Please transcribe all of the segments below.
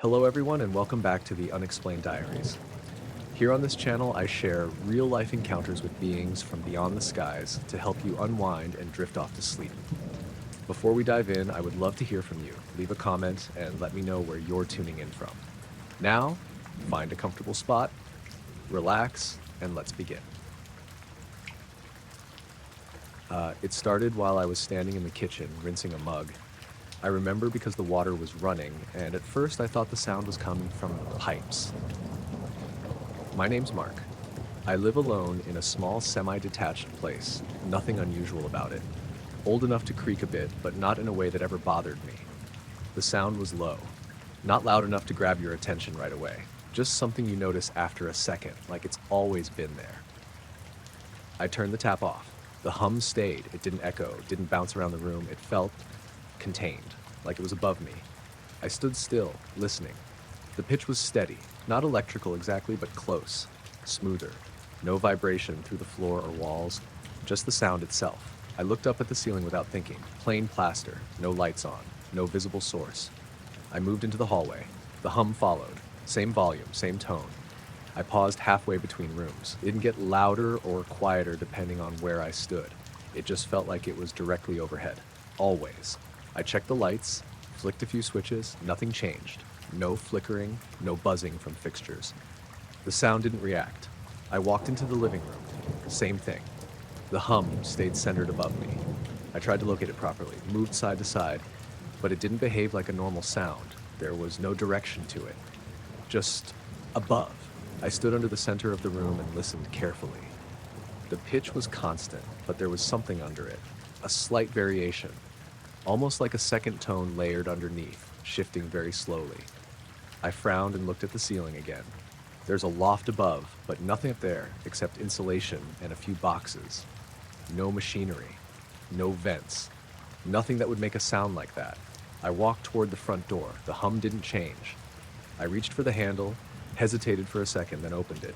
Hello everyone and welcome back to the Unexplained Diaries. Here on this channel I share real-life encounters with beings from beyond the skies to help you unwind and drift off to sleep. Before we dive in, I would love to hear from you. Leave a comment and let me know where you're tuning in from. Now, find a comfortable spot, relax, and let's begin. It started while I was standing in the kitchen rinsing a mug. I remember because the water was running, and at first I thought the sound was coming from pipes. My name's Mark. I live alone in a small semi-detached place, nothing unusual about it. Old enough to creak a bit, but not in a way that ever bothered me. The sound was low, not loud enough to grab your attention right away, just something you notice after a second, like it's always been there. I turned the tap off. The hum stayed, it didn't echo, didn't bounce around the room, it felt contained, like it was above me. I stood still, listening. The pitch was steady, not electrical exactly, but close, smoother. No vibration through the floor or walls, just the sound itself. I looked up at the ceiling without thinking. Plain plaster, no lights on, no visible source. I moved into the hallway. The hum followed. Same volume, same tone. I paused halfway between rooms. It didn't get louder or quieter depending on where I stood. It just felt like it was directly overhead. Always. I checked the lights, flicked a few switches, nothing changed. No flickering, no buzzing from fixtures. The sound didn't react. I walked into the living room. Same thing. The hum stayed centered above me. I tried to locate it properly, moved side to side, but it didn't behave like a normal sound. There was no direction to it. Just above. I stood under the center of the room and listened carefully. The pitch was constant, but there was something under it. A slight variation. Almost like a second tone layered underneath, shifting very slowly. I frowned and looked at the ceiling again. There's a loft above, but nothing up there except insulation and a few boxes. No machinery, no vents, nothing that would make a sound like that. I walked toward the front door. The hum didn't change. I reached for the handle, hesitated for a second, then opened it.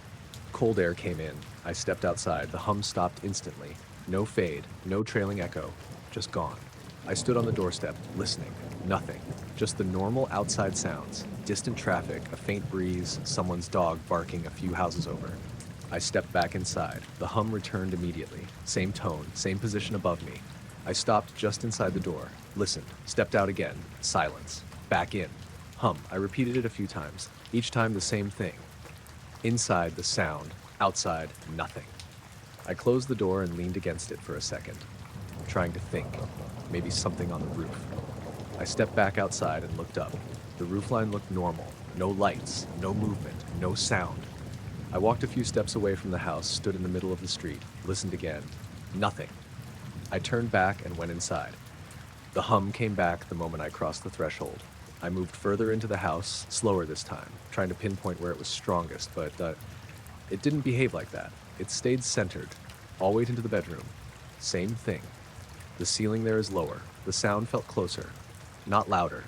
Cold air came in. I stepped outside. The hum stopped instantly. No fade, no trailing echo, just gone. I stood on the doorstep, listening. Nothing. Just the normal outside sounds. Distant traffic, a faint breeze, someone's dog barking a few houses over. I stepped back inside. The hum returned immediately. Same tone, same position above me. I stopped just inside the door, listened, stepped out again. Silence. Back in. Hum. I repeated it a few times. Each time the same thing. Inside, the sound. Outside, nothing. I closed the door and leaned against it for a second, trying to think. Maybe something on the roof. I stepped back outside and looked up. The roofline looked normal. No lights, no movement, no sound. I walked a few steps away from the house, stood in the middle of the street, listened again. Nothing. I turned back and went inside. The hum came back the moment I crossed the threshold. I moved further into the house, slower this time, trying to pinpoint where it was strongest, but it didn't behave like that. It stayed centered, all the way into the bedroom. Same thing. The ceiling there is lower. The sound felt closer, not louder,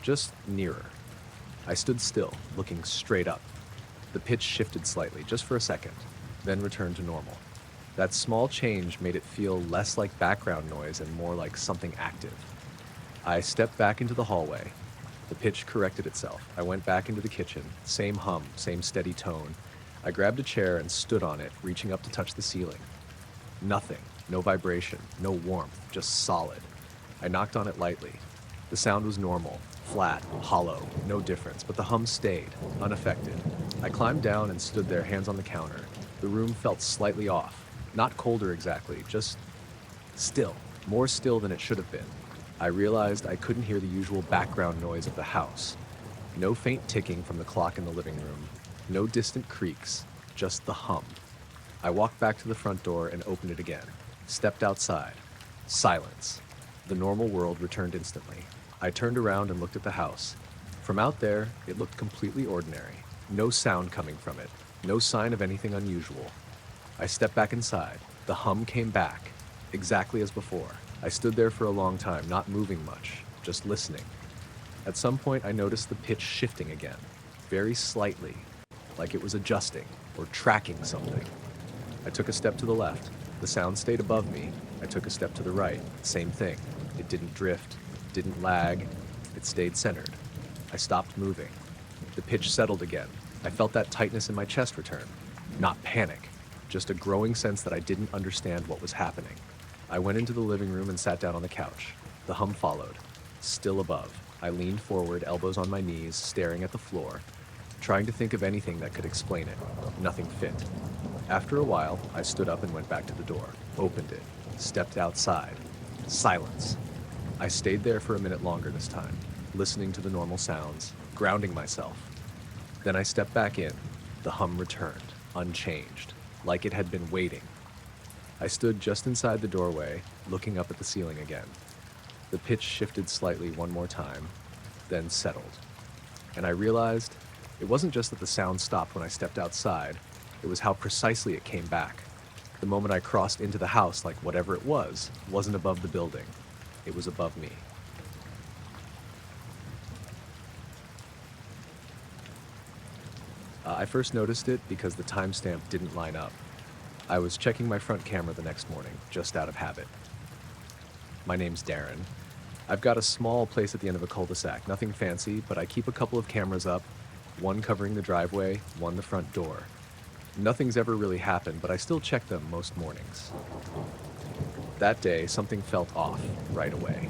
just nearer. I stood still, looking straight up. The pitch shifted slightly, just for a second, then returned to normal. That small change made it feel less like background noise and more like something active. I stepped back into the hallway. The pitch corrected itself. I went back into the kitchen, same hum, same steady tone. I grabbed a chair and stood on it, reaching up to touch the ceiling. Nothing. No vibration, no warmth, just solid. I knocked on it lightly. The sound was normal, flat, hollow, no difference, but the hum stayed, unaffected. I climbed down and stood there, hands on the counter. The room felt slightly off, not colder exactly, just still, more still than it should have been. I realized I couldn't hear the usual background noise of the house. No faint ticking from the clock in the living room, no distant creaks, just the hum. I walked back to the front door and opened it again. Stepped outside. Silence. The normal world returned instantly. I turned around and looked at the house. From out there, it looked completely ordinary. No sound coming from it. No sign of anything unusual. I stepped back inside. The hum came back, exactly as before. I stood there for a long time, not moving much, just listening. At some point, I noticed the pitch shifting again, very slightly, like it was adjusting or tracking something. I took a step to the left. The sound stayed above me. I took a step to the right. Same thing. It didn't drift, didn't lag. It stayed centered. I stopped moving. The pitch settled again. I felt that tightness in my chest return. Not panic, just a growing sense that I didn't understand what was happening. I went into the living room and sat down on the couch. The hum followed. Still above. I leaned forward, elbows on my knees, staring at the floor, trying to think of anything that could explain it. Nothing fit. After a while, I stood up and went back to the door, opened it, stepped outside. Silence. I stayed there for a minute longer this time, listening to the normal sounds, grounding myself. Then I stepped back in. The hum returned, unchanged, like it had been waiting. I stood just inside the doorway, looking up at the ceiling again. The pitch shifted slightly one more time, then settled. And I realized it wasn't just that the sound stopped when I stepped outside, it was how precisely it came back. The moment I crossed into the house, like whatever it was, wasn't above the building. It was above me. I first noticed it because the timestamp didn't line up. I was checking my front camera the next morning, just out of habit. My name's Darren. I've got a small place at the end of a cul-de-sac, nothing fancy, but I keep a couple of cameras up, one covering the driveway, one the front door. Nothing's ever really happened, but I still check them most mornings. That day, something felt off right away.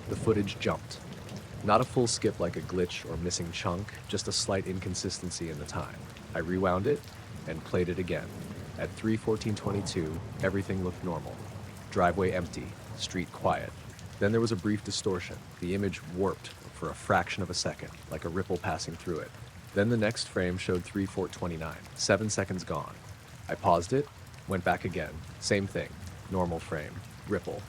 The footage jumped. Not a full skip like a glitch or missing chunk, just a slight inconsistency in the time. I rewound it and played it again. At 3:14:22, everything looked normal. Driveway empty, street quiet. Then there was a brief distortion. The image warped for a fraction of a second, like a ripple passing through it. Then the next frame showed 3:4:29, 7 seconds gone. I paused it, went back again. Same thing, normal frame, ripple.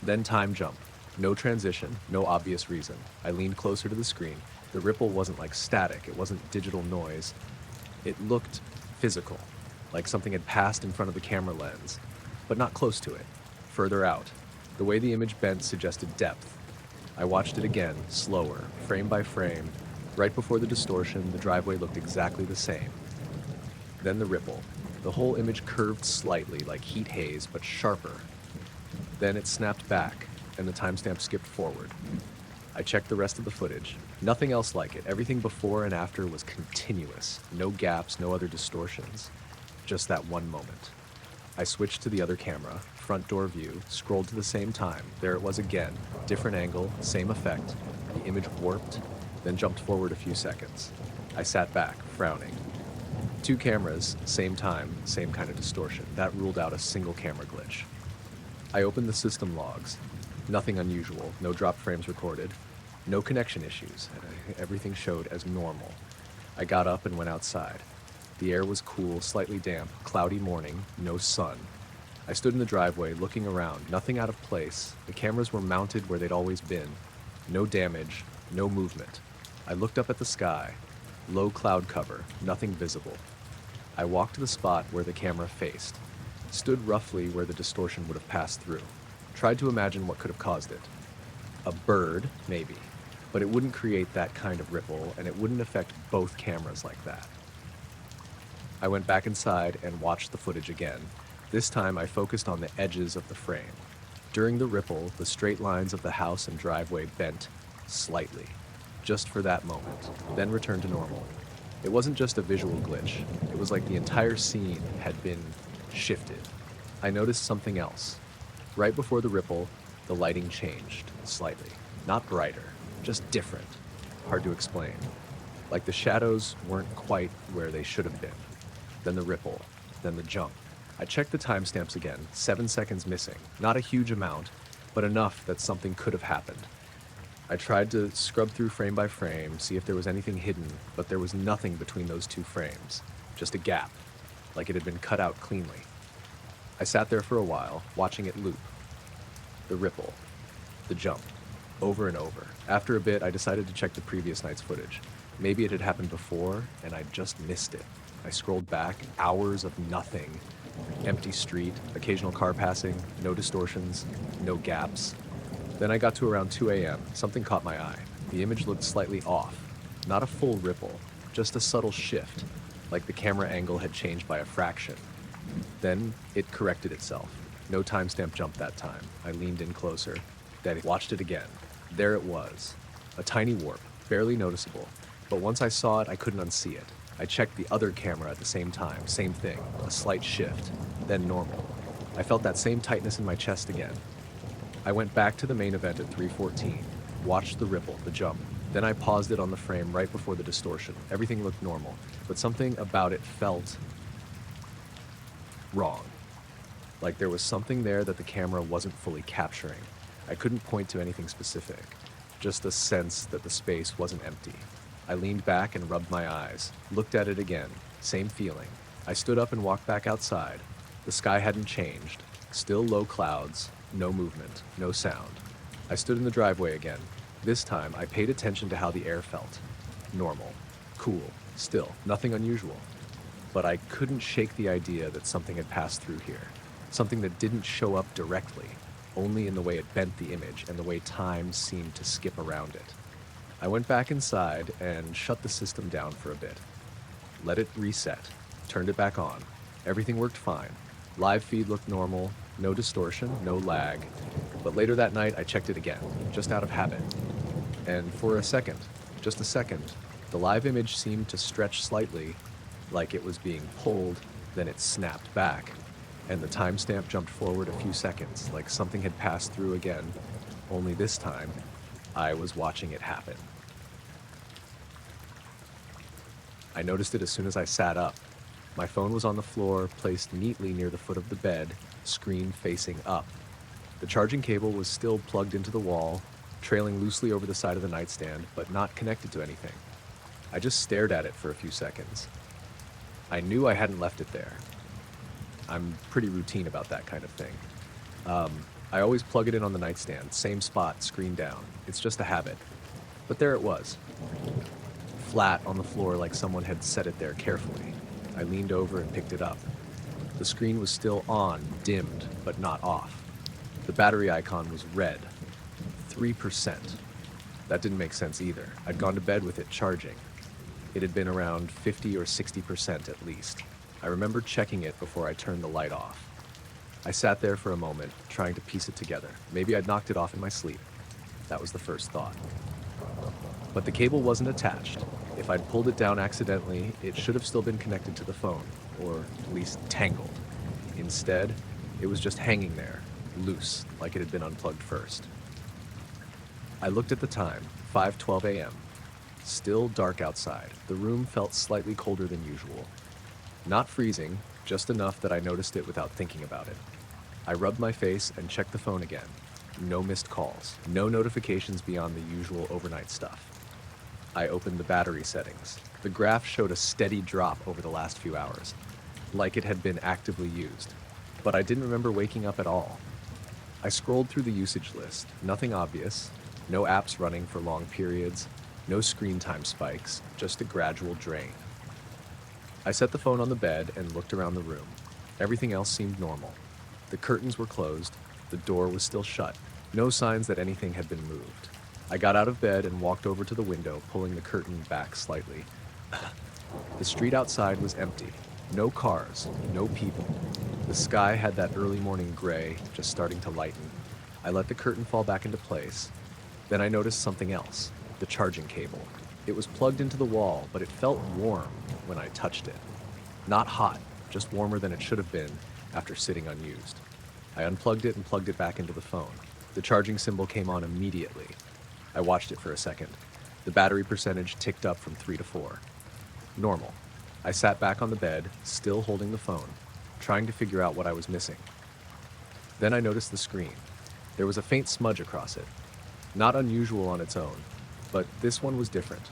Then time jump. No transition, no obvious reason. I leaned closer to the screen. The ripple wasn't like static, it wasn't digital noise. It looked physical, like something had passed in front of the camera lens, but not close to it, further out. The way the image bent suggested depth. I watched it again, slower, frame by frame. Right before the distortion, the driveway looked exactly the same. Then the ripple. The whole image curved slightly, like heat haze, but sharper. Then it snapped back, and the timestamp skipped forward. I checked the rest of the footage. Nothing else like it. Everything before and after was continuous. No gaps, no other distortions. Just that one moment. I switched to the other camera, front door view, scrolled to the same time. There it was again. Different angle, same effect. The image warped, then jumped forward a few seconds. I sat back, frowning. 2 cameras, same time, same kind of distortion. That ruled out a single camera glitch. I opened the system logs. Nothing unusual, no drop frames recorded, no connection issues. Everything showed as normal. I got up and went outside. The air was cool, slightly damp, cloudy morning, no sun. I stood in the driveway, looking around, nothing out of place. The cameras were mounted where they'd always been. No damage, no movement. I looked up at the sky. Low cloud cover, nothing visible. I walked to the spot where the camera faced. Stood roughly where the distortion would have passed through. Tried to imagine what could have caused it. A bird, maybe. But it wouldn't create that kind of ripple, and it wouldn't affect both cameras like that. I went back inside and watched the footage again. This time I focused on the edges of the frame. During the ripple, the straight lines of the house and driveway bent slightly, just for that moment, then returned to normal. It wasn't just a visual glitch. It was like the entire scene had been shifted. I noticed something else. Right before the ripple, the lighting changed slightly. Not brighter, just different. Hard to explain. Like the shadows weren't quite where they should have been. Then the ripple, then the jump. I checked the timestamps again, 7 seconds missing. Not a huge amount, but enough that something could have happened. I tried to scrub through frame by frame, see if there was anything hidden, but there was nothing between those 2 frames. Just a gap, like it had been cut out cleanly. I sat there for a while, watching it loop. The ripple, the jump, over and over. After a bit, I decided to check the previous night's footage. Maybe it had happened before, and I just missed it. I scrolled back, hours of nothing. Empty street, occasional car passing, no distortions, no gaps. Then I got to around 2 a.m. Something caught my eye. The image looked slightly off. Not a full ripple, just a subtle shift, like the camera angle had changed by a fraction. Then it corrected itself. No timestamp jump that time. I leaned in closer. Then I watched it again. There it was. A tiny warp. barely noticeable, but once I saw it, I couldn't unsee it. I checked the other camera at the same time, same thing, a slight shift, then normal. I felt that same tightness in my chest again. I went back to the main event at 3:14, watched the ripple, the jump. Then I paused it on the frame right before the distortion. Everything looked normal, but something about it felt wrong. Like there was something there that the camera wasn't fully capturing. I couldn't point to anything specific, just a sense that the space wasn't empty. I leaned back and rubbed my eyes, looked at it again, same feeling. I stood up and walked back outside. The sky hadn't changed, still low clouds, no movement, no sound. I stood in the driveway again. This time, I paid attention to how the air felt. Normal, cool, still, nothing unusual. But I couldn't shake the idea that something had passed through here. Something that didn't show up directly, only in the way it bent the image and the way time seemed to skip around it. I went back inside and shut the system down for a bit. Let it reset, turned it back on. Everything worked fine. Live feed looked normal, no distortion, no lag. But later that night, I checked it again, just out of habit. And for a second, just a second, the live image seemed to stretch slightly, like it was being pulled, then it snapped back. And the timestamp jumped forward a few seconds, like something had passed through again, only this time, I was watching it happen. I noticed it as soon as I sat up. My phone was on the floor, placed neatly near the foot of the bed, screen facing up. The charging cable was still plugged into the wall, trailing loosely over the side of the nightstand, but not connected to anything. I just stared at it for a few seconds. I knew I hadn't left it there. I'm pretty routine about that kind of thing. I always plug it in on the nightstand, same spot, screen down. It's just a habit. But there it was, flat on the floor like someone had set it there carefully. I leaned over and picked it up. The screen was still on, dimmed, but not off. The battery icon was red, 3%. That didn't make sense either. I'd gone to bed with it charging. It had been around 50 or 60% at least. I remember checking it before I turned the light off. I sat there for a moment, trying to piece it together. Maybe I'd knocked it off in my sleep. That was the first thought. But the cable wasn't attached. If I'd pulled it down accidentally, it should have still been connected to the phone, or at least tangled. Instead, it was just hanging there, loose, like it had been unplugged first. I looked at the time, 5:12 a.m. Still dark outside. The room felt slightly colder than usual. Not freezing, just enough that I noticed it without thinking about it. I rubbed my face and checked the phone again. No missed calls, no notifications beyond the usual overnight stuff. I opened the battery settings. The graph showed a steady drop over the last few hours, like it had been actively used. But I didn't remember waking up at all. I scrolled through the usage list. Nothing obvious, no apps running for long periods, no screen time spikes, just a gradual drain. I set the phone on the bed and looked around the room. Everything else seemed normal. The curtains were closed, the door was still shut, no signs that anything had been moved. I got out of bed and walked over to the window, pulling the curtain back slightly. The street outside was empty. No cars, no people. The sky had that early morning gray, just starting to lighten. I let the curtain fall back into place. Then I noticed something else, the charging cable. It was plugged into the wall, but it felt warm when I touched it. Not hot, just warmer than it should have been after sitting unused. I unplugged it and plugged it back into the phone. The charging symbol came on immediately. I watched it for a second. The battery percentage ticked up from 3 to 4. Normal. I sat back on the bed, still holding the phone, trying to figure out what I was missing. Then I noticed the screen. There was a faint smudge across it. Not unusual on its own, but this one was different.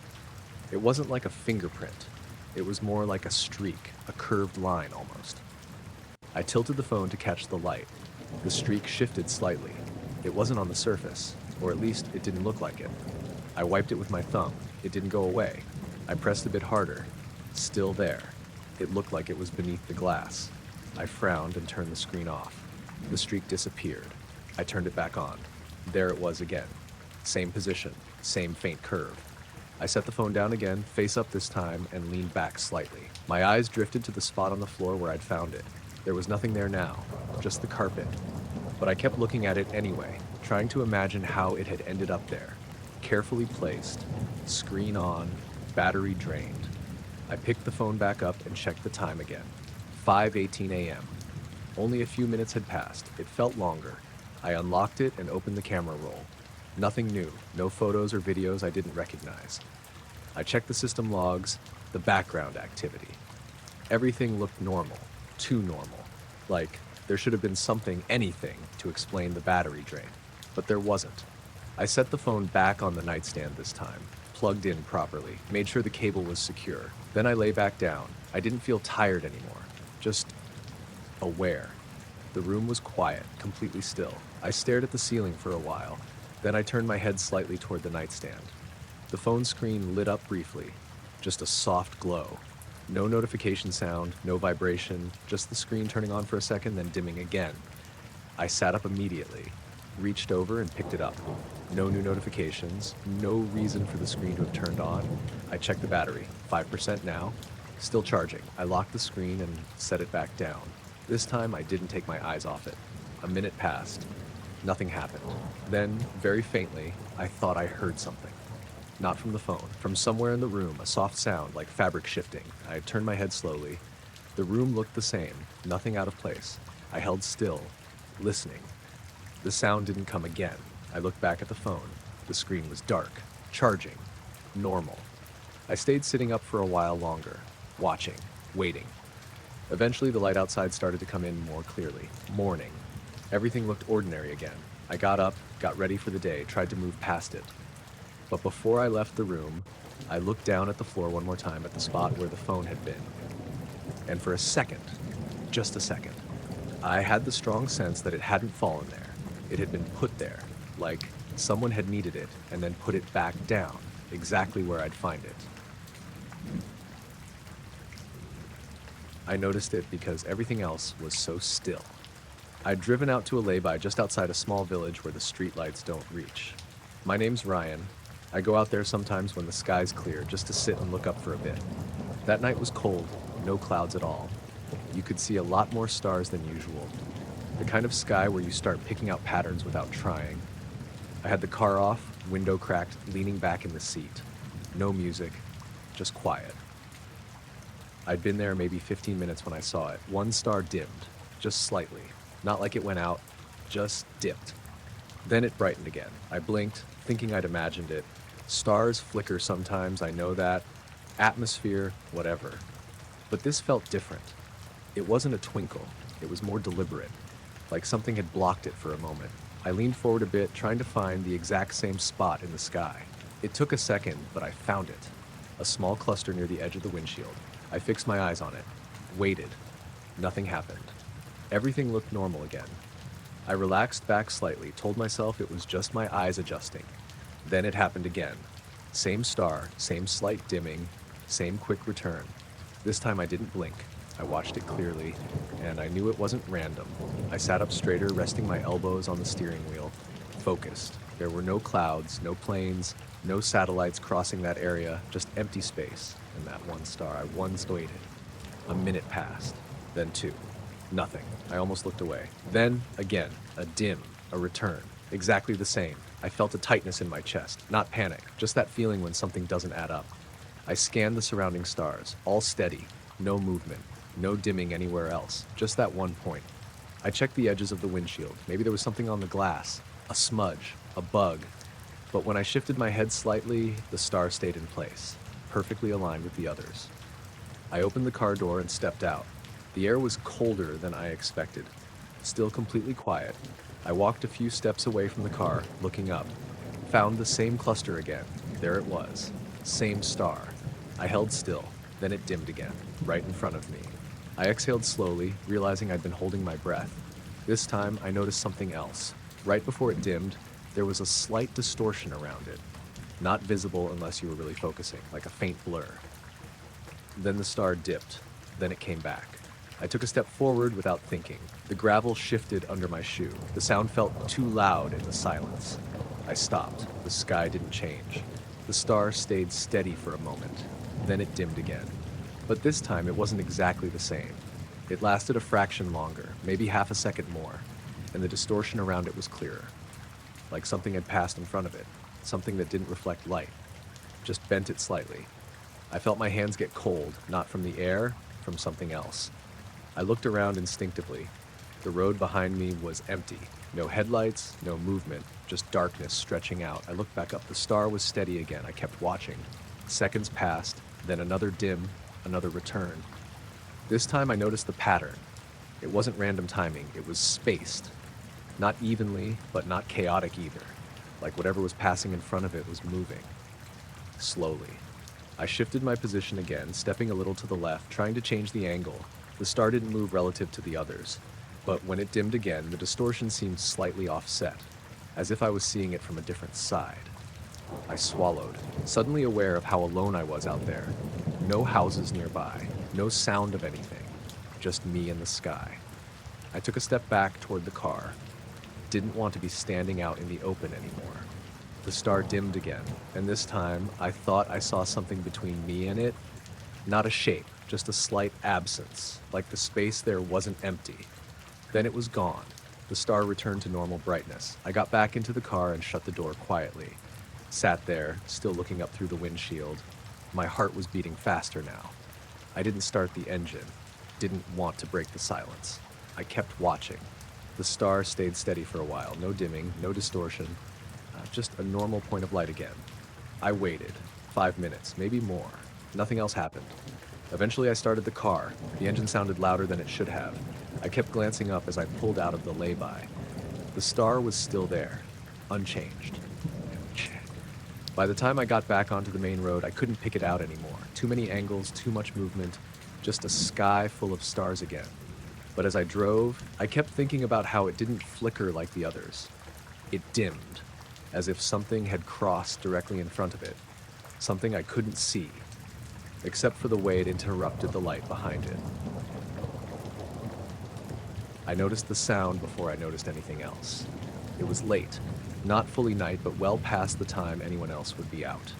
It wasn't like a fingerprint. It was more like a streak, a curved line almost. I tilted the phone to catch the light. The streak shifted slightly. It wasn't on the surface, or at least it didn't look like it. I wiped it with my thumb. It didn't go away. I pressed a bit harder. Still there. It looked like it was beneath the glass. I frowned and turned the screen off. The streak disappeared. I turned it back on. There it was again. Same position, same faint curve. I set the phone down again, face up this time, and leaned back slightly. My eyes drifted to the spot on the floor where I'd found it. There was nothing there now, just the carpet. But I kept looking at it anyway, trying to imagine how it had ended up there. Carefully placed, screen on, battery drained. I picked the phone back up and checked the time again. 5:18 a.m. Only a few minutes had passed. It felt longer. I unlocked it and opened the camera roll. Nothing new, no photos or videos I didn't recognize. I checked the system logs, the background activity. Everything looked normal, too normal. Like, there should have been something, anything, to explain the battery drain. But there wasn't. I set the phone back on the nightstand this time, plugged in properly, made sure the cable was secure. Then I lay back down. I didn't feel tired anymore, just aware. The room was quiet, completely still. I stared at the ceiling for a while. Then I turned my head slightly toward the nightstand. The phone screen lit up briefly, just a soft glow. No notification sound, no vibration, just the screen turning on for a second, then dimming again. I sat up immediately, reached over and picked it up. No new notifications, no reason for the screen to have turned on. I checked the battery, 5% now, still charging. I locked the screen and set it back down. This time I didn't take my eyes off it. A minute passed. Nothing happened. Then, very faintly, I thought I heard something. Not from the phone. From somewhere in the room, a soft sound like fabric shifting. I turned my head slowly. The room looked the same, nothing out of place. I held still, listening. The sound didn't come again. I looked back at the phone. The screen was dark, charging, normal. I stayed sitting up for a while longer, watching, waiting. Eventually, the light outside started to come in more clearly. Morning. Everything looked ordinary again. I got up, got ready for the day, tried to move past it. But before I left the room, I looked down at the floor one more time at the spot where the phone had been. And for a second, just a second, I had the strong sense that it hadn't fallen there. It had been put there, like someone had needed it and then put it back down, exactly where I'd find it. I noticed it because everything else was so still. I'd driven out to a lay-by just outside a small village where the streetlights don't reach. My name's Ryan. I go out there sometimes when the sky's clear just to sit and look up for a bit. That night was cold, no clouds at all. You could see a lot more stars than usual. The kind of sky where you start picking out patterns without trying. I had the car off, window cracked, leaning back in the seat. No music, just quiet. I'd been there maybe 15 minutes when I saw it. One star dimmed, just slightly. Not like it went out, just dipped. Then it brightened again. I blinked, thinking I'd imagined it. Stars flicker sometimes, I know that. Atmosphere, whatever. But this felt different. It wasn't a twinkle. It was more deliberate. Like something had blocked it for a moment. I leaned forward a bit, trying to find the exact same spot in the sky. It took a second, but I found it. A small cluster near the edge of the windshield. I fixed my eyes on it. Waited. Nothing happened. Everything looked normal again. I relaxed back slightly, told myself it was just my eyes adjusting. Then it happened again. Same star, same slight dimming, same quick return. This time I didn't blink. I watched it clearly, and I knew it wasn't random. I sat up straighter, resting my elbows on the steering wheel, focused. There were no clouds, no planes, no satellites crossing that area, just empty space and that one star. I once waited. A minute passed, then two. Nothing. I almost looked away. Then, again, a dim, a return. Exactly the same. I felt a tightness in my chest. Not panic, just that feeling when something doesn't add up. I scanned the surrounding stars, all steady, no movement, no dimming anywhere else, just that one point. I checked the edges of the windshield. Maybe there was something on the glass, a smudge, a bug. But when I shifted my head slightly, the star stayed in place, perfectly aligned with the others. I opened the car door and stepped out. The air was colder than I expected, still completely quiet. I walked a few steps away from the car, looking up. Found the same cluster again. There it was. Same star. I held still, then it dimmed again, right in front of me. I exhaled slowly, realizing I'd been holding my breath. This time, I noticed something else. Right before it dimmed, there was a slight distortion around it. Not visible unless you were really focusing, like a faint blur. Then the star dipped. Then it came back. I took a step forward without thinking. The gravel shifted under my shoe. The sound felt too loud in the silence. I stopped. The sky didn't change. The star stayed steady for a moment. Then it dimmed again. But this time it wasn't exactly the same. It lasted a fraction longer, maybe half a second more, and the distortion around it was clearer. Like something had passed in front of it. Then it dimmed again. something that didn't reflect light, just bent it slightly. I felt my hands get cold, not from the air, from something else. I looked around instinctively. The road behind me was empty. No headlights, no movement, just darkness stretching out. I looked back up. The star was steady again. I kept watching. Seconds passed, then another dim, another return. This time I noticed the pattern. It wasn't random timing, it was spaced. Not evenly, but not chaotic either. Like whatever was passing in front of it was moving. Slowly. I shifted my position again, stepping a little to the left, trying to change the angle. The star didn't move relative to the others, but when it dimmed again, the distortion seemed slightly offset, as if I was seeing it from a different side. I swallowed, suddenly aware of how alone I was out there. No houses nearby, no sound of anything, just me and the sky. I took a step back toward the car. Didn't want to be standing out in the open anymore. The star dimmed again, and this time I thought I saw something between me and it. Not a shape, just a slight absence, like the space there wasn't empty. Then it was gone. The star returned to normal brightness. I got back into the car and shut the door quietly. Sat there, still looking up through the windshield. My heart was beating faster now. I didn't start the engine. Didn't want to break the silence. I kept watching. The star stayed steady for a while. No dimming, no distortion. Just a normal point of light again. I waited. 5 minutes, maybe more. Nothing else happened. Eventually I started the car. The engine sounded louder than it should have. I kept glancing up as I pulled out of the lay-by. The star was still there, unchanged. By the time I got back onto the main road, I couldn't pick it out anymore. Too many angles, too much movement, just a sky full of stars again. But as I drove, I kept thinking about how it didn't flicker like the others. It dimmed, as if something had crossed directly in front of it. Something I couldn't see, except for the way it interrupted the light behind it. I noticed the sound before I noticed anything else. It was late, not fully night, but well past the time anyone else would be out.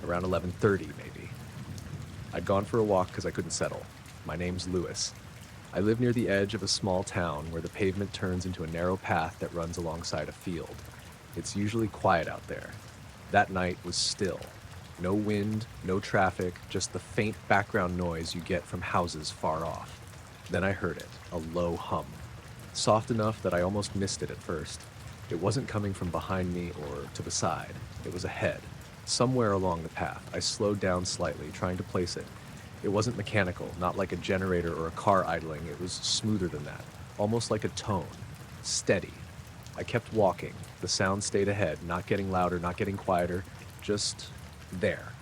Around 11:30, maybe. I'd gone for a walk because I couldn't settle. My name's Lewis. I live near the edge of a small town where the pavement turns into a narrow path that runs alongside a field. It's usually quiet out there. That night was still. No wind, no traffic, just the faint background noise you get from houses far off. Then I heard it, a low hum. Soft enough that I almost missed it at first. It wasn't coming from behind me or to the side. It was ahead, somewhere along the path. I slowed down slightly, trying to place it. It wasn't mechanical, not like a generator or a car idling. It was smoother than that, almost like a tone, steady. I kept walking. The sound stayed ahead, not getting louder, not getting quieter, just there,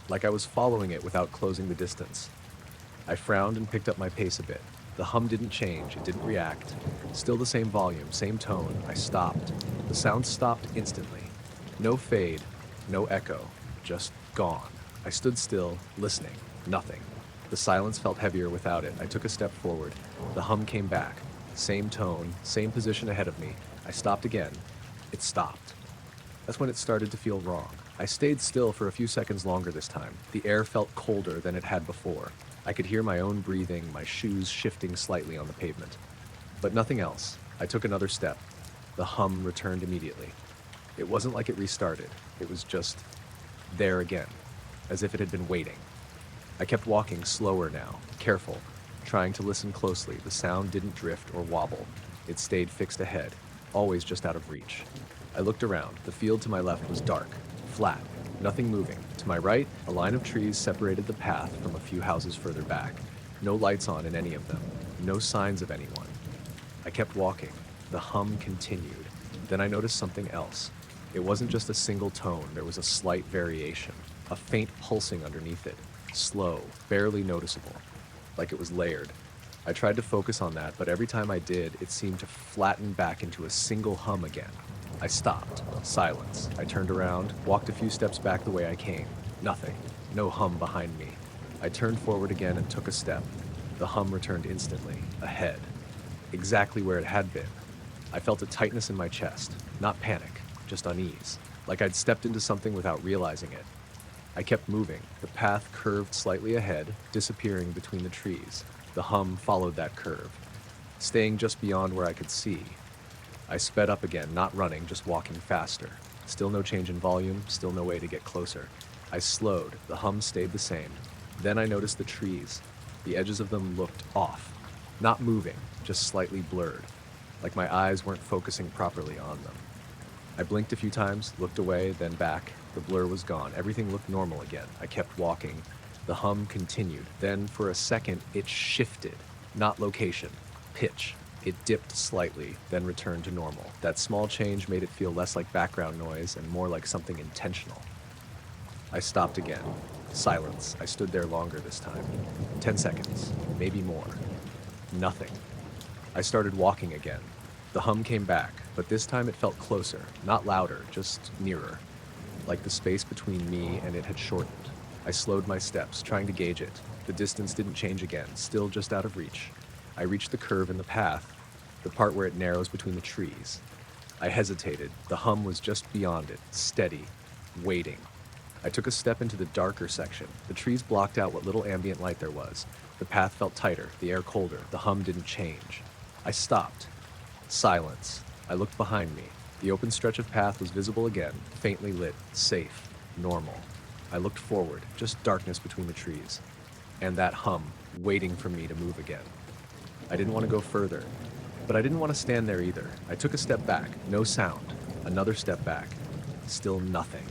like I was following it without closing the distance. I frowned and picked up my pace a bit. The hum didn't change, it didn't react. Still the same volume, same tone. I stopped. The sound stopped instantly. No fade, no echo, just gone. I stood still, listening. Nothing. The silence felt heavier without it. I took a step forward. The hum came back. Same tone, same position ahead of me. I stopped again. It stopped. That's when it started to feel wrong. I stayed still for a few seconds longer this time. The air felt colder than it had before. I could hear my own breathing, my shoes shifting slightly on the pavement. But nothing else. I took another step. The hum returned immediately. It wasn't like it restarted. It was just there again, as if it had been waiting. I kept walking slower now, careful, trying to listen closely. The sound didn't drift or wobble. It stayed fixed ahead, always just out of reach. I looked around. The field to my left was dark, flat, nothing moving. To my right, a line of trees separated the path from a few houses further back. No lights on in any of them. No signs of anyone. I kept walking. The hum continued. Then I noticed something else. It wasn't just a single tone. There was a slight variation, a faint pulsing underneath it. Slow, barely noticeable, like it was layered. I tried to focus on that, but every time I did, it seemed to flatten back into a single hum again. I stopped. Silence. I turned around, walked a few steps back the way I came. Nothing. No hum behind me. I turned forward again and took a step. The hum returned instantly, ahead, exactly where it had been. I felt a tightness in my chest, not panic, just unease, like I'd stepped into something without realizing it. I kept moving. The path curved slightly ahead, disappearing between the trees. The hum followed that curve, staying just beyond where I could see. I sped up again, not running, just walking faster. Still no change in volume, still no way to get closer. I slowed, the hum stayed the same. Then I noticed the trees. The edges of them looked off. Not moving, just slightly blurred. Like my eyes weren't focusing properly on them. I blinked a few times, looked away, then back. The blur was gone. Everything looked normal again. I kept walking. The hum continued. Then, for a second, it shifted. Not location, pitch. It dipped slightly, then returned to normal. That small change made it feel less like background noise and more like something intentional. I stopped again. Silence. I stood there longer this time. 10 seconds, maybe more. Nothing. I started walking again. The hum came back, but this time it felt closer, not louder, just nearer. Like the space between me and it had shortened. I slowed my steps, trying to gauge it. The distance didn't change again, still just out of reach. I reached the curve in the path, the part where it narrows between the trees. I hesitated. The hum was just beyond it, steady, waiting. I took a step into the darker section. The trees blocked out what little ambient light there was. The path felt tighter, the air colder. The hum didn't change. I stopped. Silence. I looked behind me. The open stretch of path was visible again, faintly lit, safe, normal. I looked forward, just darkness between the trees. And that hum, waiting for me to move again. I didn't want to go further, but I didn't want to stand there either. I took a step back, no sound. Another step back, still nothing.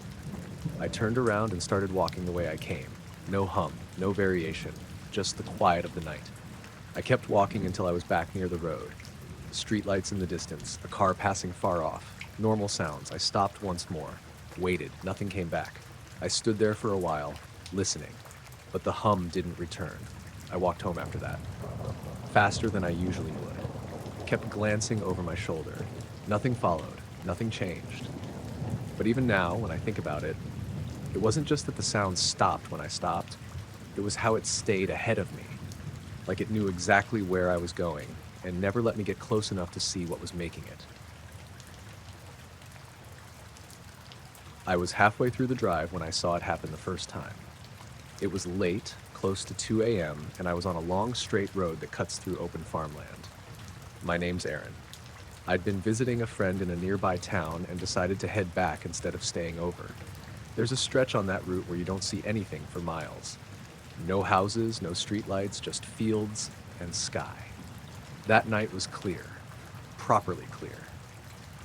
I turned around and started walking the way I came. No hum, no variation, just the quiet of the night. I kept walking until I was back near the road. Streetlights in the distance, a car passing far off. Normal sounds. I stopped once more, waited, nothing came back. I stood there for a while, listening, but the hum didn't return. I walked home after that, faster than I usually would. Kept glancing over my shoulder. Nothing followed, nothing changed. But even now, when I think about it, it wasn't just that the sound stopped when I stopped, it was how it stayed ahead of me. Like it knew exactly where I was going, and never let me get close enough to see what was making it. I was halfway through the drive when I saw it happen the first time. It was late, close to 2 a.m., and I was on a long straight road that cuts through open farmland. My name's Aaron. I'd been visiting a friend in a nearby town and decided to head back instead of staying over. There's a stretch on that route where you don't see anything for miles. No houses, no streetlights, just fields and sky. That night was clear, properly clear.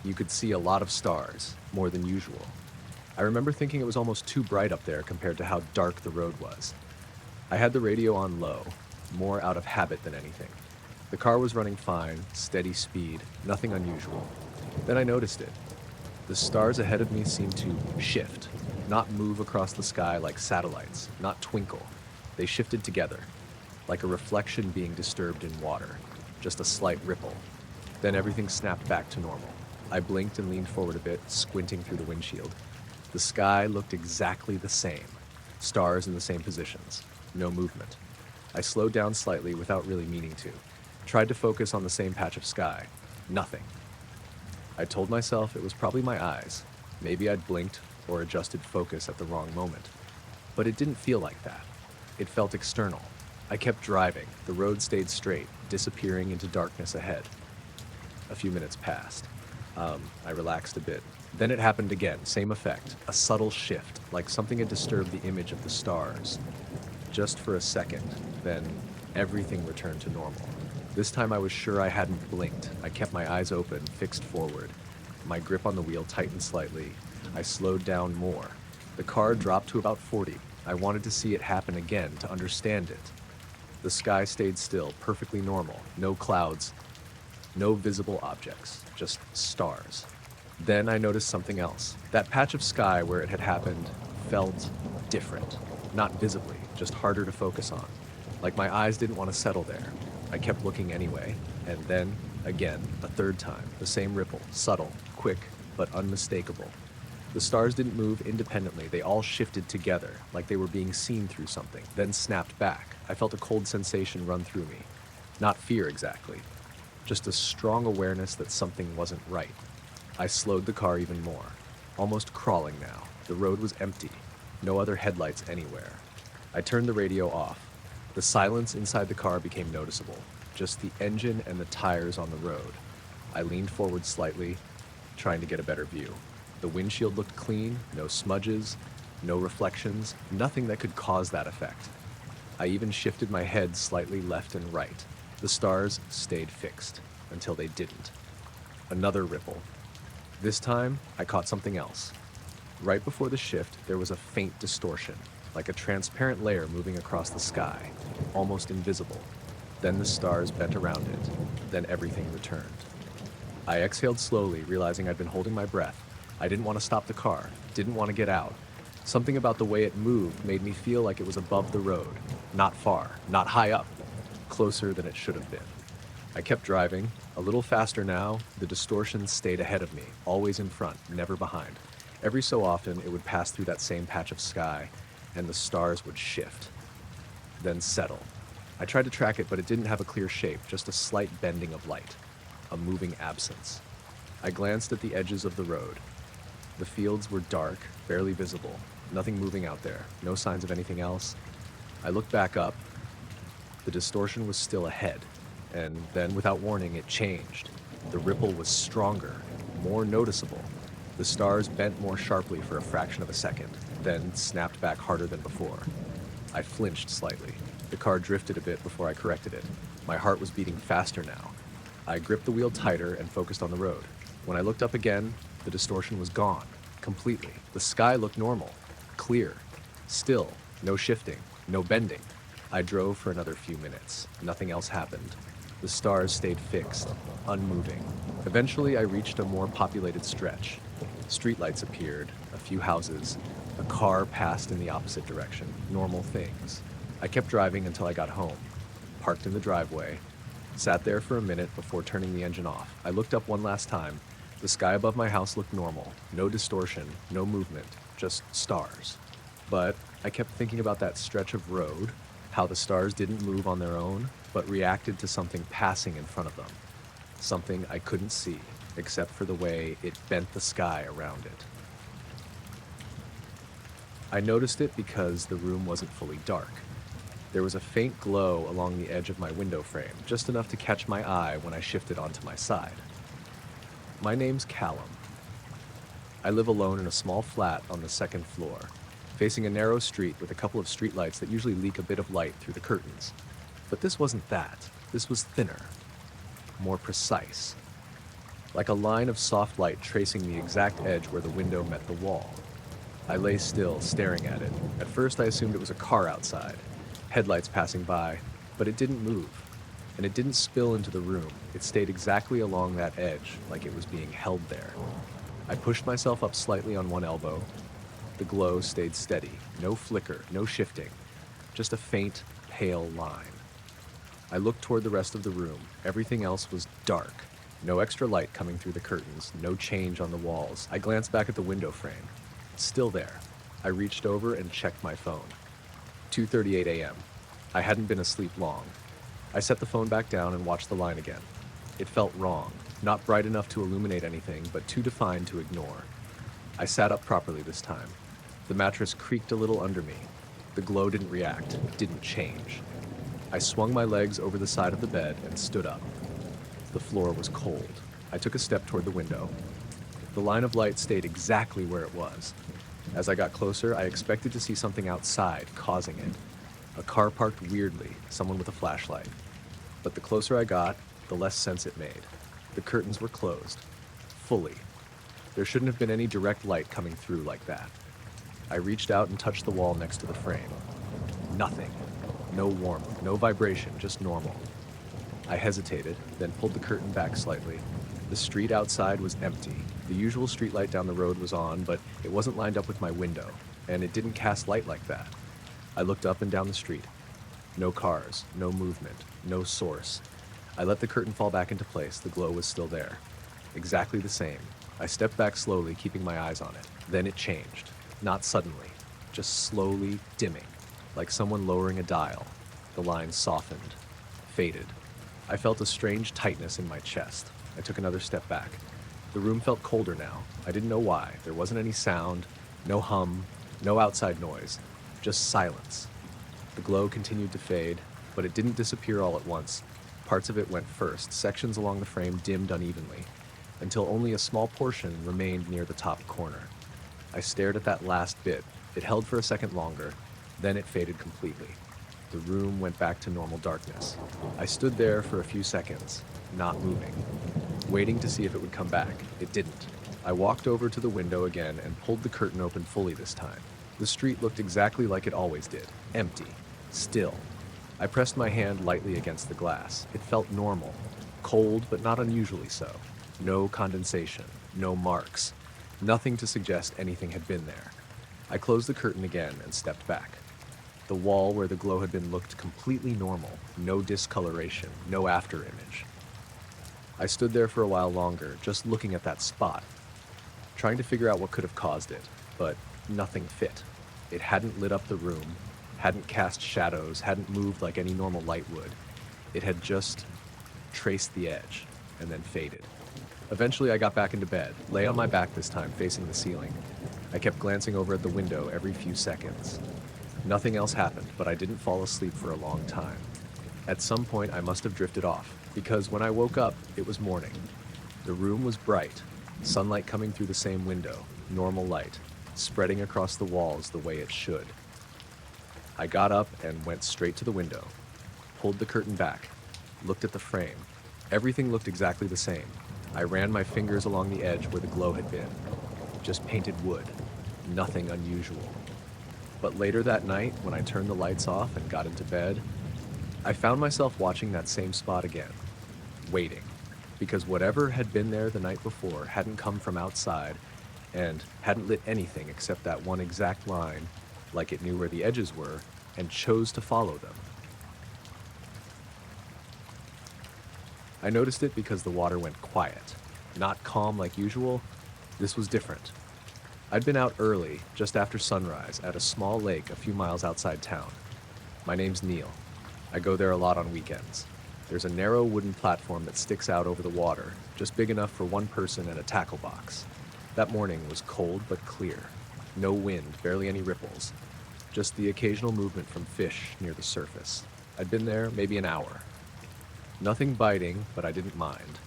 You could see a lot of stars, more than usual. I remember thinking it was almost too bright up there compared to how dark the road was. I had the radio on low, more out of habit than anything. The car was running fine, steady speed, nothing unusual. Then I noticed it. The stars ahead of me seemed to shift, not move across the sky like satellites, not twinkle. They shifted together, like a reflection being disturbed in water, just a slight ripple. Then everything snapped back to normal. I blinked and leaned forward a bit, squinting through the windshield. The sky looked exactly the same. Stars in the same positions. No movement. I slowed down slightly without really meaning to. Tried to focus on the same patch of sky. Nothing. I told myself it was probably my eyes. Maybe I'd blinked or adjusted focus at the wrong moment. But it didn't feel like that. It felt external. I kept driving. The road stayed straight, disappearing into darkness ahead. A few minutes passed. I relaxed a bit. Then it happened again, same effect, a subtle shift, like something had disturbed the image of the stars. Just for a second, then everything returned to normal. This time I was sure I hadn't blinked. I kept my eyes open, fixed forward. My grip on the wheel tightened slightly. I slowed down more. The car dropped to about 40. I wanted to see it happen again, to understand it. The sky stayed still, perfectly normal. No clouds, no visible objects, just stars. Then I noticed something else. That patch of sky where it had happened felt different. Not visibly, just harder to focus on. Like my eyes didn't want to settle there. I kept looking anyway, and then, again, a third time, the same ripple, subtle, quick, but unmistakable. The stars didn't move independently, they all shifted together, like they were being seen through something, then snapped back. I felt a cold sensation run through me. Not fear exactly, just a strong awareness that something wasn't right. I slowed the car even more, almost crawling now. The road was empty, no other headlights anywhere. I turned the radio off. The silence inside the car became noticeable, just the engine and the tires on the road. I leaned forward slightly, trying to get a better view. The windshield looked clean, no smudges, no reflections, nothing that could cause that effect. I even shifted my head slightly left and right. The stars stayed fixed until they didn't. Another ripple. This time, I caught something else. Right before the shift, there was a faint distortion, like a transparent layer moving across the sky, almost invisible. Then the stars bent around it. Then everything returned. I exhaled slowly, realizing I'd been holding my breath. I didn't want to stop the car, didn't want to get out. Something about the way it moved made me feel like it was above the road, not far, not high up, closer than it should have been. I kept driving, a little faster now. The distortion stayed ahead of me, always in front, never behind. Every so often, it would pass through that same patch of sky, and the stars would shift, then settle. I tried to track it, but it didn't have a clear shape, just a slight bending of light, a moving absence. I glanced at the edges of the road. The fields were dark, barely visible, nothing moving out there, no signs of anything else. I looked back up. The distortion was still ahead, and then, without warning, it changed. The ripple was stronger, more noticeable. The stars bent more sharply for a fraction of a second, then snapped back harder than before. I flinched slightly. The car drifted a bit before I corrected it. My heart was beating faster now. I gripped the wheel tighter and focused on the road. When I looked up again, the distortion was gone, completely. The sky looked normal, clear, still, no shifting, no bending. I drove for another few minutes. Nothing else happened. The stars stayed fixed, unmoving. Eventually, I reached a more populated stretch. Streetlights appeared, a few houses. A car passed in the opposite direction. Normal things. I kept driving until I got home. Parked in the driveway. Sat there for a minute before turning the engine off. I looked up one last time. The sky above my house looked normal. No distortion, no movement, just stars. But I kept thinking about that stretch of road, how the stars didn't move on their own, but reacted to something passing in front of them. Something I couldn't see, except for the way it bent the sky around it. I noticed it because the room wasn't fully dark. There was a faint glow along the edge of my window frame, just enough to catch my eye when I shifted onto my side. My name's Callum. I live alone in a small flat on the second floor, facing a narrow street with a couple of streetlights that usually leak a bit of light through the curtains. But this wasn't that. This was thinner, more precise, like a line of soft light tracing the exact edge where the window met the wall. I lay still, staring at it. At first I assumed it was a car outside, headlights passing by, but it didn't move, and it didn't spill into the room. It stayed exactly along that edge, like it was being held there. I pushed myself up slightly on one elbow. The glow stayed steady, no flicker, no shifting, just a faint, pale line. I looked toward the rest of the room. Everything else was dark. No extra light coming through the curtains, no change on the walls. I glanced back at the window frame. Still there. I reached over and checked my phone. 2:38 a.m. I hadn't been asleep long. I set the phone back down and watched the line again. It felt wrong, not bright enough to illuminate anything, but too defined to ignore. I sat up properly this time. The mattress creaked a little under me. The glow didn't react, didn't change. I swung my legs over the side of the bed and stood up. The floor was cold. I took a step toward the window. The line of light stayed exactly where it was. As I got closer, I expected to see something outside causing it. A car parked weirdly, someone with a flashlight. But the closer I got, the less sense it made. The curtains were closed. Fully. There shouldn't have been any direct light coming through like that. I reached out and touched the wall next to the frame. Nothing. No warmth, no vibration, just normal. I hesitated, then pulled the curtain back slightly. The street outside was empty. The usual streetlight down the road was on, but it wasn't lined up with my window, and it didn't cast light like that. I looked up and down the street. No cars, no movement, no source. I let the curtain fall back into place. The glow was still there. Exactly the same. I stepped back slowly, keeping my eyes on it. Then it changed. Not suddenly, just slowly dimming, like someone lowering a dial. The lines softened, faded. I felt a strange tightness in my chest. I took another step back. The room felt colder now. I didn't know why. There wasn't any sound, no hum, no outside noise, just silence. The glow continued to fade, but it didn't disappear all at once. Parts of it went first. Sections along the frame dimmed unevenly. until only a small portion remained near the top corner. I stared at that last bit. It held for a second longer, then it faded completely. The room went back to normal darkness. I stood there for a few seconds, not moving, waiting to see if it would come back. It didn't. I walked over to the window again and pulled the curtain open fully this time. The street looked exactly like it always did, empty, still. I pressed my hand lightly against the glass. It felt normal, cold but not unusually so. No condensation, no marks, nothing to suggest anything had been there. I closed the curtain again and stepped back. The wall where the glow had been looked completely normal, no discoloration, no afterimage. I stood there for a while longer, just looking at that spot, trying to figure out what could have caused it, but nothing fit. It hadn't lit up the room, hadn't cast shadows, hadn't moved like any normal light would. It had just traced the edge and then faded. Eventually I got back into bed, lay on my back this time, facing the ceiling. I kept glancing over at the window every few seconds. Nothing else happened, but I didn't fall asleep for a long time. At some point I must have drifted off, because when I woke up, it was morning. The room was bright, sunlight coming through the same window, normal light, spreading across the walls the way it should. I got up and went straight to the window, pulled the curtain back, looked at the frame. Everything looked exactly the same. I ran my fingers along the edge where the glow had been. Just painted wood, nothing unusual. But later that night, when I turned the lights off and got into bed, I found myself watching that same spot again, waiting, because whatever had been there the night before hadn't come from outside and hadn't lit anything except that one exact line, like it knew where the edges were and chose to follow them. I noticed it because the water went quiet, not calm like usual. This was different. I'd been out early, just after sunrise, at a small lake a few miles outside town. My name's Neil. I go there a lot on weekends. There's a narrow wooden platform that sticks out over the water, just big enough for one person and a tackle box. That morning was cold but clear. No wind, barely any ripples. Just the occasional movement from fish near the surface. I'd been there maybe an hour. Nothing biting, but I didn't mind.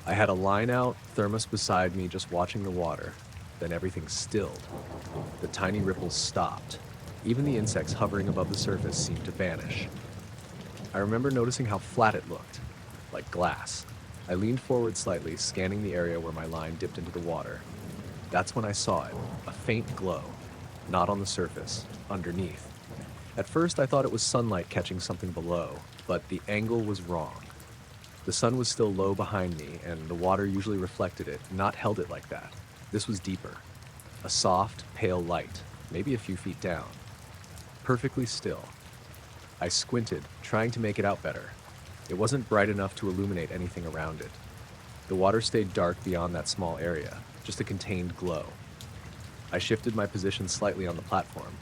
I had a line out, thermos beside me, just watching the water. Then everything stilled. The tiny ripples stopped. Even the insects hovering above the surface seemed to vanish. I remember noticing how flat it looked, like glass. I leaned forward slightly, scanning the area where my line dipped into the water. That's when I saw it, a faint glow, not on the surface, underneath. At first I thought it was sunlight catching something below, but the angle was wrong. The sun was still low behind me, and the water usually reflected it, not held it like that. This was deeper. A soft, pale light, maybe a few feet down. Perfectly still. I squinted, trying to make it out better. It wasn't bright enough to illuminate anything around it. The water stayed dark beyond that small area, just a contained glow. I shifted my position slightly on the platform.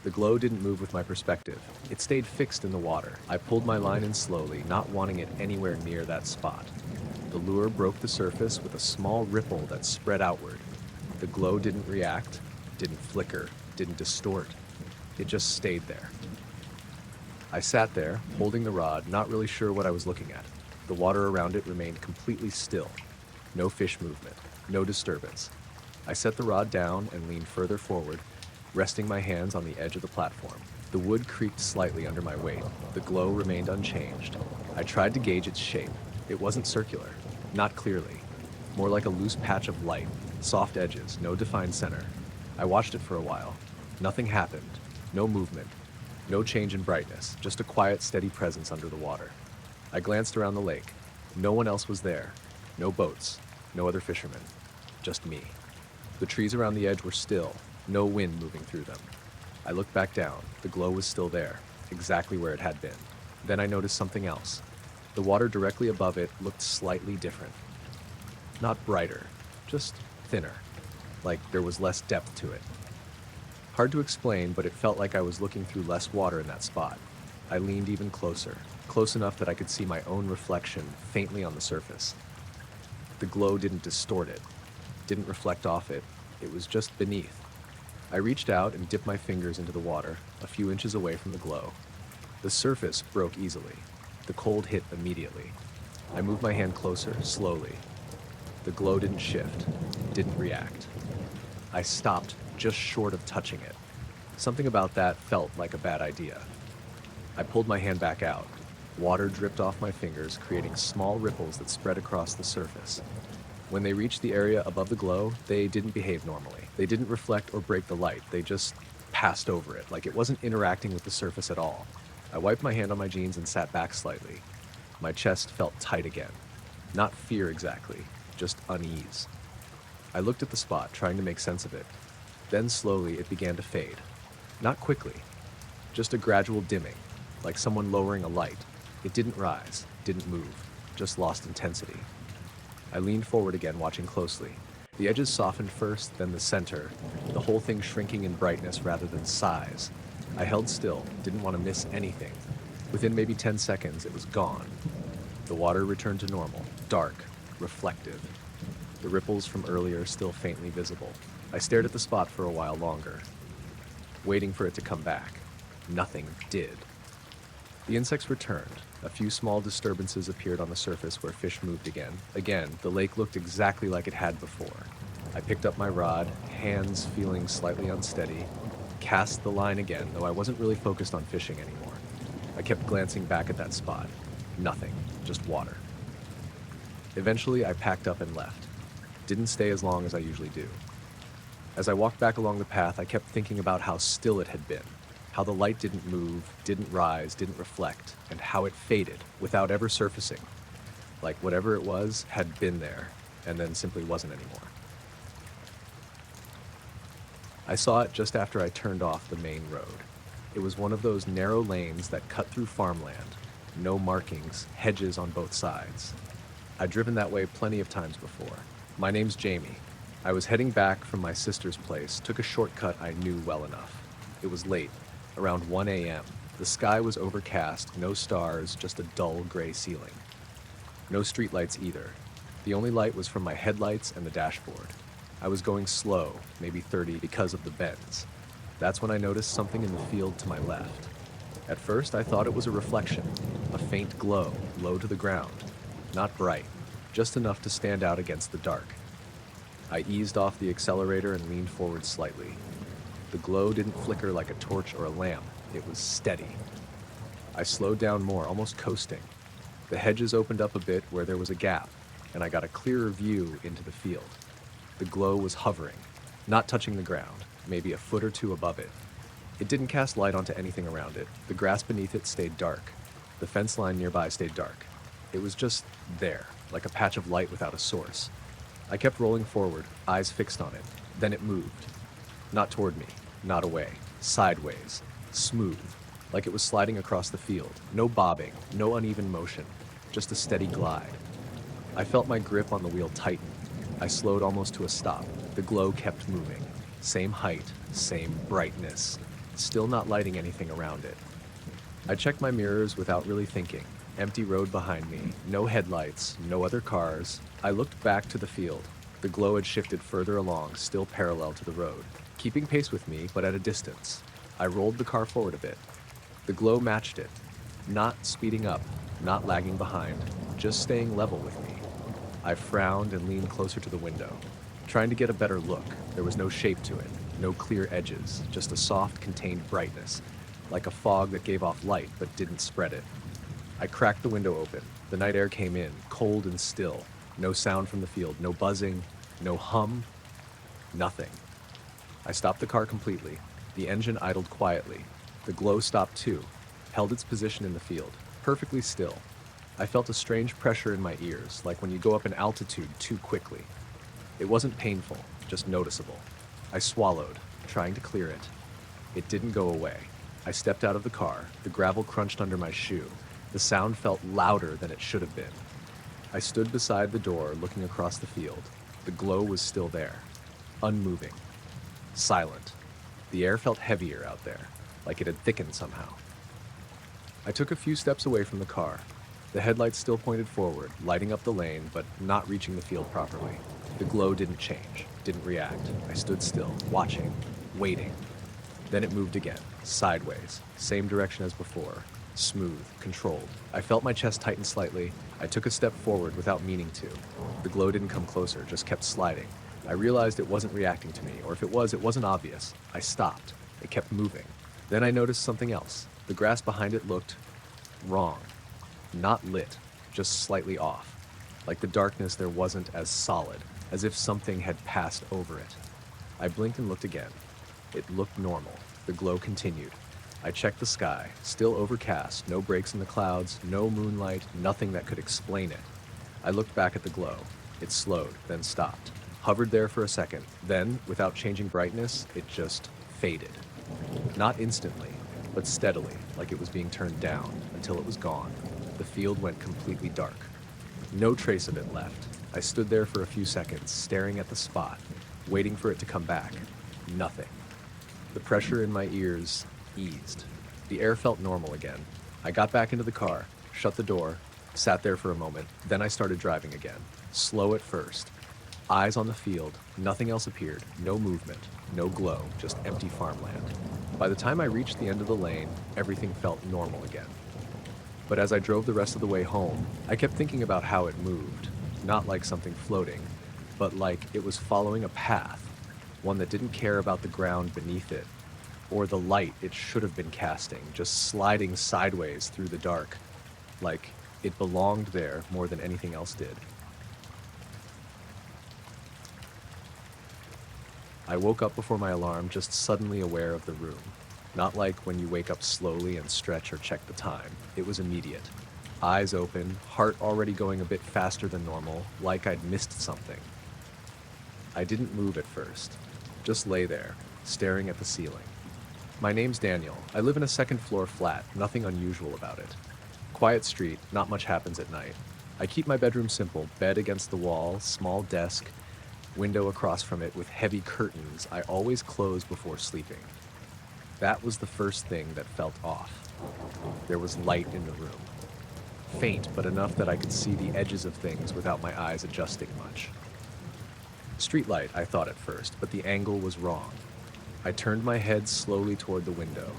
The glow didn't move with my perspective. It stayed fixed in the water. I pulled my line in slowly, not wanting it anywhere near that spot. The lure broke the surface with a small ripple that spread outward. The glow didn't react, didn't flicker, didn't distort. It just stayed there. I sat there, holding the rod, not really sure what I was looking at. The water around it remained completely still. No fish movement, no disturbance. I set the rod down and leaned further forward, resting my hands on the edge of the platform. The wood creaked slightly under my weight. The glow remained unchanged. I tried to gauge its shape. It wasn't circular, not clearly. More like a loose patch of light, soft edges, no defined center. I watched it for a while. Nothing happened. No movement. No change in brightness, just a quiet, steady presence under the water. I glanced around the lake. No one else was there. No boats. No other fishermen. Just me. The trees around the edge were still, no wind moving through them. I looked back down. The glow was still there, exactly where it had been. Then I noticed something else. The water directly above it looked slightly different. Not brighter, just thinner, like there was less depth to it. Hard to explain, but it felt like I was looking through less water in that spot. I leaned even closer, close enough that I could see my own reflection faintly on the surface. The glow didn't distort it, didn't reflect off it. It was just beneath. I reached out and dipped my fingers into the water, a few inches away from the glow. The surface broke easily. The cold hit immediately. I moved my hand closer, slowly. The glow didn't shift, didn't react. I stopped just short of touching it. Something about that felt like a bad idea. I pulled my hand back out. Water dripped off my fingers, creating small ripples that spread across the surface. When they reached the area above the glow, they didn't behave normally. They didn't reflect or break the light. They just passed over it, like it wasn't interacting with the surface at all. I wiped my hand on my jeans and sat back slightly. My chest felt tight again. Not fear exactly, just unease. I looked at the spot, trying to make sense of it. Then slowly it began to fade. Not quickly, just a gradual dimming, like someone lowering a light. It didn't rise, didn't move, just lost intensity. I leaned forward again, watching closely. The edges softened first, then the center, the whole thing shrinking in brightness rather than size. I held still, didn't want to miss anything. Within maybe 10 seconds, it was gone. The water returned to normal, dark, reflective. The ripples from earlier still faintly visible. I stared at the spot for a while longer, waiting for it to come back. Nothing did. The insects returned. A few small disturbances appeared on the surface where fish moved again. Again, the lake looked exactly like it had before. I picked up my rod, hands feeling slightly unsteady, cast the line again, though I wasn't really focused on fishing anymore. I kept glancing back at that spot. Nothing, just water. Eventually, I packed up and left. Didn't stay as long as I usually do. As I walked back along the path, I kept thinking about how still it had been. How the light didn't move, didn't rise, didn't reflect, and how it faded without ever surfacing. Like whatever it was had been there, and then simply wasn't anymore. I saw it just after I turned off the main road. It was one of those narrow lanes that cut through farmland. No markings, hedges on both sides. I'd driven that way plenty of times before. My name's Jamie. I was heading back from my sister's place, took a shortcut I knew well enough. It was late. Around 1 a.m. The sky was overcast, no stars, just a dull gray ceiling. No streetlights either. The only light was from my headlights and the dashboard. I was going slow, maybe 30 because of the bends. That's when I noticed something in the field to my left. At first, I thought it was a reflection, a faint glow, low to the ground. Not bright, just enough to stand out against the dark. I eased off the accelerator and leaned forward slightly. The glow didn't flicker like a torch or a lamp. It was steady. I slowed down more, almost coasting. The hedges opened up a bit where there was a gap, and I got a clearer view into the field. The glow was hovering, not touching the ground, maybe a foot or two above it. It didn't cast light onto anything around it. The grass beneath it stayed dark. The fence line nearby stayed dark. It was just there, like a patch of light without a source. I kept rolling forward, eyes fixed on it. Then it moved. Not toward me, not away, sideways, smooth, like it was sliding across the field. No bobbing, no uneven motion, just a steady glide. I felt my grip on the wheel tighten. I slowed almost to a stop. The glow kept moving. Same height, same brightness, still not lighting anything around it. I checked my mirrors without really thinking. Empty road behind me, no headlights, no other cars. I looked back to the field. The glow had shifted further along, still parallel to the road, keeping pace with me, but at a distance. I rolled the car forward a bit. The glow matched it, not speeding up, not lagging behind, just staying level with me. I frowned and leaned closer to the window, trying to get a better look. There was no shape to it, no clear edges, just a soft, contained brightness, like a fog that gave off light but didn't spread it. I cracked the window open. The night air came in, cold and still. No sound from the field, no buzzing, no hum, nothing. I stopped the car completely. The engine idled quietly. The glow stopped too, held its position in the field, perfectly still. I felt a strange pressure in my ears, like when you go up in altitude too quickly. It wasn't painful, just noticeable. I swallowed, trying to clear it. It didn't go away. I stepped out of the car. The gravel crunched under my shoe. The sound felt louder than it should have been. I stood beside the door, looking across the field. The glow was still there, unmoving, silent. The air felt heavier out there, like it had thickened somehow. I took a few steps away from the car. The headlights still pointed forward, lighting up the lane, but not reaching the field properly. The glow didn't change, didn't react. I stood still, watching, waiting. Then it moved again, sideways, same direction as before, Smooth, controlled. I felt my chest tighten slightly. I took a step forward without meaning to. The glow didn't come closer, just kept sliding. I realized it wasn't reacting to me, or if it was, it wasn't obvious. I stopped. It kept moving. Then I noticed something else. The grass behind it looked wrong. Not lit, just slightly off. Like the darkness there wasn't as solid, as if something had passed over it. I blinked and looked again. It looked normal. The glow continued. I checked the sky, still overcast, no breaks in the clouds, no moonlight, nothing that could explain it. I looked back at the glow. It slowed, then stopped. Hovered there for a second. Then, without changing brightness, it just faded. Not instantly, but steadily, like it was being turned down, until it was gone. The field went completely dark. No trace of it left. I stood there for a few seconds, staring at the spot, waiting for it to come back. Nothing. The pressure in my ears eased. The air felt normal again. I got back into the car, shut the door, sat there for a moment, then I started driving again. Slow at first. Eyes on the field, nothing else appeared, no movement, no glow, just empty farmland. By the time I reached the end of the lane, everything felt normal again. But as I drove the rest of the way home, I kept thinking about how it moved. Not like something floating, but like it was following a path, one that didn't care about the ground beneath it, or the light it should have been casting, just sliding sideways through the dark, like it belonged there more than anything else did. I woke up before my alarm, just suddenly aware of the room. Not like when you wake up slowly and stretch or check the time. It was immediate. Eyes open, heart already going a bit faster than normal, like I'd missed something. I didn't move at first, just lay there, staring at the ceiling. My name's Daniel. I live in a second-floor flat, nothing unusual about it. Quiet street, not much happens at night. I keep my bedroom simple, bed against the wall, small desk, window across from it with heavy curtains I always close before sleeping. That was the first thing that felt off. There was light in the room. Faint, but enough that I could see the edges of things without my eyes adjusting much. Streetlight, I thought at first, but the angle was wrong. I turned my head slowly toward the window.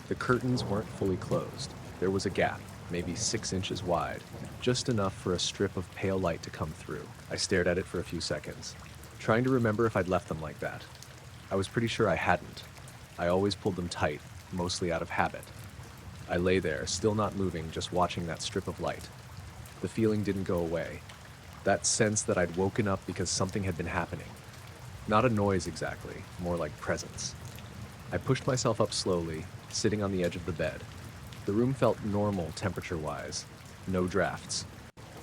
The curtains weren't fully closed. There was a gap, maybe 6 inches wide, just enough for a strip of pale light to come through. I stared at it for a few seconds, trying to remember if I'd left them like that. I was pretty sure I hadn't. I always pulled them tight, mostly out of habit. I lay there, still not moving, just watching that strip of light. The feeling didn't go away. That sense that I'd woken up because something had been happening. Not a noise exactly, more like presence. I pushed myself up slowly, sitting on the edge of the bed. The room felt normal temperature-wise. No drafts.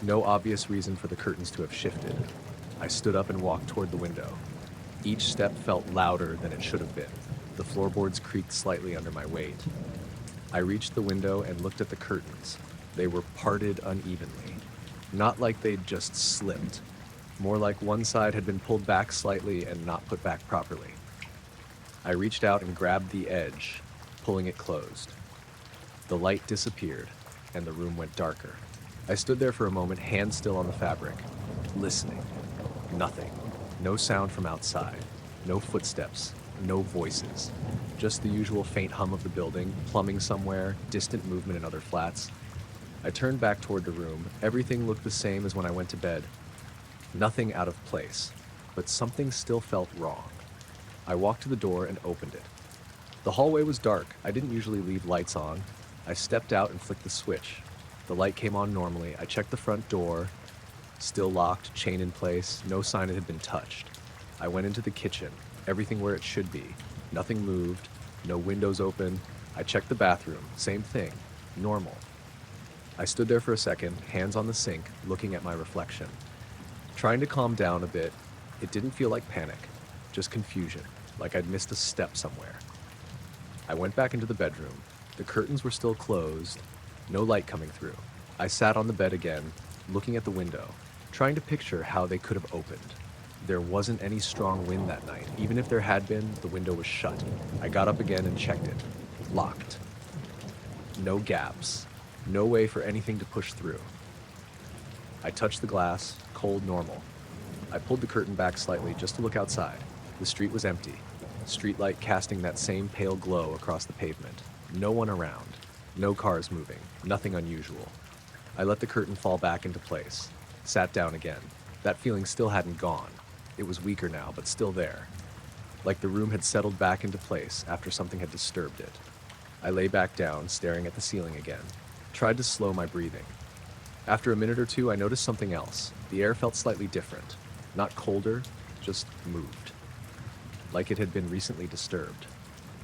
No obvious reason for the curtains to have shifted. I stood up and walked toward the window. Each step felt louder than it should have been. The floorboards creaked slightly under my weight. I reached the window and looked at the curtains. They were parted unevenly. Not like they'd just slipped. More like one side had been pulled back slightly and not put back properly. I reached out and grabbed the edge, pulling it closed. The light disappeared, and the room went darker. I stood there for a moment, hands still on the fabric, listening. Nothing. No sound from outside. No footsteps. No voices. Just the usual faint hum of the building, plumbing somewhere, distant movement in other flats. I turned back toward the room. Everything looked the same as when I went to bed. Nothing out of place, but something still felt wrong. I walked to the door and opened it. The hallway was dark. I didn't usually leave lights on. I stepped out and flicked the switch. The light came on normally. I checked the front door. Still locked, chain in place, no sign it had been touched. I went into the kitchen, everything where it should be. Nothing moved, no windows open. I checked the bathroom, same thing, normal. I stood there for a second, hands on the sink, looking at my reflection. Trying to calm down a bit, it didn't feel like panic, just confusion, like I'd missed a step somewhere. I went back into the bedroom. The curtains were still closed, no light coming through. I sat on the bed again, looking at the window, trying to picture how they could have opened. There wasn't any strong wind that night. Even if there had been, the window was shut. I got up again and checked it. Locked. No gaps. No way for anything to push through. I touched the glass, cold normal. I pulled the curtain back slightly just to look outside. The street was empty. Streetlight casting that same pale glow across the pavement. No one around. No cars moving, nothing unusual. I let the curtain fall back into place, sat down again. That feeling still hadn't gone. It was weaker now, but still there. Like the room had settled back into place after something had disturbed it. I lay back down, staring at the ceiling again. Tried to slow my breathing. After a minute or two, I noticed something else. The air felt slightly different. Not colder, just moved. Like it had been recently disturbed.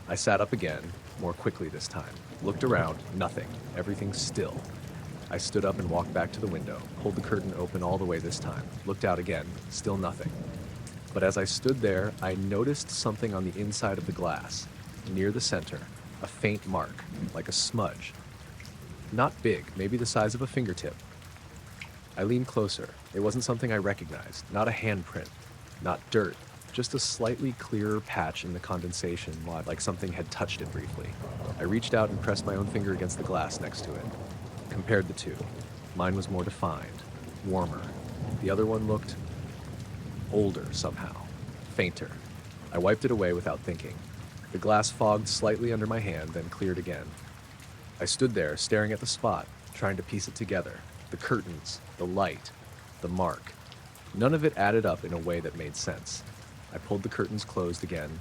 I sat up again, more quickly this time. Looked around, nothing. Everything still. I stood up and walked back to the window, pulled the curtain open all the way this time. Looked out again, still nothing. But as I stood there, I noticed something on the inside of the glass, near the center, a faint mark, like a smudge. Not big, maybe the size of a fingertip. I leaned closer. It wasn't something I recognized, not a handprint, not dirt, just a slightly clearer patch in the condensation, like something had touched it briefly. I reached out and pressed my own finger against the glass next to it. Compared the two. Mine was more defined, warmer. The other one looked older somehow, fainter. I wiped it away without thinking. The glass fogged slightly under my hand, then cleared again. I stood there, staring at the spot, trying to piece it together. The curtains, the light, the mark. None of it added up in a way that made sense. I pulled the curtains closed again,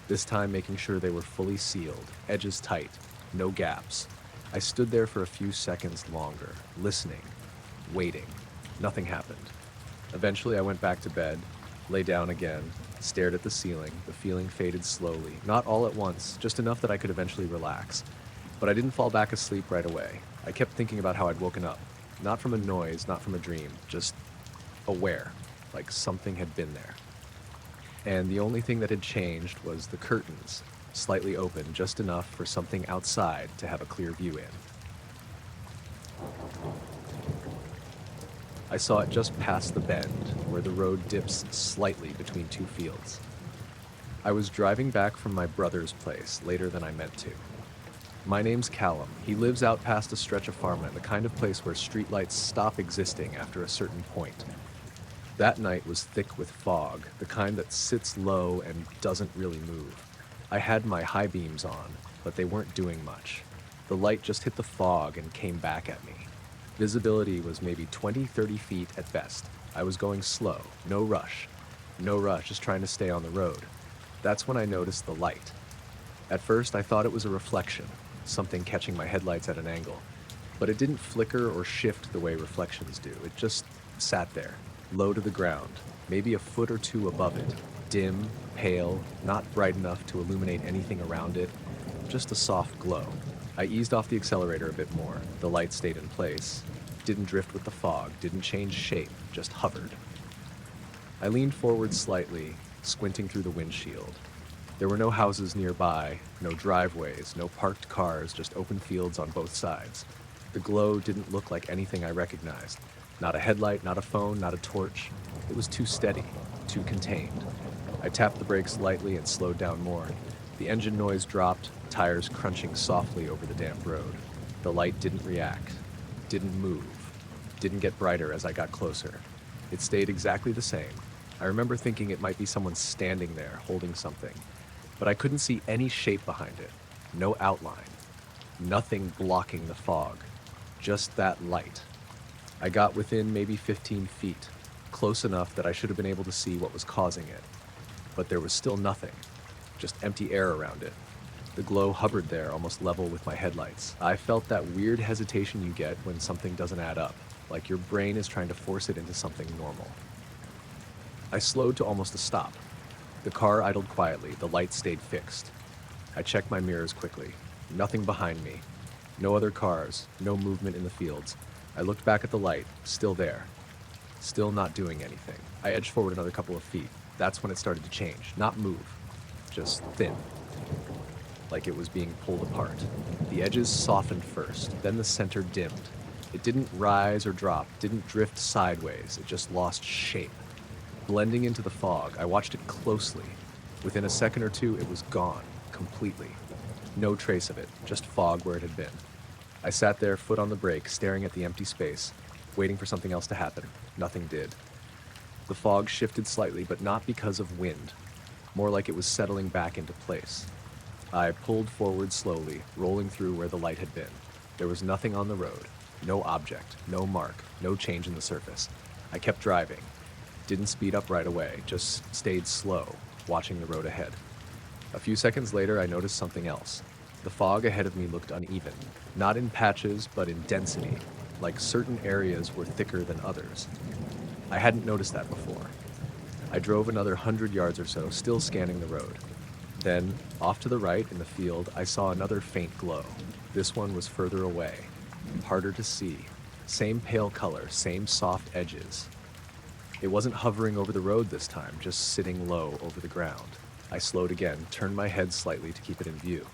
this time making sure they were fully sealed, edges tight, no gaps. I stood there for a few seconds longer, listening, waiting. Nothing happened. Eventually, I went back to bed, lay down again, stared at the ceiling. The feeling faded slowly, not all at once, just enough that I could eventually relax. But I didn't fall back asleep right away. I kept thinking about how I'd woken up. Not from a noise, not from a dream, just aware, like something had been there. And the only thing that had changed was the curtains, slightly open, just enough for something outside to have a clear view in. I saw it just past the bend, where the road dips slightly between two fields. I was driving back from my brother's place later than I meant to. My name's Callum. He lives out past a stretch of farmland, the kind of place where streetlights stop existing after a certain point. That night was thick with fog, the kind that sits low and doesn't really move. I had my high beams on, but they weren't doing much. The light just hit the fog and came back at me. Visibility was maybe 20-30 feet at best. I was going slow, no rush, just trying to stay on the road. That's when I noticed the light. At first, I thought it was a reflection, something catching my headlights at an angle. But it didn't flicker or shift the way reflections do. It just sat there, low to the ground, maybe a foot or two above it. Dim, pale, not bright enough to illuminate anything around it, just a soft glow. I eased off the accelerator a bit more. The light stayed in place. Didn't drift with the fog, didn't change shape, just hovered. I leaned forward slightly, squinting through the windshield. There were no houses nearby, no driveways, no parked cars, just open fields on both sides. The glow didn't look like anything I recognized. Not a headlight, not a phone, not a torch. It was too steady, too contained. I tapped the brakes lightly and slowed down more. The engine noise dropped, tires crunching softly over the damp road. The light didn't react, didn't move, didn't get brighter as I got closer. It stayed exactly the same. I remember thinking it might be someone standing there, holding something. But I couldn't see any shape behind it. No outline. Nothing blocking the fog. Just that light. I got within maybe 15 feet, close enough that I should have been able to see what was causing it. But there was still nothing, just empty air around it. The glow hovered there, almost level with my headlights. I felt that weird hesitation you get when something doesn't add up, like your brain is trying to force it into something normal. I slowed to almost a stop. The car idled quietly, the light stayed fixed. I checked my mirrors quickly. Nothing behind me. No other cars, no movement in the fields. I looked back at the light, still there. Still not doing anything. I edged forward another couple of feet. That's when it started to change, not move, just thin. Like it was being pulled apart. The edges softened first, then the center dimmed. It didn't rise or drop, didn't drift sideways, it just lost shape. Blending into the fog, I watched it closely. Within a second or two, it was gone, completely. No trace of it, just fog where it had been. I sat there, foot on the brake, staring at the empty space, waiting for something else to happen. Nothing did. The fog shifted slightly, but not because of wind. More like it was settling back into place. I pulled forward slowly, rolling through where the light had been. There was nothing on the road. No object, no mark, no change in the surface. I kept driving. Didn't speed up right away, just stayed slow, watching the road ahead. A few seconds later, I noticed something else. The fog ahead of me looked uneven, not in patches, but in density, like certain areas were thicker than others. I hadn't noticed that before. I drove another 100 yards or so, still scanning the road. Then, off to the right in the field, I saw another faint glow. This one was further away, harder to see. Same pale color, same soft edges. It wasn't hovering over the road this time, just sitting low over the ground. I slowed again, turned my head slightly to keep it in view.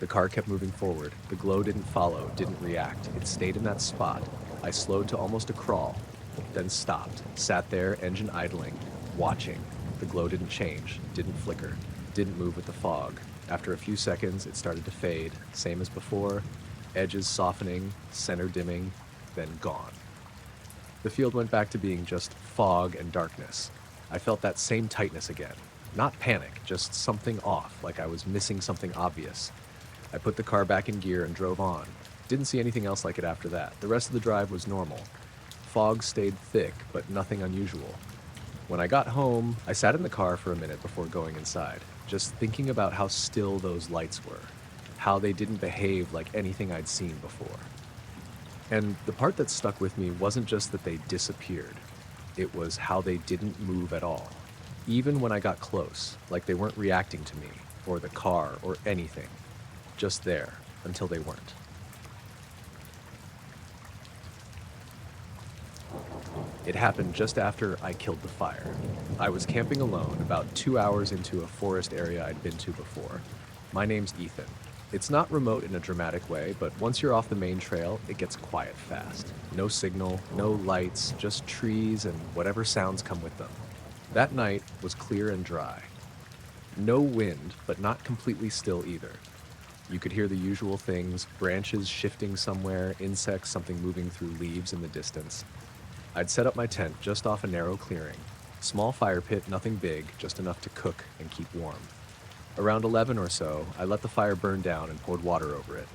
The car kept moving forward. The glow didn't follow, didn't react. It stayed in that spot. I slowed to almost a crawl, then stopped, sat there, engine idling, watching. The glow didn't change, didn't flicker, didn't move with the fog. After a few seconds, it started to fade, same as before, edges softening, center dimming, then gone. The field went back to being just fog and darkness. I felt that same tightness again. Not panic, just something off, like I was missing something obvious. I put the car back in gear and drove on. Didn't see anything else like it after that. The rest of the drive was normal. Fog stayed thick, but nothing unusual. When I got home, I sat in the car for a minute before going inside, just thinking about how still those lights were, how they didn't behave like anything I'd seen before. And the part that stuck with me wasn't just that they disappeared. It was how they didn't move at all. Even when I got close, like they weren't reacting to me, or the car, or anything. Just there, until they weren't. It happened just after I killed the fire. I was camping alone, about 2 hours into a forest area I'd been to before. My name's Ethan. It's not remote in a dramatic way, but once you're off the main trail, it gets quiet fast. No signal, no lights, just trees and whatever sounds come with them. That night was clear and dry. No wind, but not completely still either. You could hear the usual things, branches shifting somewhere, insects, something moving through leaves in the distance. I'd set up my tent just off a narrow clearing. Small fire pit, nothing big, just enough to cook and keep warm. Around 11 or so, I let the fire burn down and poured water over it.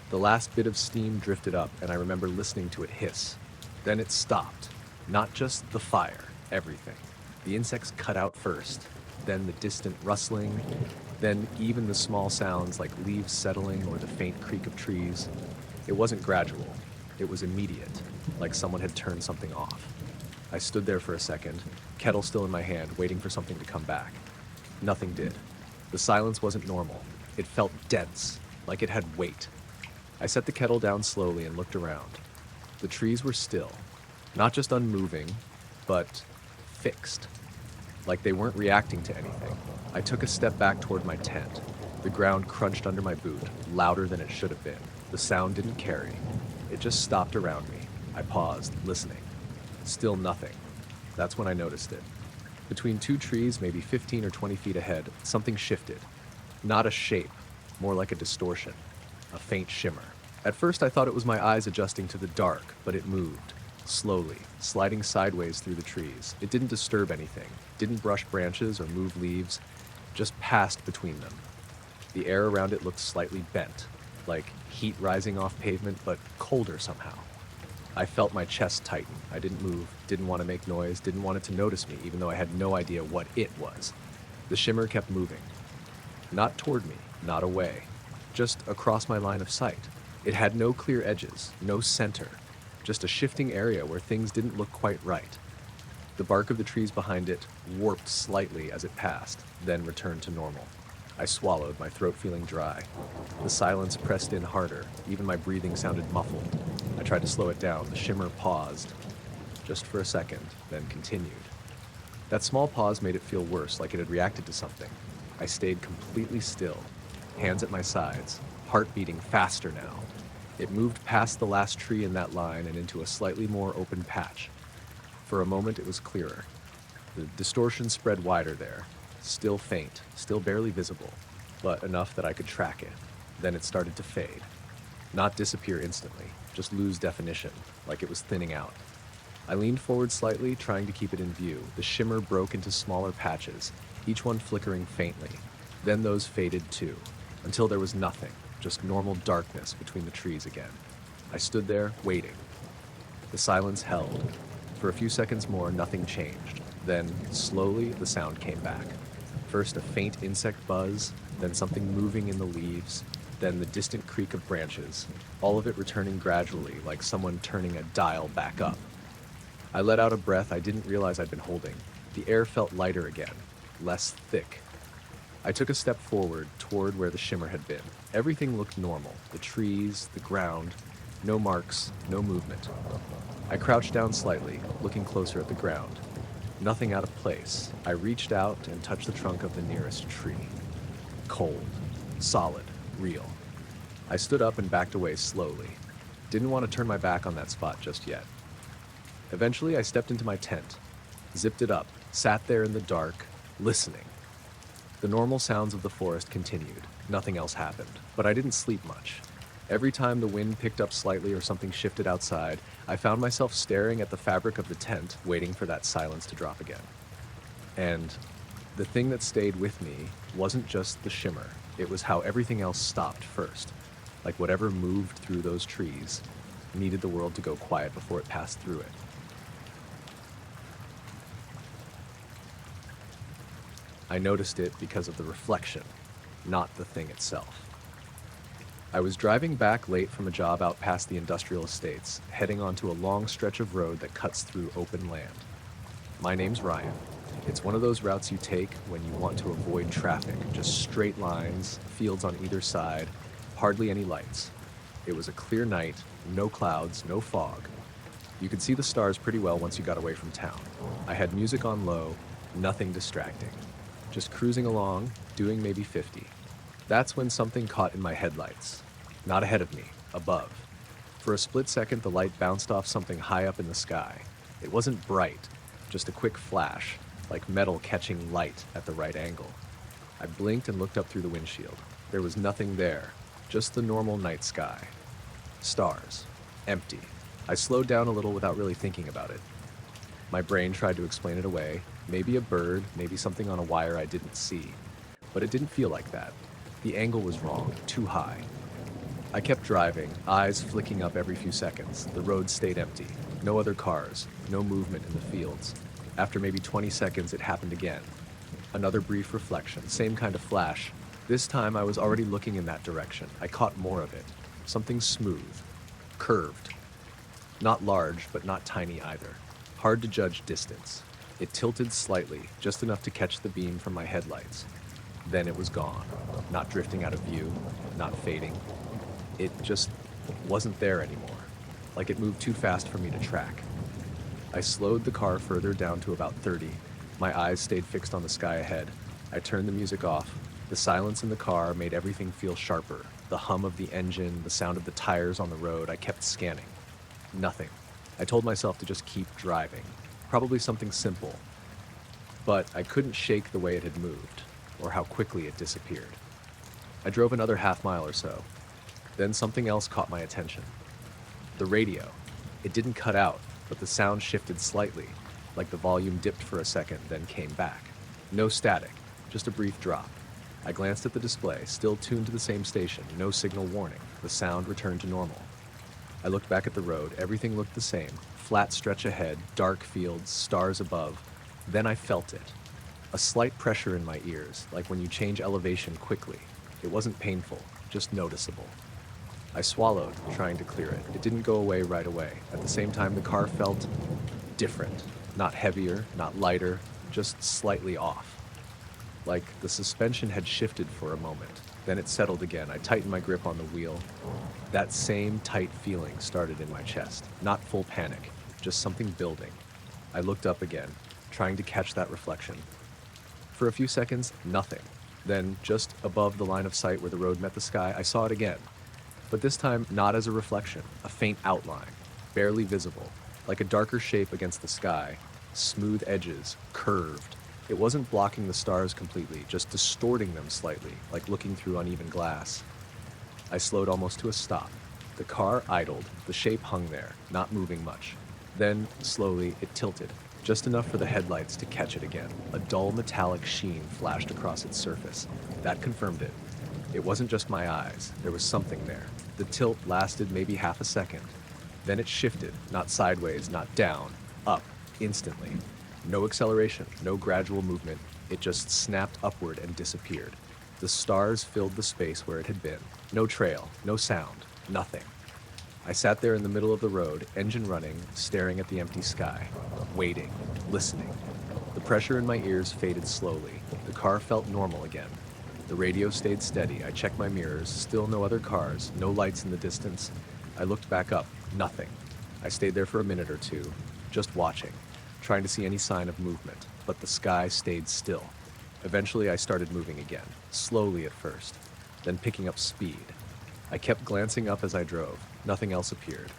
The last bit of steam drifted up, and I remember listening to it hiss. Then it stopped. Not just the fire, everything. The insects cut out first, then the distant rustling, then even the small sounds like leaves settling or the faint creak of trees. It wasn't gradual. It was immediate, like someone had turned something off. I stood there for a second, kettle still in my hand, waiting for something to come back. Nothing did. The silence wasn't normal. It felt dense, like it had weight. I set the kettle down slowly and looked around. The trees were still, not just unmoving, but fixed, like they weren't reacting to anything. I took a step back toward my tent. The ground crunched under my boot, louder than it should have been. The sound didn't carry. It just stopped around me. I paused, listening. Still nothing. That's when I noticed it. Between two trees, maybe 15 or 20 feet ahead, something shifted. Not a shape, more like a distortion, a faint shimmer. At first I thought it was my eyes adjusting to the dark, but it moved, slowly, sliding sideways through the trees. It didn't disturb anything, didn't brush branches or move leaves, just passed between them. The air around it looked slightly bent, like heat rising off pavement, but colder somehow. I felt my chest tighten. I didn't move, didn't want to make noise, didn't want it to notice me, even though I had no idea what it was. The shimmer kept moving. Not toward me, not away, just across my line of sight. It had no clear edges, no center, just a shifting area where things didn't look quite right. The bark of the trees behind it warped slightly as it passed, then returned to normal. I swallowed, my throat feeling dry. The silence pressed in harder, even my breathing sounded muffled. I tried to slow it down. The shimmer paused, just for a second, then continued. That small pause made it feel worse, like it had reacted to something. I stayed completely still, hands at my sides, heart beating faster now. It moved past the last tree in that line and into a slightly more open patch. For a moment it was clearer. The distortion spread wider there, still faint, still barely visible, but enough that I could track it. Then it started to fade. Not disappear instantly, just lose definition, like it was thinning out. I leaned forward slightly, trying to keep it in view. The shimmer broke into smaller patches, each one flickering faintly. Then those faded too, until there was nothing, just normal darkness between the trees again. I stood there, waiting. The silence held. For a few seconds more, nothing changed. Then, slowly, the sound came back. First, a faint insect buzz, then something moving in the leaves, then the distant creak of branches, all of it returning gradually, like someone turning a dial back up. I let out a breath I didn't realize I'd been holding. The air felt lighter again, less thick. I took a step forward, toward where the shimmer had been. Everything looked normal. The trees, the ground, no marks, no movement. I crouched down slightly, looking closer at the ground. Nothing out of place. I reached out and touched the trunk of the nearest tree. Cold, solid, real. I stood up and backed away slowly. Didn't want to turn my back on that spot just yet. Eventually, I stepped into my tent, zipped it up, sat there in the dark, listening. The normal sounds of the forest continued. Nothing else happened, but I didn't sleep much. Every time the wind picked up slightly or something shifted outside, I found myself staring at the fabric of the tent, waiting for that silence to drop again. And the thing that stayed with me wasn't just the shimmer, it was how everything else stopped first. Like whatever moved through those trees needed the world to go quiet before it passed through it. I noticed it because of the reflection, not the thing itself. I was driving back late from a job out past the industrial estates, heading onto a long stretch of road that cuts through open land. My name's Ryan. It's one of those routes you take when you want to avoid traffic, just straight lines, fields on either side, hardly any lights. It was a clear night, no clouds, no fog. You could see the stars pretty well once you got away from town. I had music on low, nothing distracting. Just cruising along, doing maybe 50. That's when something caught in my headlights. Not ahead of me, above. For a split second, the light bounced off something high up in the sky. It wasn't bright, just a quick flash, like metal catching light at the right angle. I blinked and looked up through the windshield. There was nothing there, just the normal night sky. Stars. Empty. I slowed down a little without really thinking about it. My brain tried to explain it away. Maybe a bird, maybe something on a wire I didn't see. But it didn't feel like that. The angle was wrong, too high. I kept driving, eyes flicking up every few seconds. The road stayed empty. No other cars, no movement in the fields. After maybe 20 seconds, it happened again. Another brief reflection, same kind of flash. This time I was already looking in that direction. I caught more of it. Something smooth, curved. Not large, but not tiny either. Hard to judge distance. It tilted slightly, just enough to catch the beam from my headlights. Then it was gone, not drifting out of view, not fading. It just wasn't there anymore, like it moved too fast for me to track. I slowed the car further down to about 30. My eyes stayed fixed on the sky ahead. I turned the music off. The silence in the car made everything feel sharper. The hum of the engine, the sound of the tires on the road. I kept scanning. Nothing. I told myself to just keep driving. Probably something simple. But I couldn't shake the way it had moved, or how quickly it disappeared. I drove another half mile or so. Then something else caught my attention. The radio. It didn't cut out, but the sound shifted slightly, like the volume dipped for a second, then came back. No static, just a brief drop. I glanced at the display, still tuned to the same station, no signal warning. The sound returned to normal. I looked back at the road. Everything looked the same. Flat stretch ahead, dark fields, stars above. Then I felt it. A slight pressure in my ears, like when you change elevation quickly. It wasn't painful, just noticeable. I swallowed, trying to clear it. It didn't go away right away. At the same time, the car felt different. Not heavier, not lighter, just slightly off. Like the suspension had shifted for a moment. Then it settled again. I tightened my grip on the wheel. That same tight feeling started in my chest. Not full panic, just something building. I looked up again, trying to catch that reflection. For a few seconds, nothing. Then, just above the line of sight where the road met the sky, I saw it again. But this time, not as a reflection, a faint outline, barely visible, like a darker shape against the sky, smooth edges, curved. It wasn't blocking the stars completely, just distorting them slightly, like looking through uneven glass. I slowed almost to a stop. The car idled, the shape hung there, not moving much. Then, slowly, it tilted, just enough for the headlights to catch it again. A dull metallic sheen flashed across its surface. That confirmed it. It wasn't just my eyes, there was something there. The tilt lasted maybe half a second. Then it shifted, not sideways, not down, up, instantly. No acceleration, no gradual movement. It just snapped upward and disappeared. The stars filled the space where it had been. No trail, no sound, nothing. I sat there in the middle of the road, engine running, staring at the empty sky, waiting, listening. The pressure in my ears faded slowly. The car felt normal again. The radio stayed steady. I checked my mirrors. Still no other cars, no lights in the distance. I looked back up. Nothing. I stayed there for a minute or two, just watching, trying to see any sign of movement, but the sky stayed still. Eventually, I started moving again, slowly at first, then picking up speed. I kept glancing up as I drove. Nothing else appeared.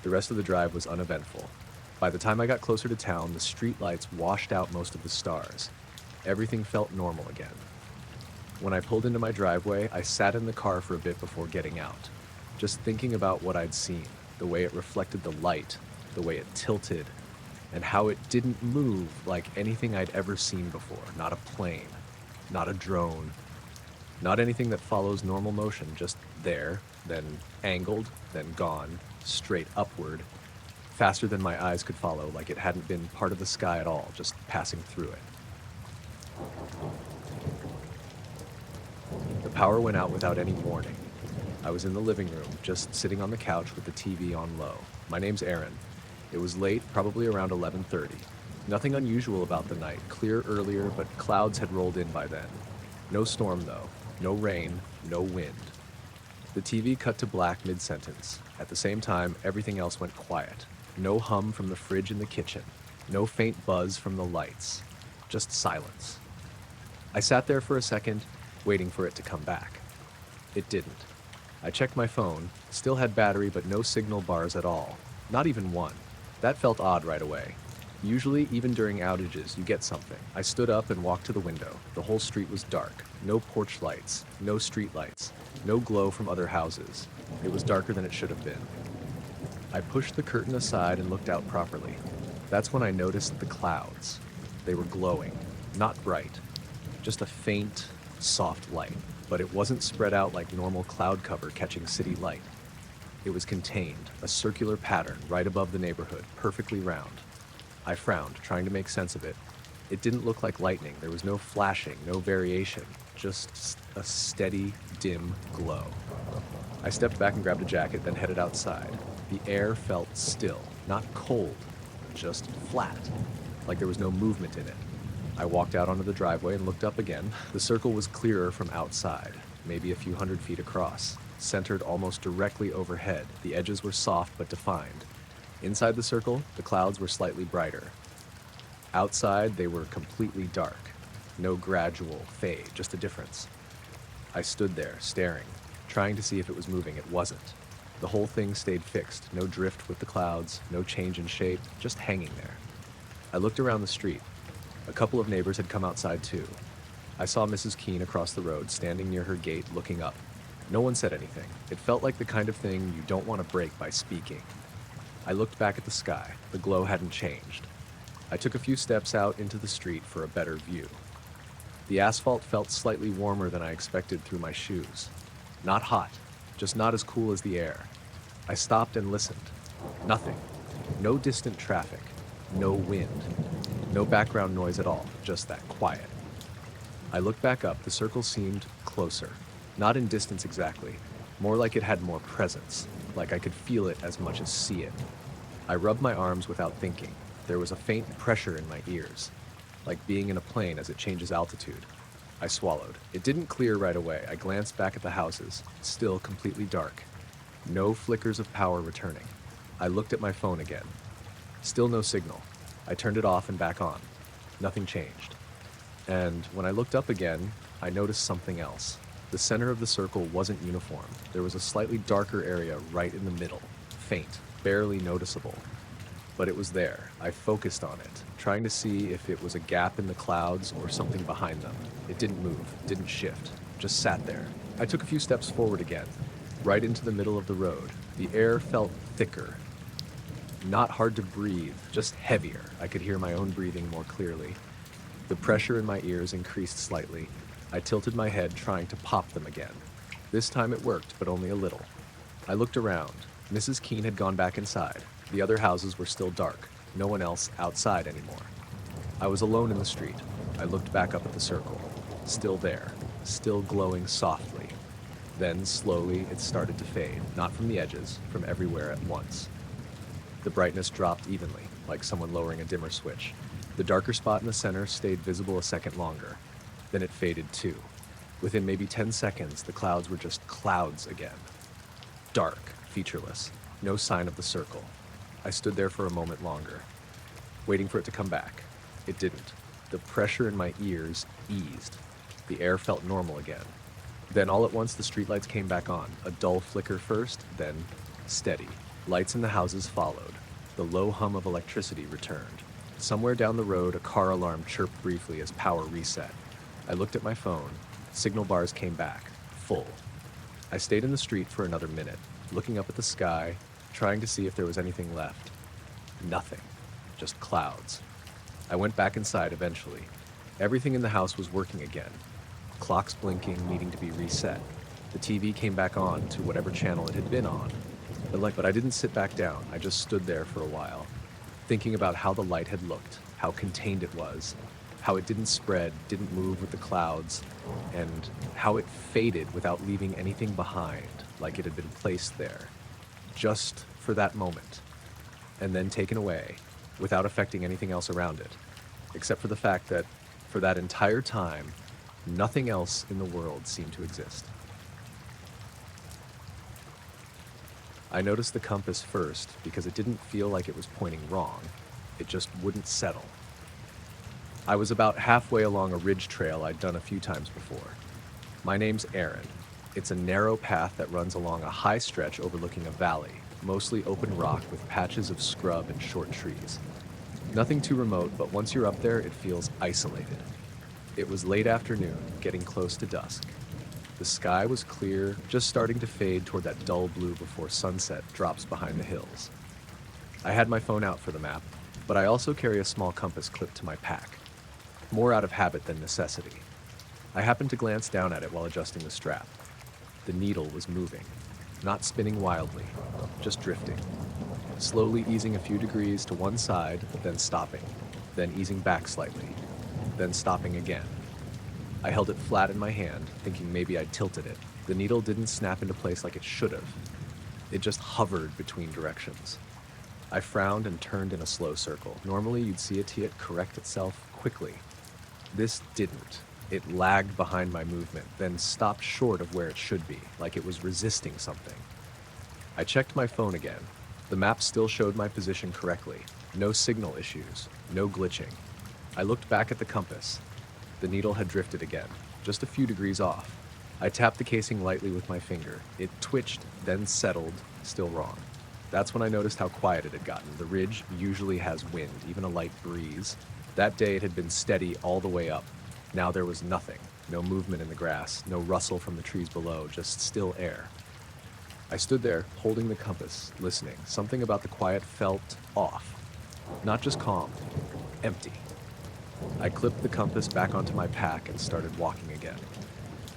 The rest of the drive was uneventful. By the time I got closer to town, the street lights washed out most of the stars. Everything felt normal again. When I pulled into my driveway, I sat in the car for a bit before getting out, just thinking about what I'd seen, the way it reflected the light, the way it tilted, and how it didn't move like anything I'd ever seen before. Not a plane, not a drone, not anything that follows normal motion, just there, then angled, then gone, straight upward, faster than my eyes could follow, like it hadn't been part of the sky at all, just passing through it. The power went out without any warning. I was in the living room, just sitting on the couch with the TV on low. My name's Aaron. It was late, probably around 11:30. Nothing unusual about the night, clear earlier, but clouds had rolled in by then. No storm though, no rain, no wind. The TV cut to black mid-sentence. At the same time, everything else went quiet. No hum from the fridge in the kitchen. No faint buzz from the lights. Just silence. I sat there for a second, waiting for it to come back. It didn't. I checked my phone, still had battery but no signal bars at all. Not even one. That felt odd right away. Usually, even during outages, you get something. I stood up and walked to the window. The whole street was dark. No porch lights, no street lights, no glow from other houses. It was darker than it should have been. I pushed the curtain aside and looked out properly. That's when I noticed the clouds. They were glowing, not bright, just a faint, soft light. But it wasn't spread out like normal cloud cover catching city light. It was contained, a circular pattern right above the neighborhood, perfectly round. I frowned, trying to make sense of it. It didn't look like lightning. There was no flashing, no variation, just a steady, dim glow. I stepped back and grabbed a jacket, then headed outside. The air felt still, not cold, just flat, like there was no movement in it. I walked out onto the driveway and looked up again. The circle was clearer from outside, maybe a few hundred feet across, centered almost directly overhead. The edges were soft but defined. Inside the circle, the clouds were slightly brighter. Outside, they were completely dark. No gradual fade, just a difference. I stood there, staring, trying to see if it was moving. It wasn't. The whole thing stayed fixed, no drift with the clouds, no change in shape, just hanging there. I looked around the street. A couple of neighbors had come outside too. I saw Mrs. Keene across the road, standing near her gate, looking up. No one said anything. It felt like the kind of thing you don't want to break by speaking. I looked back at the sky. The glow hadn't changed. I took a few steps out into the street for a better view. The asphalt felt slightly warmer than I expected through my shoes. Not hot, just not as cool as the air. I stopped and listened. Nothing. No distant traffic. No wind. No background noise at all, just that quiet. I looked back up. The circle seemed closer. Not in distance exactly. More like it had more presence. Like I could feel it as much as see it. I rubbed my arms without thinking. There was a faint pressure in my ears, like being in a plane as it changes altitude. I swallowed. It didn't clear right away. I glanced back at the houses, still completely dark. No flickers of power returning. I looked at my phone again. Still no signal. I turned it off and back on. Nothing changed. And when I looked up again, I noticed something else. The center of the circle wasn't uniform. There was a slightly darker area right in the middle, faint, barely noticeable. But it was there. I focused on it, trying to see if it was a gap in the clouds or something behind them. It didn't move, didn't shift, just sat there. I took a few steps forward again, right into the middle of the road. The air felt thicker. Not hard to breathe, just heavier. I could hear my own breathing more clearly. The pressure in my ears increased slightly. I tilted my head, trying to pop them again. This time it worked, but only a little. I looked around. Mrs. Keene had gone back inside. The other houses were still dark. No one else outside anymore. I was alone in the street. I looked back up at the circle. Still there. Still glowing softly. Then, slowly, it started to fade. Not from the edges, from everywhere at once. The brightness dropped evenly, like someone lowering a dimmer switch. The darker spot in the center stayed visible a second longer. Then it faded too. Within maybe 10 seconds, the clouds were just clouds again. Dark, featureless, no sign of the circle. I stood there for a moment longer, waiting for it to come back. It didn't. The pressure in my ears eased. The air felt normal again. Then all at once the streetlights came back on, a dull flicker first, then steady. Lights in the houses followed. The low hum of electricity returned. Somewhere down the road, a car alarm chirped briefly as power reset. I looked at my phone. Signal bars came back, full. I stayed in the street for another minute, looking up at the sky, trying to see if there was anything left. Nothing. Just clouds. I went back inside eventually. Everything in the house was working again. Clocks blinking, needing to be reset. The TV came back on to whatever channel it had been on. But I didn't sit back down. I just stood there for a while, thinking about how the light had looked, how contained it was, how it didn't spread, didn't move with the clouds, and how it faded without leaving anything behind, like it had been placed there, just for that moment, and then taken away, without affecting anything else around it, except for the fact that, for that entire time, nothing else in the world seemed to exist. I noticed the compass first because it didn't feel like it was pointing wrong. It just wouldn't settle. I was about halfway along a ridge trail I'd done a few times before. My name's Aaron. It's a narrow path that runs along a high stretch overlooking a valley, mostly open rock with patches of scrub and short trees. Nothing too remote, but once you're up there, it feels isolated. It was late afternoon, getting close to dusk. The sky was clear, just starting to fade toward that dull blue before sunset drops behind the hills. I had my phone out for the map, but I also carry a small compass clipped to my pack, more out of habit than necessity. I happened to glance down at it while adjusting the strap. The needle was moving, not spinning wildly, just drifting, slowly easing a few degrees to one side, then stopping, then easing back slightly, then stopping again. I held it flat in my hand, thinking maybe I'd tilted it. The needle didn't snap into place like it should have. It just hovered between directions. I frowned and turned in a slow circle. Normally, you'd see it correct itself quickly. This didn't. It lagged behind my movement, then stopped short of where it should be, like it was resisting something. I checked my phone again. The map still showed my position correctly. No signal issues, no glitching. I looked back at the compass. The needle had drifted again, just a few degrees off. I tapped the casing lightly with my finger. It twitched, then settled, still wrong. That's when I noticed how quiet it had gotten. The ridge usually has wind, even a light breeze. That day it had been steady all the way up. Now there was nothing. No movement in the grass, no rustle from the trees below, just still air. I stood there, holding the compass, listening. Something about the quiet felt off. Not just calm, empty. I clipped the compass back onto my pack and started walking again.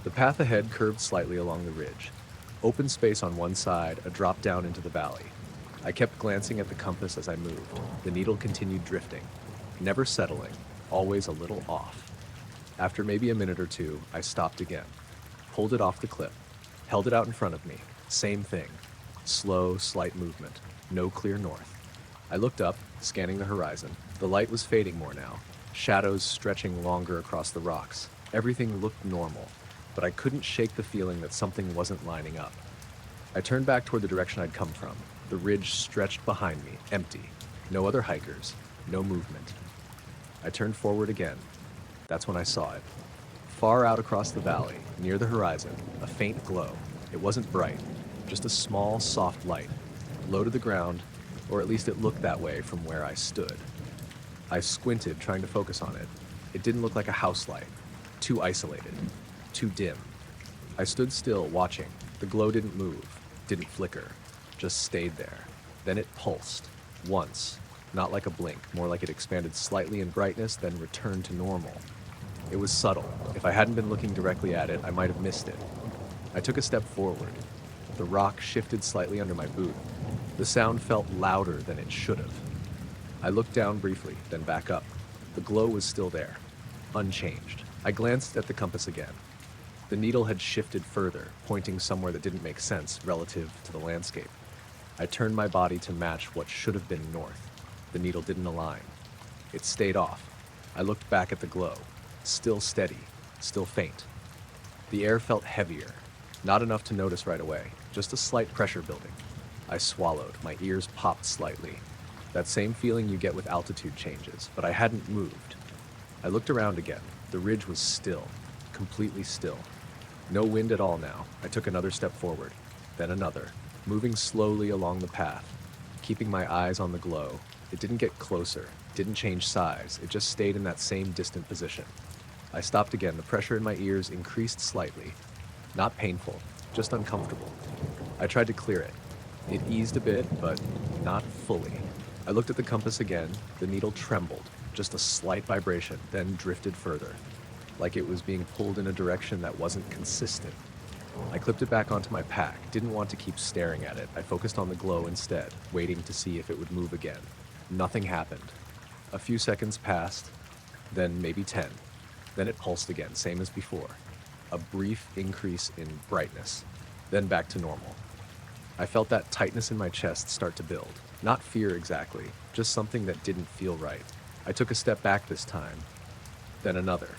The path ahead curved slightly along the ridge. Open space on one side, a drop down into the valley. I kept glancing at the compass as I moved. The needle continued drifting, never settling, always a little off. After maybe a minute or two, I stopped again, pulled it off the clip, held it out in front of me. Same thing. Slow, slight movement. No clear north. I looked up, scanning the horizon. The light was fading more now. Shadows stretching longer across the rocks. Everything looked normal, but I couldn't shake the feeling that something wasn't lining up. I turned back toward the direction I'd come from. The ridge stretched behind me, empty. No other hikers, no movement. I turned forward again. That's when I saw it. Far out across the valley, near the horizon, a faint glow. It wasn't bright, just a small, soft light, low to the ground, or at least it looked that way from where I stood. I squinted, trying to focus on it. It didn't look like a house light. Too isolated. Too dim. I stood still, watching. The glow didn't move, didn't flicker, just stayed there. Then it pulsed. Once. Not like a blink, more like it expanded slightly in brightness, then returned to normal. It was subtle. If I hadn't been looking directly at it, I might have missed it. I took a step forward. The rock shifted slightly under my boot. The sound felt louder than it should have. I looked down briefly, then back up. The glow was still there, unchanged. I glanced at the compass again. The needle had shifted further, pointing somewhere that didn't make sense relative to the landscape. I turned my body to match what should have been north. The needle didn't align. It stayed off. I looked back at the glow. Still steady, still faint. The air felt heavier. Not enough to notice right away, just a slight pressure building. I swallowed. My ears popped slightly. That same feeling you get with altitude changes, but I hadn't moved. I looked around again. The ridge was still, completely still. No wind at all now. I took another step forward, then another, moving slowly along the path, keeping my eyes on the glow. It didn't get closer, didn't change size, it just stayed in that same distant position. I stopped again. The pressure in my ears increased slightly. Not painful, just uncomfortable. I tried to clear it. It eased a bit, but not fully. I looked at the compass again. The needle trembled, just a slight vibration, then drifted further, like it was being pulled in a direction that wasn't consistent. I clipped it back onto my pack, didn't want to keep staring at it. I focused on the glow instead, waiting to see if it would move again. Nothing happened. A few seconds passed, then maybe 10. Then it pulsed again, same as before. A brief increase in brightness, then back to normal. I felt that tightness in my chest start to build. Not fear exactly, just something that didn't feel right. I took a step back this time, then another.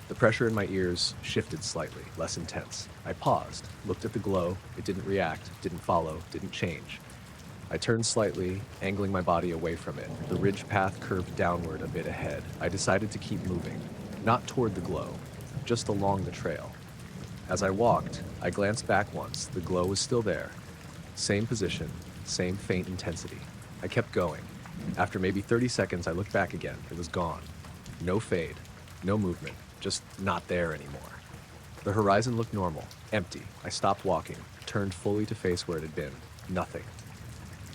The pressure in my ears shifted slightly, less intense. I paused, looked at the glow. It didn't react, didn't follow, didn't change. I turned slightly, angling my body away from it. The ridge path curved downward a bit ahead. I decided to keep moving, not toward the glow, just along the trail. As I walked, I glanced back once. The glow was still there. Same position, same faint intensity. I kept going. After maybe 30 seconds, I looked back again. It was gone. No fade, no movement, just not there anymore. The horizon looked normal, empty. I stopped walking, turned fully to face where it had been. Nothing.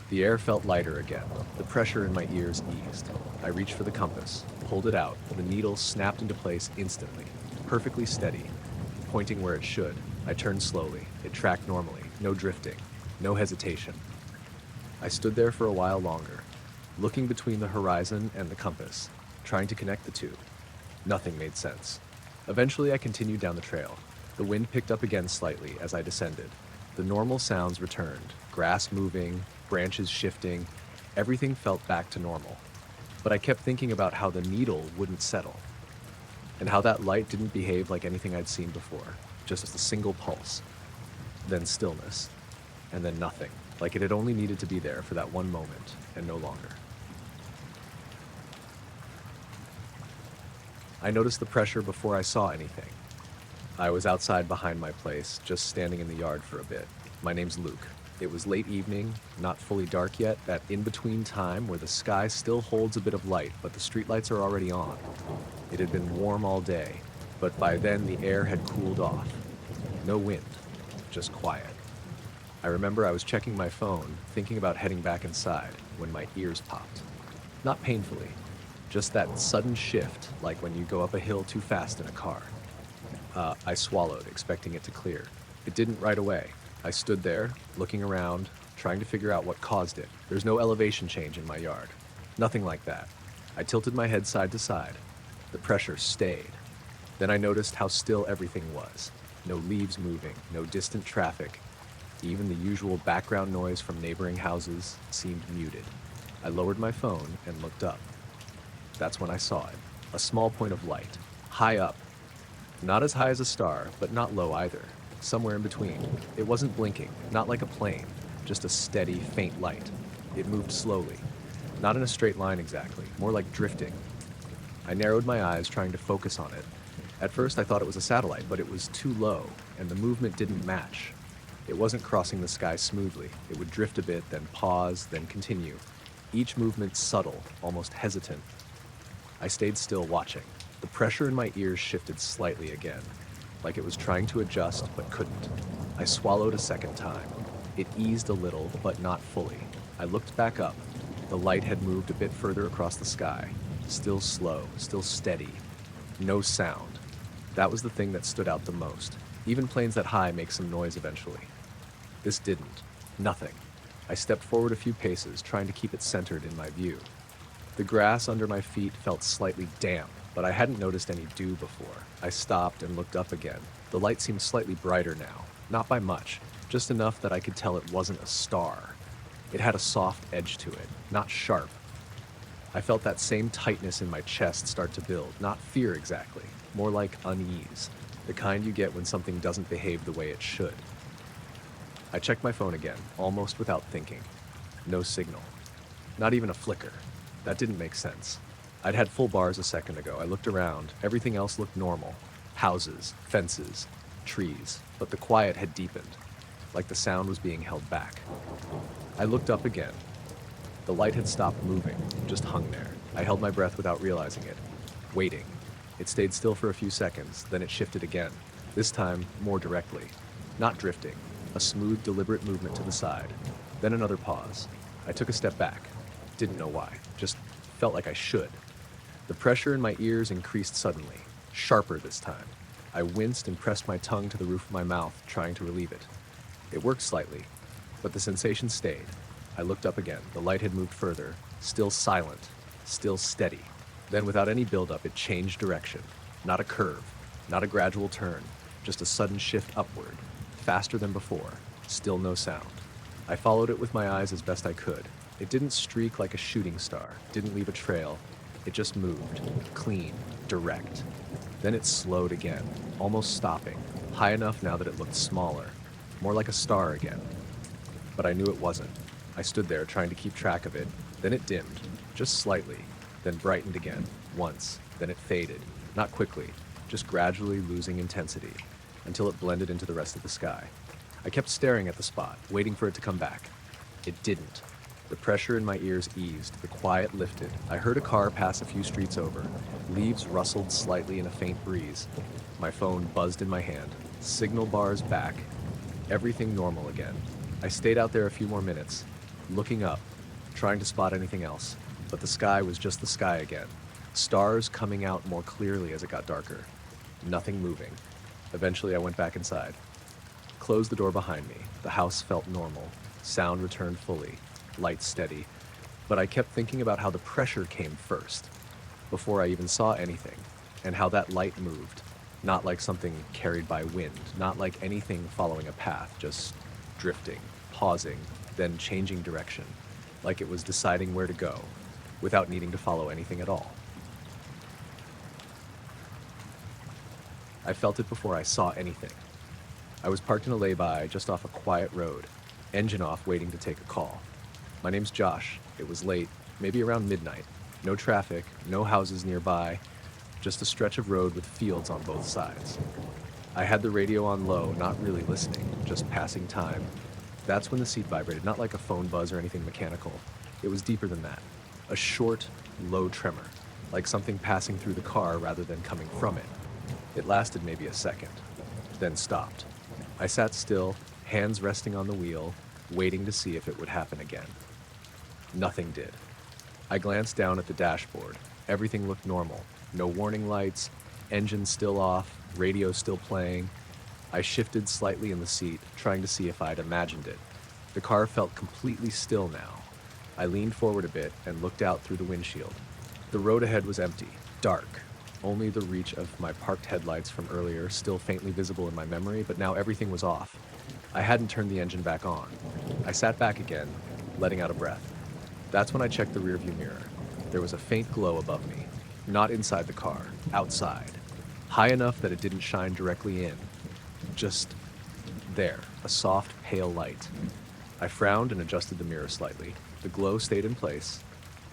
The air felt lighter again. The pressure in my ears eased. I reached for the compass, pulled it out. The needle snapped into place instantly, perfectly steady, pointing where it should. I turned slowly. It tracked normally, no drifting, no hesitation. I stood there for a while longer, looking between the horizon and the compass, trying to connect the two. Nothing made sense. Eventually, I continued down the trail. The wind picked up again slightly as I descended. The normal sounds returned, grass moving, branches shifting. Everything felt back to normal. But I kept thinking about how the needle wouldn't settle, and how that light didn't behave like anything I'd seen before, just a single pulse, then stillness, and then nothing, like it had only needed to be there for that one moment and no longer. I noticed the pressure before I saw anything. I was outside behind my place, just standing in the yard for a bit. My name's Luke. It was late evening, not fully dark yet, that in-between time where the sky still holds a bit of light, but the streetlights are already on. It had been warm all day, but by then the air had cooled off. No wind, just quiet. I remember I was checking my phone, thinking about heading back inside, when my ears popped. Not painfully, just that sudden shift, like when you go up a hill too fast in a car. I swallowed, expecting it to clear. It didn't right away. I stood there, looking around, trying to figure out what caused it. There's no elevation change in my yard. Nothing like that. I tilted my head side to side. The pressure stayed. Then I noticed how still everything was. No leaves moving, no distant traffic. Even the usual background noise from neighboring houses seemed muted. I lowered my phone and looked up. That's when I saw it. A small point of light, high up. Not as high as a star, but not low either. Somewhere in between. It wasn't blinking, not like a plane, just a steady, faint light. It moved slowly. Not in a straight line exactly, more like drifting. I narrowed my eyes, trying to focus on it. At first I thought it was a satellite, but it was too low, and the movement didn't match. It wasn't crossing the sky smoothly. It would drift a bit, then pause, then continue. Each movement subtle, almost hesitant. I stayed still, watching. The pressure in my ears shifted slightly again, like it was trying to adjust but couldn't. I swallowed a second time. It eased a little, but not fully. I looked back up. The light had moved a bit further across the sky. Still slow, still steady. No sound. That was the thing that stood out the most. Even planes that high make some noise eventually. This didn't. Nothing. I stepped forward a few paces, trying to keep it centered in my view. The grass under my feet felt slightly damp, but I hadn't noticed any dew before. I stopped and looked up again. The light seemed slightly brighter now, not by much, just enough that I could tell it wasn't a star. It had a soft edge to it, not sharp. I felt that same tightness in my chest start to build, not fear exactly, more like unease, the kind you get when something doesn't behave the way it should. I checked my phone again, almost without thinking. No signal. Not even a flicker. That didn't make sense. I'd had full bars a second ago. I looked around. Everything else looked normal. Houses, fences, trees. But the quiet had deepened, like the sound was being held back. I looked up again. The light had stopped moving, just hung there. I held my breath without realizing it, waiting. It stayed still for a few seconds, then it shifted again. This time, more directly. Not drifting. A smooth, deliberate movement to the side. Then another pause. I took a step back. Didn't know why. Just felt like I should. The pressure in my ears increased suddenly, sharper this time. I winced and pressed my tongue to the roof of my mouth, trying to relieve it. It worked slightly, but the sensation stayed. I looked up again. The light had moved further, still silent, still steady. Then, without any buildup, it changed direction. Not a curve, not a gradual turn, just a sudden shift upward, faster than before, still no sound. I followed it with my eyes as best I could. It didn't streak like a shooting star, didn't leave a trail. It just moved, clean, direct. Then it slowed again, almost stopping, high enough now that it looked smaller, more like a star again. But I knew it wasn't. I stood there trying to keep track of it. Then it dimmed, just slightly, then brightened again, once. Then it faded, not quickly, just gradually losing intensity, until it blended into the rest of the sky. I kept staring at the spot, waiting for it to come back. It didn't. The pressure in my ears eased, the quiet lifted. I heard a car pass a few streets over. Leaves rustled slightly in a faint breeze. My phone buzzed in my hand. Signal bars back. Everything normal again. I stayed out there a few more minutes, looking up, trying to spot anything else. But the sky was just the sky again. Stars coming out more clearly as it got darker. Nothing moving. Eventually I went back inside. Closed the door behind me. The house felt normal. Sound returned fully. Light steady. But I kept thinking about how the pressure came first, before I even saw anything, and how that light moved. Not like something carried by wind, not like anything following a path, just drifting, pausing, then changing direction, like it was deciding where to go, without needing to follow anything at all. I felt it before I saw anything. I was parked in a lay-by just off a quiet road, engine off waiting to take a call. My name's Josh. It was late, maybe around midnight. No traffic, no houses nearby, just a stretch of road with fields on both sides. I had the radio on low, not really listening, just passing time. That's when the seat vibrated, not like a phone buzz or anything mechanical. It was deeper than that. A short, low tremor, like something passing through the car rather than coming from it. It lasted maybe a second, then stopped. I sat still, hands resting on the wheel, waiting to see if it would happen again. Nothing did. I glanced down at the dashboard. Everything looked normal. No warning lights, engine still off, radio still playing. I shifted slightly in the seat, trying to see if I'd imagined it. The car felt completely still now. I leaned forward a bit and looked out through the windshield. The road ahead was empty, dark. Only the reach of my parked headlights from earlier, still faintly visible in my memory, but now everything was off. I hadn't turned the engine back on. I sat back again, letting out a breath. That's when I checked the rearview mirror. There was a faint glow above me, not inside the car, outside, high enough that it didn't shine directly in. Just there, a soft, pale light. I frowned and adjusted the mirror slightly. The glow stayed in place,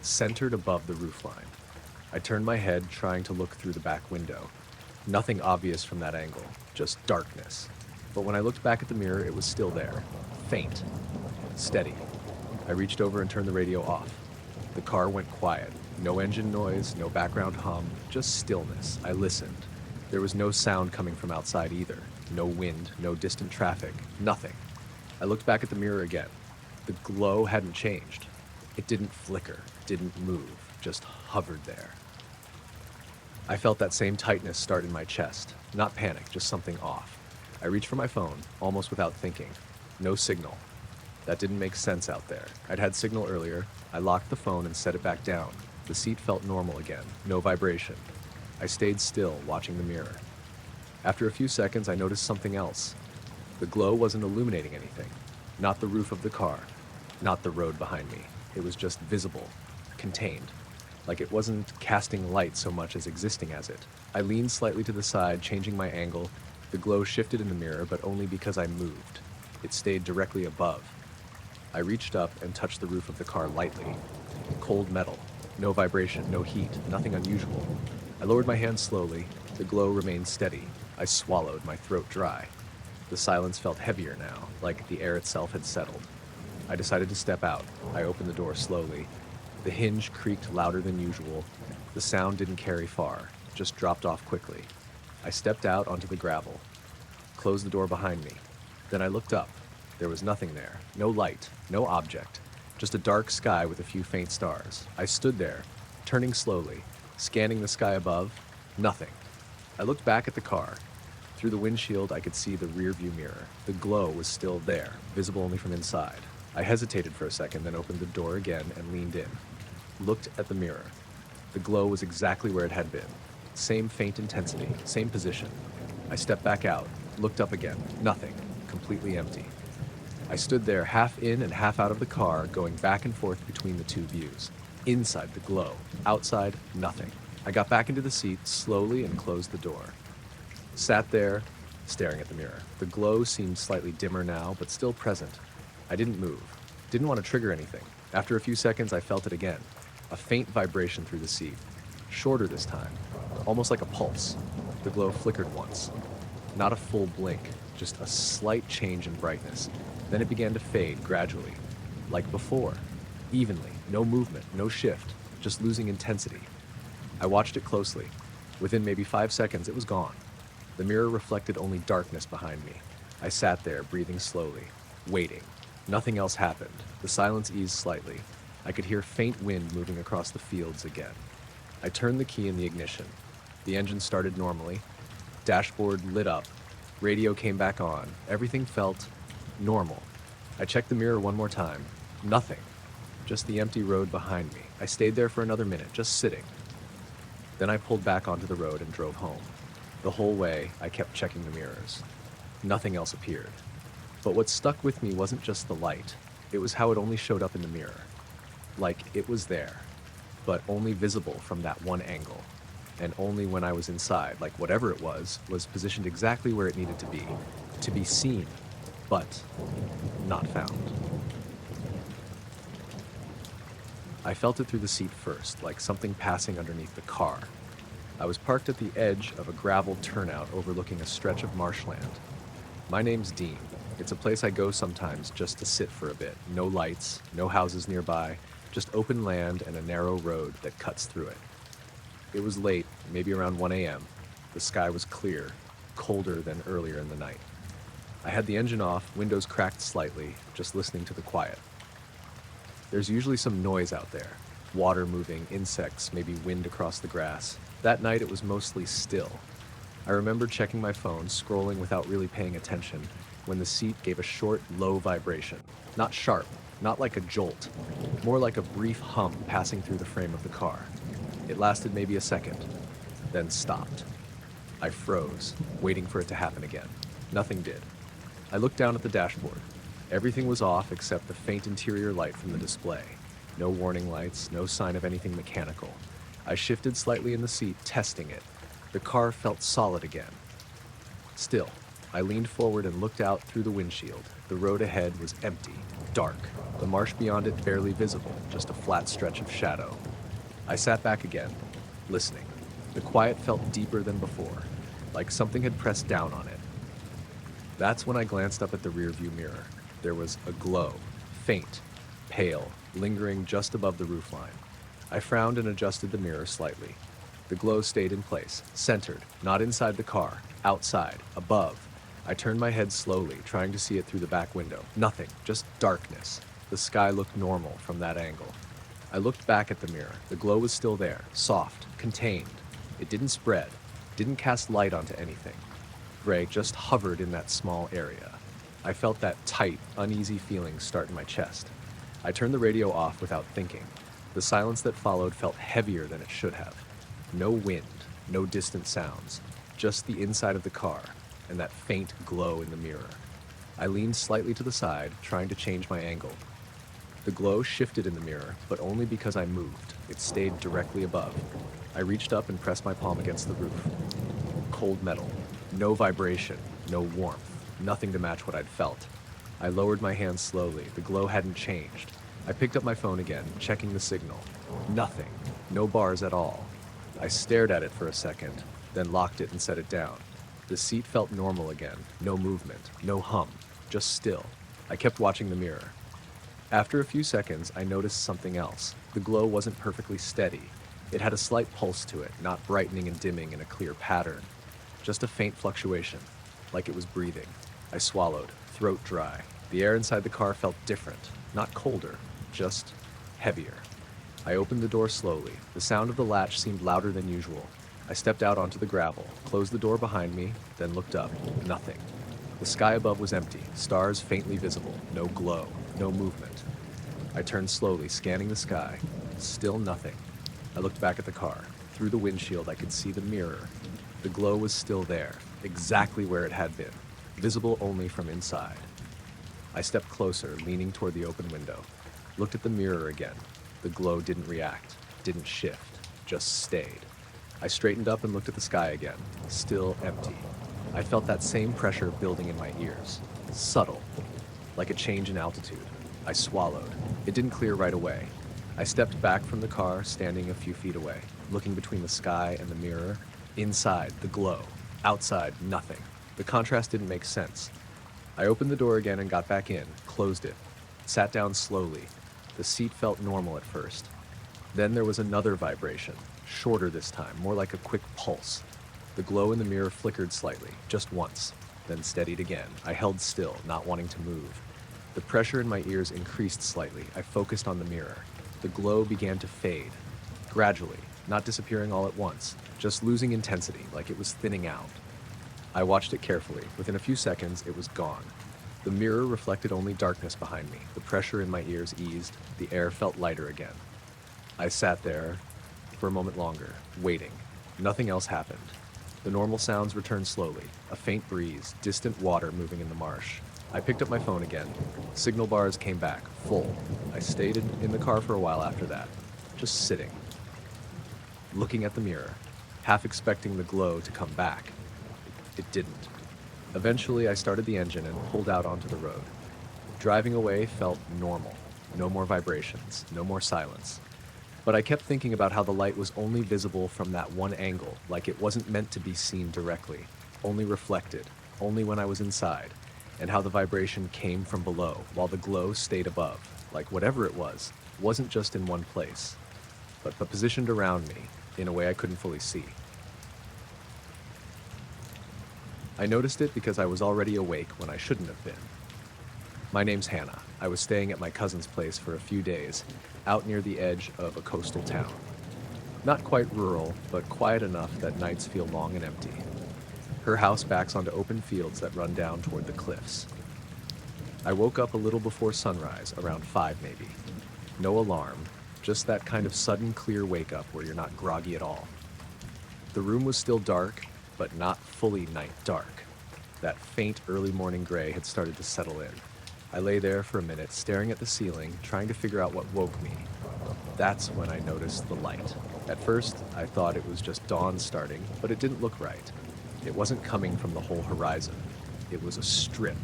centered above the roofline. I turned my head, trying to look through the back window. Nothing obvious from that angle, just darkness. But when I looked back at the mirror, it was still there, faint, steady. I reached over and turned the radio off. The car went quiet. No engine noise, no background hum, just stillness. I listened. There was no sound coming from outside either. No wind, no distant traffic, nothing. I looked back at the mirror again. The glow hadn't changed. It didn't flicker, didn't move, just hovered there. I felt that same tightness start in my chest. Not panic, just something off. I reached for my phone, almost without thinking. No signal. That didn't make sense out there. I'd had signal earlier. I locked the phone and set it back down. The seat felt normal again, no vibration. I stayed still, watching the mirror. After a few seconds, I noticed something else. The glow wasn't illuminating anything. Not the roof of the car. Not the road behind me. It was just visible, contained. Like it wasn't casting light so much as existing as it. I leaned slightly to the side, changing my angle. The glow shifted in the mirror, but only because I moved. It stayed directly above. I reached up and touched the roof of the car lightly. Cold metal. No vibration, no heat, nothing unusual. I lowered my hand slowly. The glow remained steady. I swallowed, my throat dry. The silence felt heavier now, like the air itself had settled. I decided to step out. I opened the door slowly. The hinge creaked louder than usual. The sound didn't carry far, just dropped off quickly. I stepped out onto the gravel, closed the door behind me. Then I looked up. There was nothing there, no light, no object, just a dark sky with a few faint stars. I stood there, turning slowly, scanning the sky above. Nothing. I looked back at the car. Through the windshield, I could see the rearview mirror. The glow was still there, visible only from inside. I hesitated for a second, then opened the door again and leaned in. Looked at the mirror. The glow was exactly where it had been. Same faint intensity, same position. I stepped back out, looked up again. Nothing. Completely empty. I stood there half in and half out of the car, going back and forth between the two views. Inside, the glow. Outside, nothing. I got back into the seat slowly and closed the door. Sat there, staring at the mirror. The glow seemed slightly dimmer now, but still present. I didn't move. Didn't want to trigger anything. After a few seconds, I felt it again. A faint vibration through the seat. Shorter this time. Almost like a pulse. The glow flickered once. Not a full blink, just a slight change in brightness. Then it began to fade gradually. Like before. Evenly. No movement, no shift. Just losing intensity. I watched it closely. Within maybe 5 seconds, it was gone. The mirror reflected only darkness behind me. I sat there, breathing slowly, waiting. Nothing else happened. The silence eased slightly. I could hear faint wind moving across the fields again. I turned the key in the ignition. The engine started normally. Dashboard lit up. Radio came back on. Everything felt normal. I checked the mirror one more time. Nothing. Just the empty road behind me. I stayed there for another minute, just sitting. Then I pulled back onto the road and drove home. The whole way, I kept checking the mirrors. Nothing else appeared. But what stuck with me wasn't just the light. It was how it only showed up in the mirror. Like it was there, but only visible from that one angle. And only when I was inside, like whatever it was positioned exactly where it needed to be seen, but not found. I felt it through the seat first, like something passing underneath the car. I was parked at the edge of a gravel turnout overlooking a stretch of marshland. My name's Dean. It's a place I go sometimes just to sit for a bit. No lights, no houses nearby, just open land and a narrow road that cuts through it. It was late, maybe around 1 a.m. The sky was clear, colder than earlier in the night. I had the engine off, windows cracked slightly, just listening to the quiet. There's usually some noise out there. Water moving, insects, maybe wind across the grass. That night it was mostly still. I remember checking my phone, scrolling without really paying attention, when the seat gave a short, low vibration. Not sharp, not like a jolt, more like a brief hum passing through the frame of the car. It lasted maybe a second, then stopped. I froze, waiting for it to happen again. Nothing did. I looked down at the dashboard. Everything was off except the faint interior light from the display. No warning lights, no sign of anything mechanical. I shifted slightly in the seat, testing it. The car felt solid again. Still, I leaned forward and looked out through the windshield. The road ahead was empty, dark. The marsh beyond it barely visible, just a flat stretch of shadow. I sat back again, listening. The quiet felt deeper than before, like something had pressed down on it. That's when I glanced up at the rearview mirror. There was a glow, faint, pale, lingering just above the roofline. I frowned and adjusted the mirror slightly. The glow stayed in place, centered, not inside the car, outside, above. I turned my head slowly, trying to see it through the back window. Nothing, just darkness. The sky looked normal from that angle. I looked back at the mirror. The glow was still there, soft, contained. It didn't spread, didn't cast light onto anything. Gray just hovered in that small area. I felt that tight, uneasy feelings start in my chest. I turned the radio off without thinking. The silence that followed felt heavier than it should have. No wind, no distant sounds, just the inside of the car and that faint glow in the mirror. I leaned slightly to the side, trying to change my angle. The glow shifted in the mirror, but only because I moved. It stayed directly above. I reached up and pressed my palm against the roof. Cold metal. No vibration, no warmth, nothing to match what I'd felt. I lowered my hand slowly. The glow hadn't changed. I picked up my phone again, checking the signal. Nothing. No bars at all. I stared at it for a second, then locked it and set it down. The seat felt normal again. No movement, no hum, just still. I kept watching the mirror. After a few seconds, I noticed something else. The glow wasn't perfectly steady. It had a slight pulse to it, not brightening and dimming in a clear pattern. Just a faint fluctuation, like it was breathing. I swallowed, throat dry. The air inside the car felt different, not colder, just heavier. I opened the door slowly. The sound of the latch seemed louder than usual. I stepped out onto the gravel, closed the door behind me, then looked up. Nothing. The sky above was empty, stars faintly visible, no glow, no movement. I turned slowly, scanning the sky. Still nothing. I looked back at the car. Through the windshield, I could see the mirror. The glow was still there, exactly where it had been, visible only from inside. I stepped closer, leaning toward the open window. Looked at the mirror again. The glow didn't react, didn't shift, just stayed. I straightened up and looked at the sky again, still empty. I felt that same pressure building in my ears, subtle, like a change in altitude. I swallowed. It didn't clear right away. I stepped back from the car, standing a few feet away, looking between the sky and the mirror. Inside, the glow. Outside, nothing. The contrast didn't make sense. I opened the door again and got back in, closed it, sat down slowly. The seat felt normal at first. Then there was another vibration, shorter this time, more like a quick pulse. The glow in the mirror flickered slightly, just once, then steadied again. I held still, not wanting to move. The pressure in my ears increased slightly. I focused on the mirror. The glow began to fade, gradually, not disappearing all at once, just losing intensity, like it was thinning out. I watched it carefully. Within a few seconds, it was gone. The mirror reflected only darkness behind me. The pressure in my ears eased. The air felt lighter again. I sat there for a moment longer, waiting. Nothing else happened. The normal sounds returned slowly. A faint breeze, distant water moving in the marsh. I picked up my phone again. Signal bars came back, full. I stayed in the car for a while after that, just sitting, looking at the mirror, half expecting the glow to come back. It didn't. Eventually, I started the engine and pulled out onto the road. Driving away felt normal. No more vibrations, no more silence. But I kept thinking about how the light was only visible from that one angle, like it wasn't meant to be seen directly, only reflected, only when I was inside, and how the vibration came from below, while the glow stayed above, like whatever it was, wasn't just in one place, but positioned around me in a way I couldn't fully see. I noticed it because I was already awake when I shouldn't have been. My name's Hannah. I was staying at my cousin's place for a few days, out near the edge of a coastal town. Not quite rural, but quiet enough that nights feel long and empty. Her house backs onto open fields that run down toward the cliffs. I woke up a little before sunrise, around 5 maybe. No alarm, just that kind of sudden clear wake-up where you're not groggy at all. The room was still dark, but not fully night dark. That faint early morning gray had started to settle in. I lay there for a minute, staring at the ceiling, trying to figure out what woke me. That's when I noticed the light. At first, I thought it was just dawn starting, but it didn't look right. It wasn't coming from the whole horizon. It was a strip,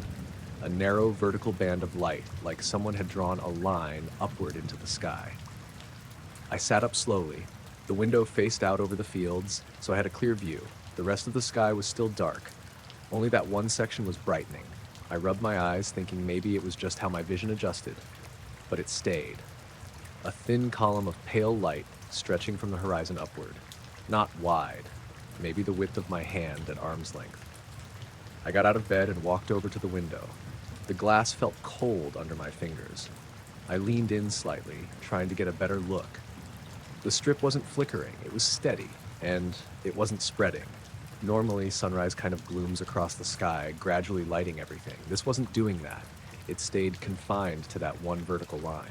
a narrow vertical band of light, like someone had drawn a line upward into the sky. I sat up slowly. The window faced out over the fields, so I had a clear view. The rest of the sky was still dark. Only that one section was brightening. I rubbed my eyes, thinking maybe it was just how my vision adjusted, but it stayed. A thin column of pale light stretching from the horizon upward. Not wide, maybe the width of my hand at arm's length. I got out of bed and walked over to the window. The glass felt cold under my fingers. I leaned in slightly, trying to get a better look. The strip wasn't flickering, it was steady, and it wasn't spreading. Normally, sunrise kind of glooms across the sky, gradually lighting everything. This wasn't doing that. It stayed confined to that one vertical line.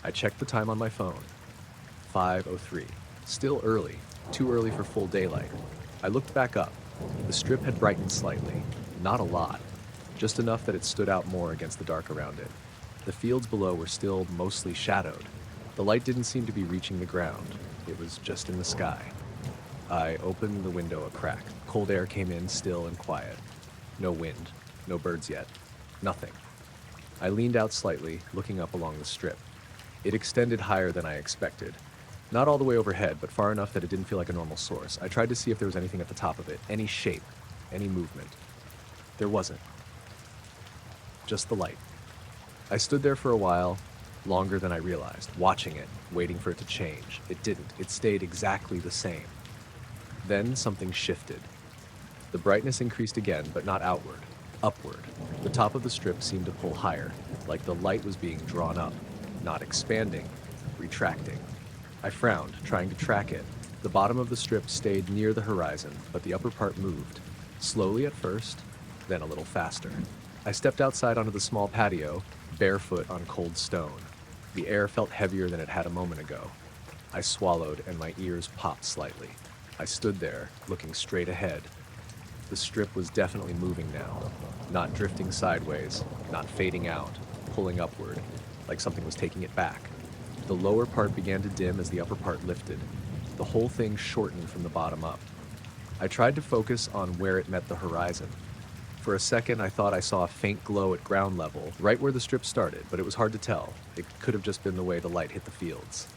I checked the time on my phone. 5:03. Still early, too early for full daylight. I looked back up. The strip had brightened slightly. Not a lot, just enough that it stood out more against the dark around it. The fields below were still mostly shadowed. The light didn't seem to be reaching the ground. It was just in the sky. I opened the window a crack. Cold air came in, still and quiet. No wind, no birds yet. Nothing. I leaned out slightly, looking up along the strip. It extended higher than I expected. Not all the way overhead, but far enough that it didn't feel like a normal source. I tried to see if there was anything at the top of it, any shape, any movement. There wasn't. Just the light. I stood there for a while, longer than I realized, watching it, waiting for it to change. It didn't. It stayed exactly the same. Then something shifted. The brightness increased again, but not outward, upward. The top of the strip seemed to pull higher, like the light was being drawn up, not expanding, retracting. I frowned, trying to track it. The bottom of the strip stayed near the horizon, but the upper part moved. Slowly at first, then a little faster. I stepped outside onto the small patio, barefoot on cold stone. The air felt heavier than it had a moment ago. I swallowed and my ears popped slightly. I stood there, looking straight ahead. The strip was definitely moving now, not drifting sideways, not fading out, pulling upward, like something was taking it back. The lower part began to dim as the upper part lifted. The whole thing shortened from the bottom up. I tried to focus on where it met the horizon. For a second, I thought I saw a faint glow at ground level, right where the strip started, but it was hard to tell. It could have just been the way the light hit the fields.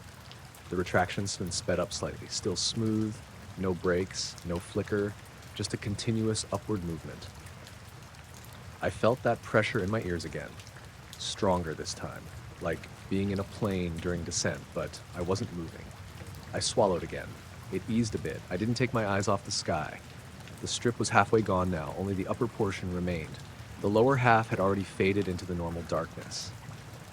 The retraction sped up slightly, still smooth, no breaks, no flicker, just a continuous upward movement. I felt that pressure in my ears again, stronger this time, like being in a plane during descent, but I wasn't moving. I swallowed again. It eased a bit. I didn't take my eyes off the sky. The strip was halfway gone now, only the upper portion remained. The lower half had already faded into the normal darkness.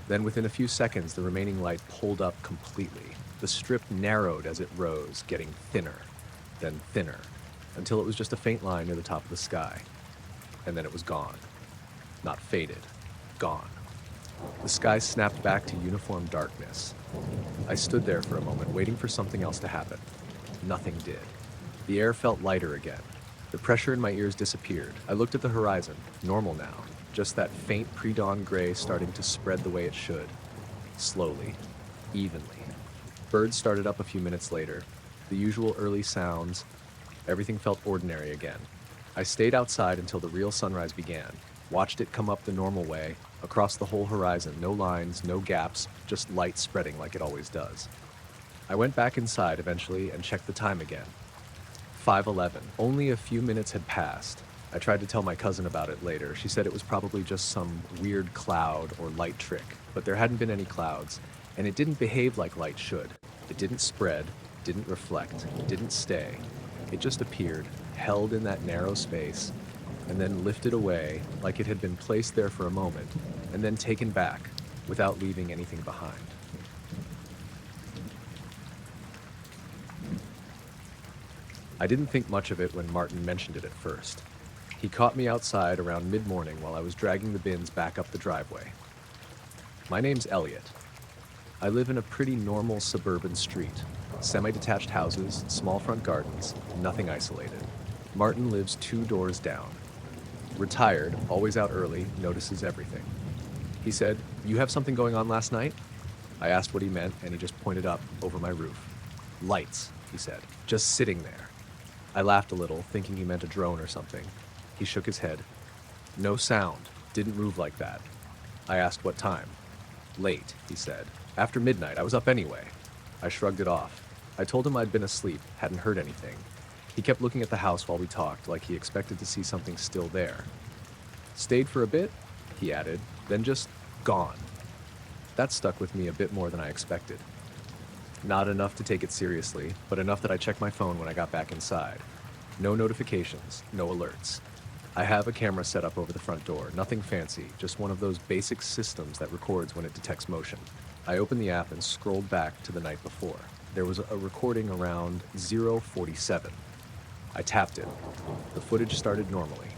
Then within a few seconds, the remaining light pulled up completely. The strip narrowed as it rose, getting thinner, then thinner, until it was just a faint line near the top of the sky. And then it was gone. Not faded, gone. The sky snapped back to uniform darkness. I stood there for a moment, waiting for something else to happen. Nothing did. The air felt lighter again. The pressure in my ears disappeared. I looked at the horizon, normal now, just that faint pre-dawn gray starting to spread the way it should. Slowly, evenly. Birds started up a few minutes later. The usual early sounds. Everything felt ordinary again. I stayed outside until the real sunrise began, watched it come up the normal way, across the whole horizon, no lines, no gaps, just light spreading like it always does. I went back inside eventually and checked the time again. 5:11. Only a few minutes had passed. I tried to tell my cousin about it later. She said it was probably just some weird cloud or light trick, but there hadn't been any clouds, and it didn't behave like light should. It didn't spread, didn't reflect, didn't stay. It just appeared, held in that narrow space, and then lifted away like it had been placed there for a moment, and then taken back without leaving anything behind. I didn't think much of it when Martin mentioned it at first. He caught me outside around mid-morning while I was dragging the bins back up the driveway. My name's Elliot. I live in a pretty normal suburban street. Semi-detached houses, small front gardens, nothing isolated. Martin lives 2 doors down. Retired, always out early, notices everything. He said, "You have something going on last night?" I asked what he meant, and he just pointed up over my roof. "Lights," he said, "just sitting there." I laughed a little, thinking he meant a drone or something. He shook his head. "No sound. Didn't move like that." I asked what time. "Late," he said. "After midnight. I was up anyway." I shrugged it off. I told him I'd been asleep, hadn't heard anything. He kept looking at the house while we talked, like he expected to see something still there. "Stayed for a bit," he added, "then just gone." That stuck with me a bit more than I expected. Not enough to take it seriously, but enough that I checked my phone when I got back inside. No notifications, no alerts. I have a camera set up over the front door, nothing fancy, just one of those basic systems that records when it detects motion. I opened the app and scrolled back to the night before. There was a recording around 0:47. I tapped it. The footage started normally.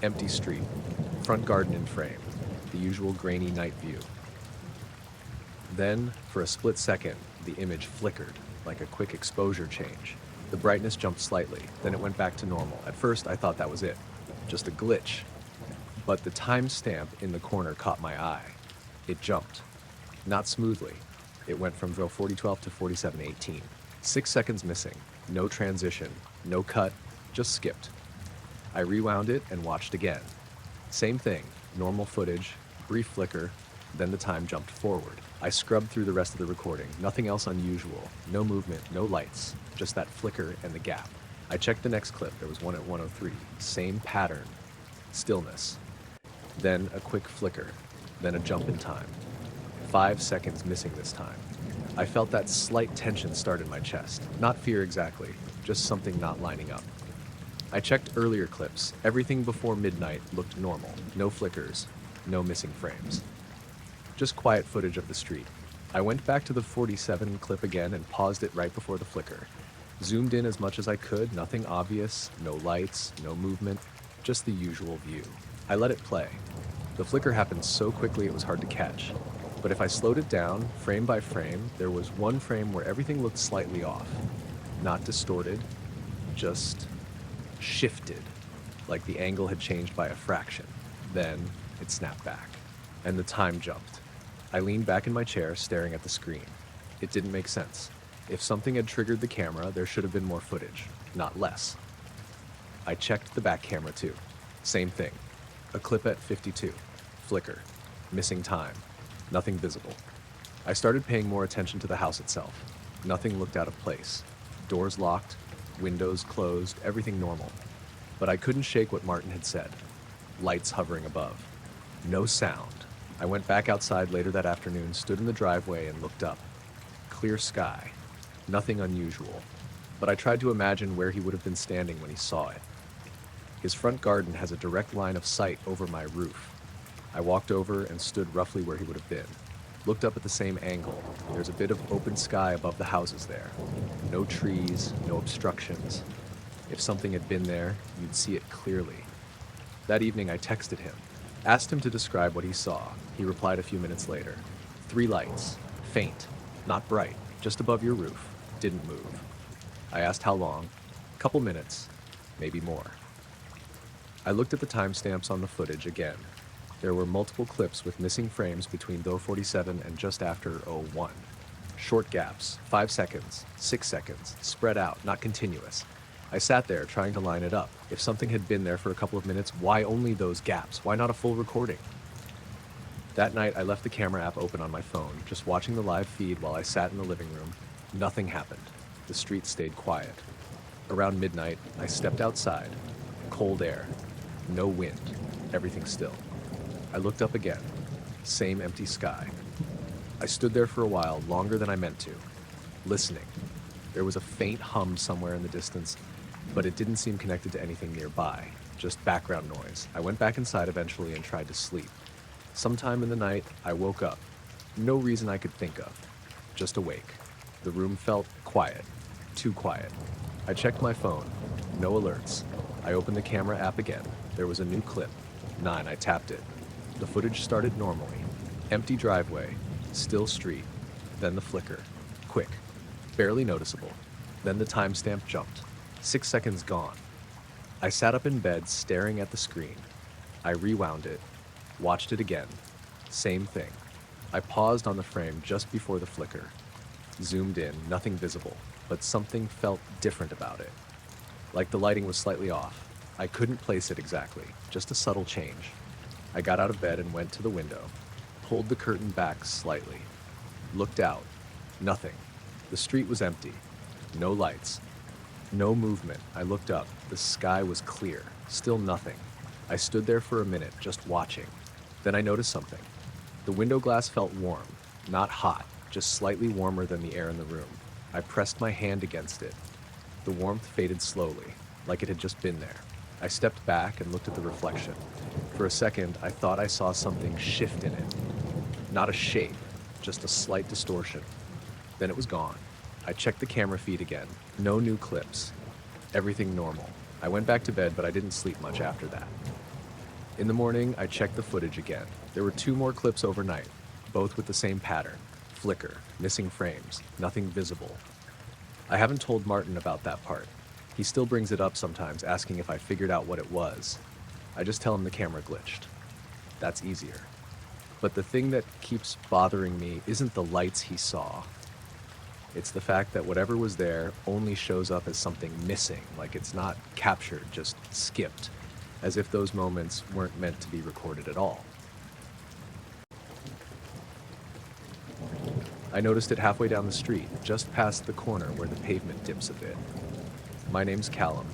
Empty street, front garden in frame. the usual grainy night view. Then, for a split second, the image flickered, like a quick exposure change. The brightness jumped slightly, then it went back to normal. At first, I thought that was it, just a glitch. But the timestamp in the corner caught my eye. It jumped. Not smoothly. It went from 4012 to 4718. 6 seconds missing. No transition, no cut, just skipped. I rewound it and watched again. Same thing, normal footage, brief flicker, then the time jumped forward. I scrubbed through the rest of the recording, nothing else unusual, no movement, no lights, just that flicker and the gap. I checked the next clip, there was one at 103, same pattern, stillness. Then a quick flicker, then a jump in time. 5 seconds missing this time. I felt that slight tension start in my chest, not fear exactly, just something not lining up. I checked earlier clips, everything before midnight looked normal, no flickers, no missing frames. Just quiet footage of the street. I went back to the 47 clip again and paused it right before the flicker. Zoomed in as much as I could, nothing obvious, no lights, no movement, just the usual view. I let it play. The flicker happened so quickly it was hard to catch. But if I slowed it down, frame by frame, there was one frame where everything looked slightly off. Not distorted, just shifted, like the angle had changed by a fraction. Then it snapped back, and the time jumped. I leaned back in my chair, staring at the screen. It didn't make sense. If something had triggered the camera, there should have been more footage, not less. I checked the back camera too. Same thing. A clip at 52. Flicker. Missing time. Nothing visible. I started paying more attention to the house itself. Nothing looked out of place. Doors locked, windows closed, everything normal. But I couldn't shake what Martin had said. Lights hovering above. No sound. I went back outside later that afternoon, stood in the driveway and looked up. Clear sky. Nothing unusual. But I tried to imagine where he would have been standing when he saw it. His front garden has a direct line of sight over my roof. I walked over and stood roughly where he would have been. Looked up at the same angle. There's a bit of open sky above the houses there. No trees, no obstructions. If something had been there, you'd see it clearly. That evening I texted him. Asked him to describe what he saw. He replied a few minutes later. 3 lights. Faint. Not bright. Just above your roof. Didn't move. I asked how long. Couple minutes. Maybe more. I looked at the timestamps on the footage again. There were multiple clips with missing frames between 47 and just after 01. Short gaps, 5 seconds, 6 seconds, spread out, not continuous. I sat there trying to line it up. If something had been there for a couple of minutes, why only those gaps? Why not a full recording? That night, I left the camera app open on my phone, just watching the live feed while I sat in the living room. Nothing happened. The street stayed quiet. Around midnight, I stepped outside. Cold air. No wind. Everything still. I looked up again. Same empty sky. I stood there for a while, longer than I meant to, listening. There was a faint hum somewhere in the distance, but it didn't seem connected to anything nearby, just background noise. I went back inside eventually and tried to sleep. Sometime in the night, I woke up. No reason I could think of. Just awake. The room felt quiet. Too quiet. I checked my phone. No alerts. I opened the camera app again. There was a new clip. 9. I tapped it. The footage started normally. Empty driveway. Still street. Then the flicker. Quick. Barely noticeable. Then the timestamp jumped. 6 seconds gone. I sat up in bed staring at the screen. I rewound it. Watched it again. Same thing. I paused on the frame just before the flicker. Zoomed in, nothing visible, but something felt different about it. Like the lighting was slightly off. I couldn't place it exactly, just a subtle change. I got out of bed and went to the window, pulled the curtain back slightly, looked out. Nothing. The street was empty. No lights. No movement. I looked up. The sky was clear. Still nothing. I stood there for a minute, just watching. Then I noticed something. The window glass felt warm, not hot, just slightly warmer than the air in the room. I pressed my hand against it. The warmth faded slowly, like it had just been there. I stepped back and looked at the reflection. For a second, I thought I saw something shift in it. Not a shape, just a slight distortion. Then it was gone. I checked the camera feed again. No new clips. Everything normal. I went back to bed, but I didn't sleep much after that. In the morning, I checked the footage again. There were two more clips overnight, both with the same pattern: flicker, missing frames, nothing visible. I haven't told Martin about that part. He still brings it up sometimes, asking if I figured out what it was. I just tell him the camera glitched. That's easier. But the thing that keeps bothering me isn't the lights he saw. It's the fact that whatever was there only shows up as something missing, like it's not captured, just skipped, as if those moments weren't meant to be recorded at all. I noticed it halfway down the street, just past the corner where the pavement dips a bit. My name's Callum.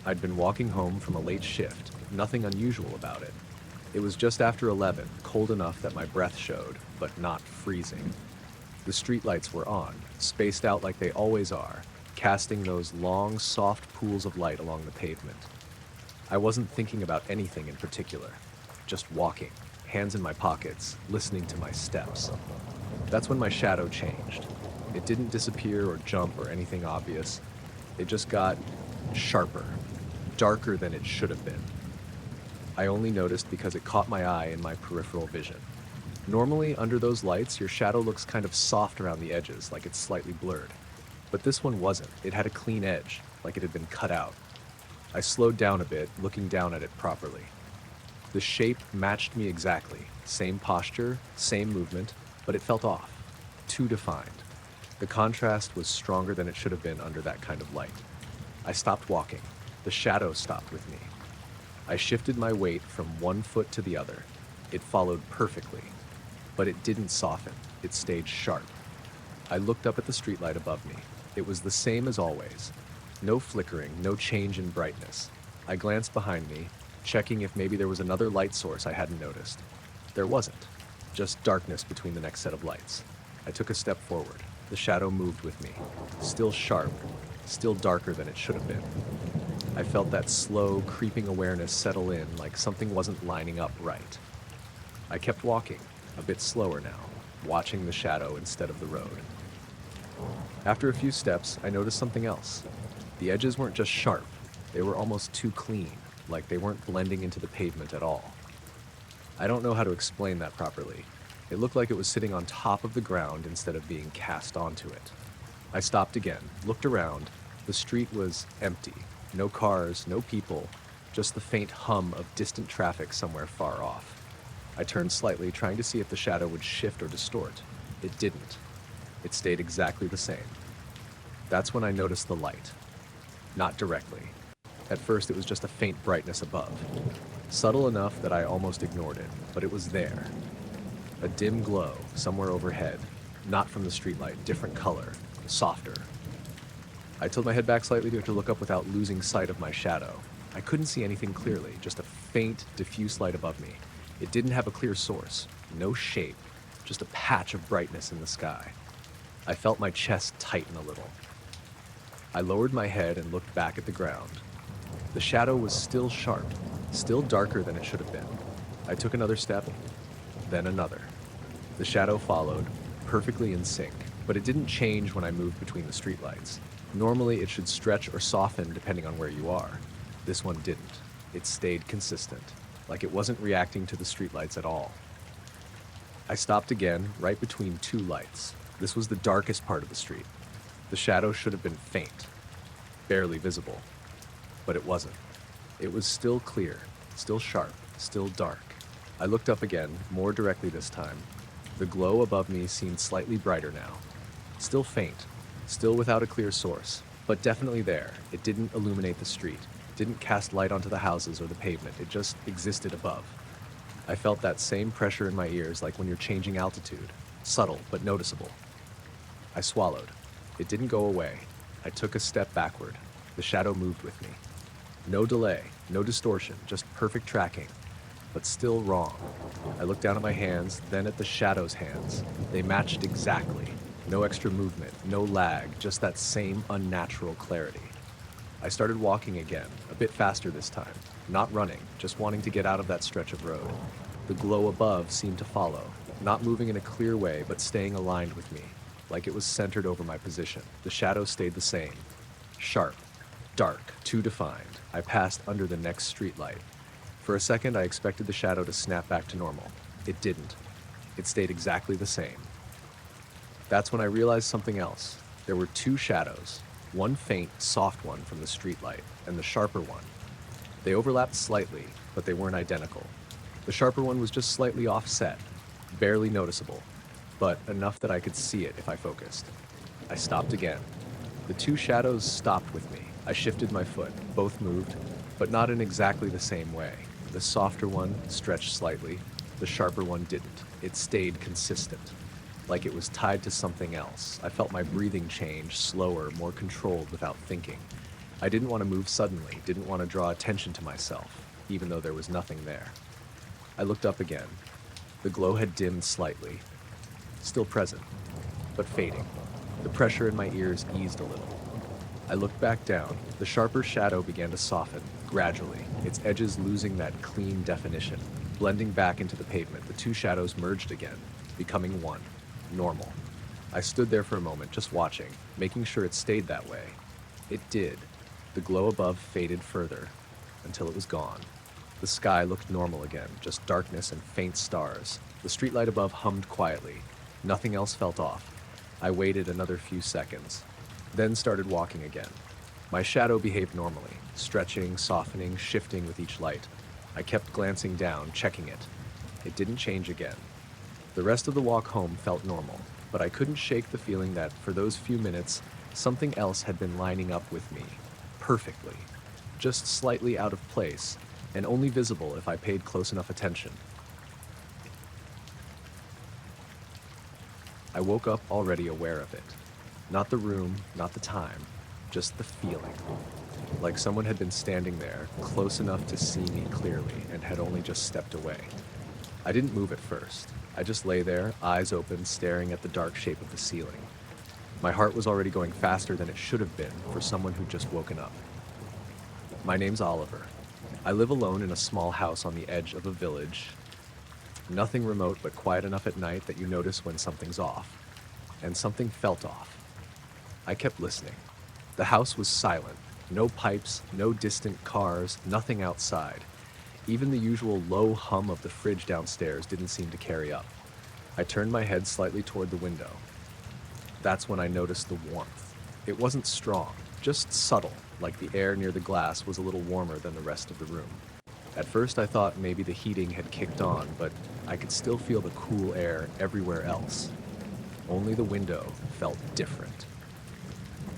I'd been walking home from a late shift, nothing unusual about it. It was just after 11, cold enough that my breath showed, but not freezing. The streetlights were on, spaced out like they always are, casting those long, soft pools of light along the pavement. I wasn't thinking about anything in particular, just walking, hands in my pockets, listening to my steps. That's when my shadow changed. It didn't disappear or jump or anything obvious. It just got sharper, darker than it should have been. I only noticed because it caught my eye in my peripheral vision. Normally, under those lights, your shadow looks kind of soft around the edges, like it's slightly blurred. But this one wasn't. It had a clean edge, like it had been cut out. I slowed down a bit, looking down at it properly. The shape matched me exactly. Same posture, same movement, but it felt off. Too defined. The contrast was stronger than it should have been under that kind of light. I stopped walking. The shadow stopped with me. I shifted my weight from one foot to the other. It followed perfectly. But it didn't soften. It stayed sharp. I looked up at the streetlight above me. It was the same as always. No flickering, no change in brightness. I glanced behind me, checking if maybe there was another light source I hadn't noticed. There wasn't. Just darkness between the next set of lights. I took a step forward. The shadow moved with me. Still sharp, still darker than it should have been. I felt that slow, creeping awareness settle in, like something wasn't lining up right. I kept walking, a bit slower now, watching the shadow instead of the road. After a few steps, I noticed something else. The edges weren't just sharp, they were almost too clean, like they weren't blending into the pavement at all. I don't know how to explain that properly. It looked like it was sitting on top of the ground instead of being cast onto it. I stopped again, looked around. The street was empty. No cars, no people, just the faint hum of distant traffic somewhere far off. I turned slightly, trying to see if the shadow would shift or distort. It didn't. It stayed exactly the same. That's when I noticed the light. Not directly. At first, it was just a faint brightness above. Subtle enough that I almost ignored it, but it was there. A dim glow, somewhere overhead. Not from the streetlight, different color, softer. I tilted my head back slightly to look up without losing sight of my shadow. I couldn't see anything clearly, just a faint, diffuse light above me. It didn't have a clear source, no shape, just a patch of brightness in the sky. I felt my chest tighten a little. I lowered my head and looked back at the ground. The shadow was still sharp, still darker than it should have been. I took another step, then another. The shadow followed, perfectly in sync, but it didn't change when I moved between the streetlights. Normally, it should stretch or soften depending on where you are. This one didn't. It stayed consistent, like it wasn't reacting to the streetlights at all. I stopped again, right between two lights. This was the darkest part of the street. The shadow should have been faint, barely visible, but it wasn't. It was still clear, still sharp, still dark. I looked up again, more directly this time. The glow above me seemed slightly brighter now. Still faint, still without a clear source, but definitely there. It didn't illuminate the street, didn't cast light onto the houses or the pavement. It just existed above. I felt that same pressure in my ears, like when you're changing altitude. Subtle, but noticeable. I swallowed. It didn't go away. I took a step backward. The shadow moved with me. No delay, no distortion, just perfect tracking, but still wrong. I looked down at my hands, then at the shadow's hands. They matched exactly. No extra movement, no lag, just that same unnatural clarity. I started walking again, a bit faster this time. Not running, just wanting to get out of that stretch of road. The glow above seemed to follow, not moving in a clear way, but staying aligned with me, like it was centered over my position. The shadow stayed the same. Sharp, dark, too defined. I passed under the next streetlight. For a second, I expected the shadow to snap back to normal. It didn't. It stayed exactly the same. That's when I realized something else. There were two shadows, one faint, soft one from the streetlight, and the sharper one. They overlapped slightly, but they weren't identical. The sharper one was just slightly offset, barely noticeable, but enough that I could see it if I focused. I stopped again. The two shadows stopped with me. I shifted my foot. Both moved, but not in exactly the same way. The softer one stretched slightly. The sharper one didn't. It stayed consistent, like it was tied to something else. I felt my breathing change, slower, more controlled without thinking. I didn't want to move suddenly, didn't want to draw attention to myself, even though there was nothing there. I looked up again. The glow had dimmed slightly, still present, but fading. The pressure in my ears eased a little. I looked back down. The sharper shadow began to soften, gradually, its edges losing that clean definition. Blending back into the pavement, the two shadows merged again, becoming one, normal. I stood there for a moment, just watching, making sure it stayed that way. It did. The glow above faded further, until it was gone. The sky looked normal again, just darkness and faint stars. The streetlight above hummed quietly. Nothing else felt off. I waited another few seconds, then started walking again. My shadow behaved normally, stretching, softening, shifting with each light. I kept glancing down, checking it. It didn't change again. The rest of the walk home felt normal, but I couldn't shake the feeling that, for those few minutes, something else had been lining up with me, perfectly, just slightly out of place, and only visible if I paid close enough attention. I woke up already aware of it. Not the room, not the time, just the feeling. Like someone had been standing there, close enough to see me clearly, and had only just stepped away. I didn't move at first. I just lay there, eyes open, staring at the dark shape of the ceiling. My heart was already going faster than it should have been for someone who'd just woken up. My name's Oliver. I live alone in a small house on the edge of a village. Nothing remote, but quiet enough at night that you notice when something's off. And something felt off. I kept listening. The house was silent. No pipes, no distant cars, nothing outside. Even the usual low hum of the fridge downstairs didn't seem to carry up. I turned my head slightly toward the window. That's when I noticed the warmth. It wasn't strong, just subtle, like the air near the glass was a little warmer than the rest of the room. At first I thought maybe the heating had kicked on, but I could still feel the cool air everywhere else. Only the window felt different.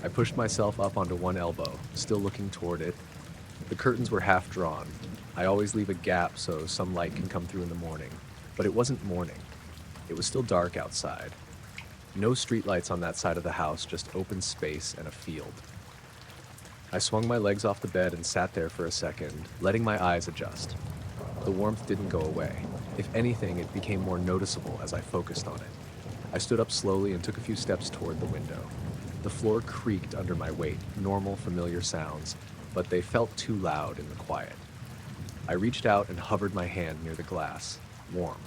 I pushed myself up onto one elbow, still looking toward it. The curtains were half drawn. I always leave a gap so some light can come through in the morning. But it wasn't morning. It was still dark outside. No streetlights on that side of the house, just open space and a field. I swung my legs off the bed and sat there for a second, letting my eyes adjust. The warmth didn't go away. If anything, it became more noticeable as I focused on it. I stood up slowly and took a few steps toward the window. The floor creaked under my weight, normal, familiar sounds, but they felt too loud in the quiet. I reached out and hovered my hand near the glass, warm.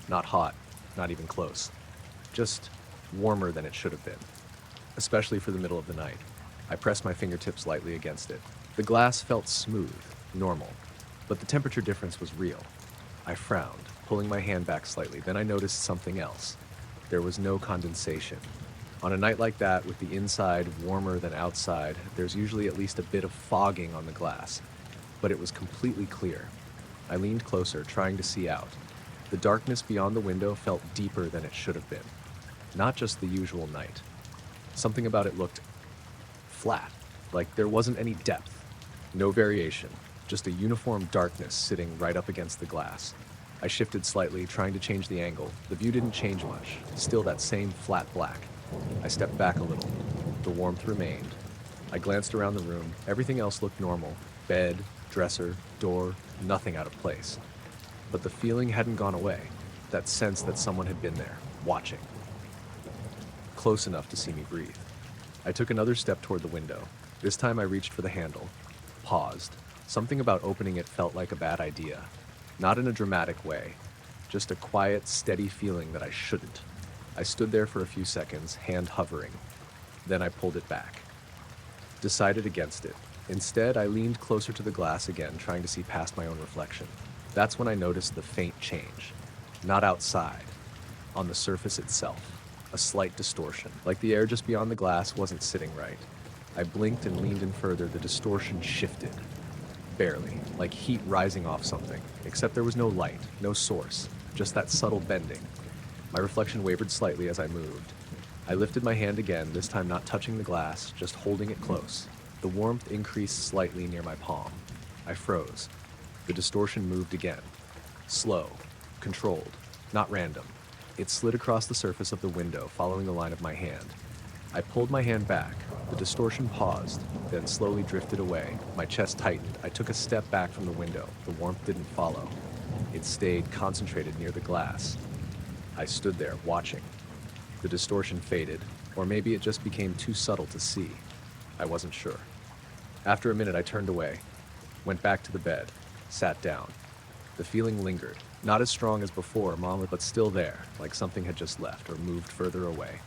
Not hot, not even close. Just warmer than it should have been, especially for the middle of the night. I pressed my fingertips lightly against it. The glass felt smooth, normal, but the temperature difference was real. I frowned, pulling my hand back slightly. Then I noticed something else. There was no condensation. On a night like that, with the inside warmer than outside, there's usually at least a bit of fogging on the glass, but it was completely clear. I leaned closer, trying to see out. The darkness beyond the window felt deeper than it should have been. Not just the usual night. Something about it looked flat, like there wasn't any depth. No variation, just a uniform darkness sitting right up against the glass. I shifted slightly, trying to change the angle. The view didn't change much, still that same flat black. I stepped back a little. The warmth remained. I glanced around the room. Everything else looked normal. Bed, dresser, door, nothing out of place. But the feeling hadn't gone away. That sense that someone had been there, watching. Close enough to see me breathe. I took another step toward the window. This time I reached for the handle. Paused. Something about opening it felt like a bad idea. Not in a dramatic way. Just a quiet, steady feeling that I shouldn't. I stood there for a few seconds, hand hovering. Then I pulled it back. Decided against it. Instead, I leaned closer to the glass again, trying to see past my own reflection. That's when I noticed the faint change. not outside, on the surface itself. A slight distortion, like the air just beyond the glass wasn't sitting right. I blinked and leaned in further. The distortion shifted. Barely, like heat rising off something, except there was no light, no source, just that subtle bending. My reflection wavered slightly as I moved. I lifted my hand again, this time not touching the glass, just holding it close. The warmth increased slightly near my palm. I froze. The distortion moved again. Slow, controlled, not random. It slid across the surface of the window, following the line of my hand. I pulled my hand back. The distortion paused, then slowly drifted away. My chest tightened. I took a step back from the window. The warmth didn't follow. It stayed concentrated near the glass. I stood there, watching. The distortion faded, or maybe it just became too subtle to see. I wasn't sure. After a minute, I turned away, went back to the bed, sat down. The feeling lingered. Not as strong as before, Mama, but still there, like something had just left or moved further away.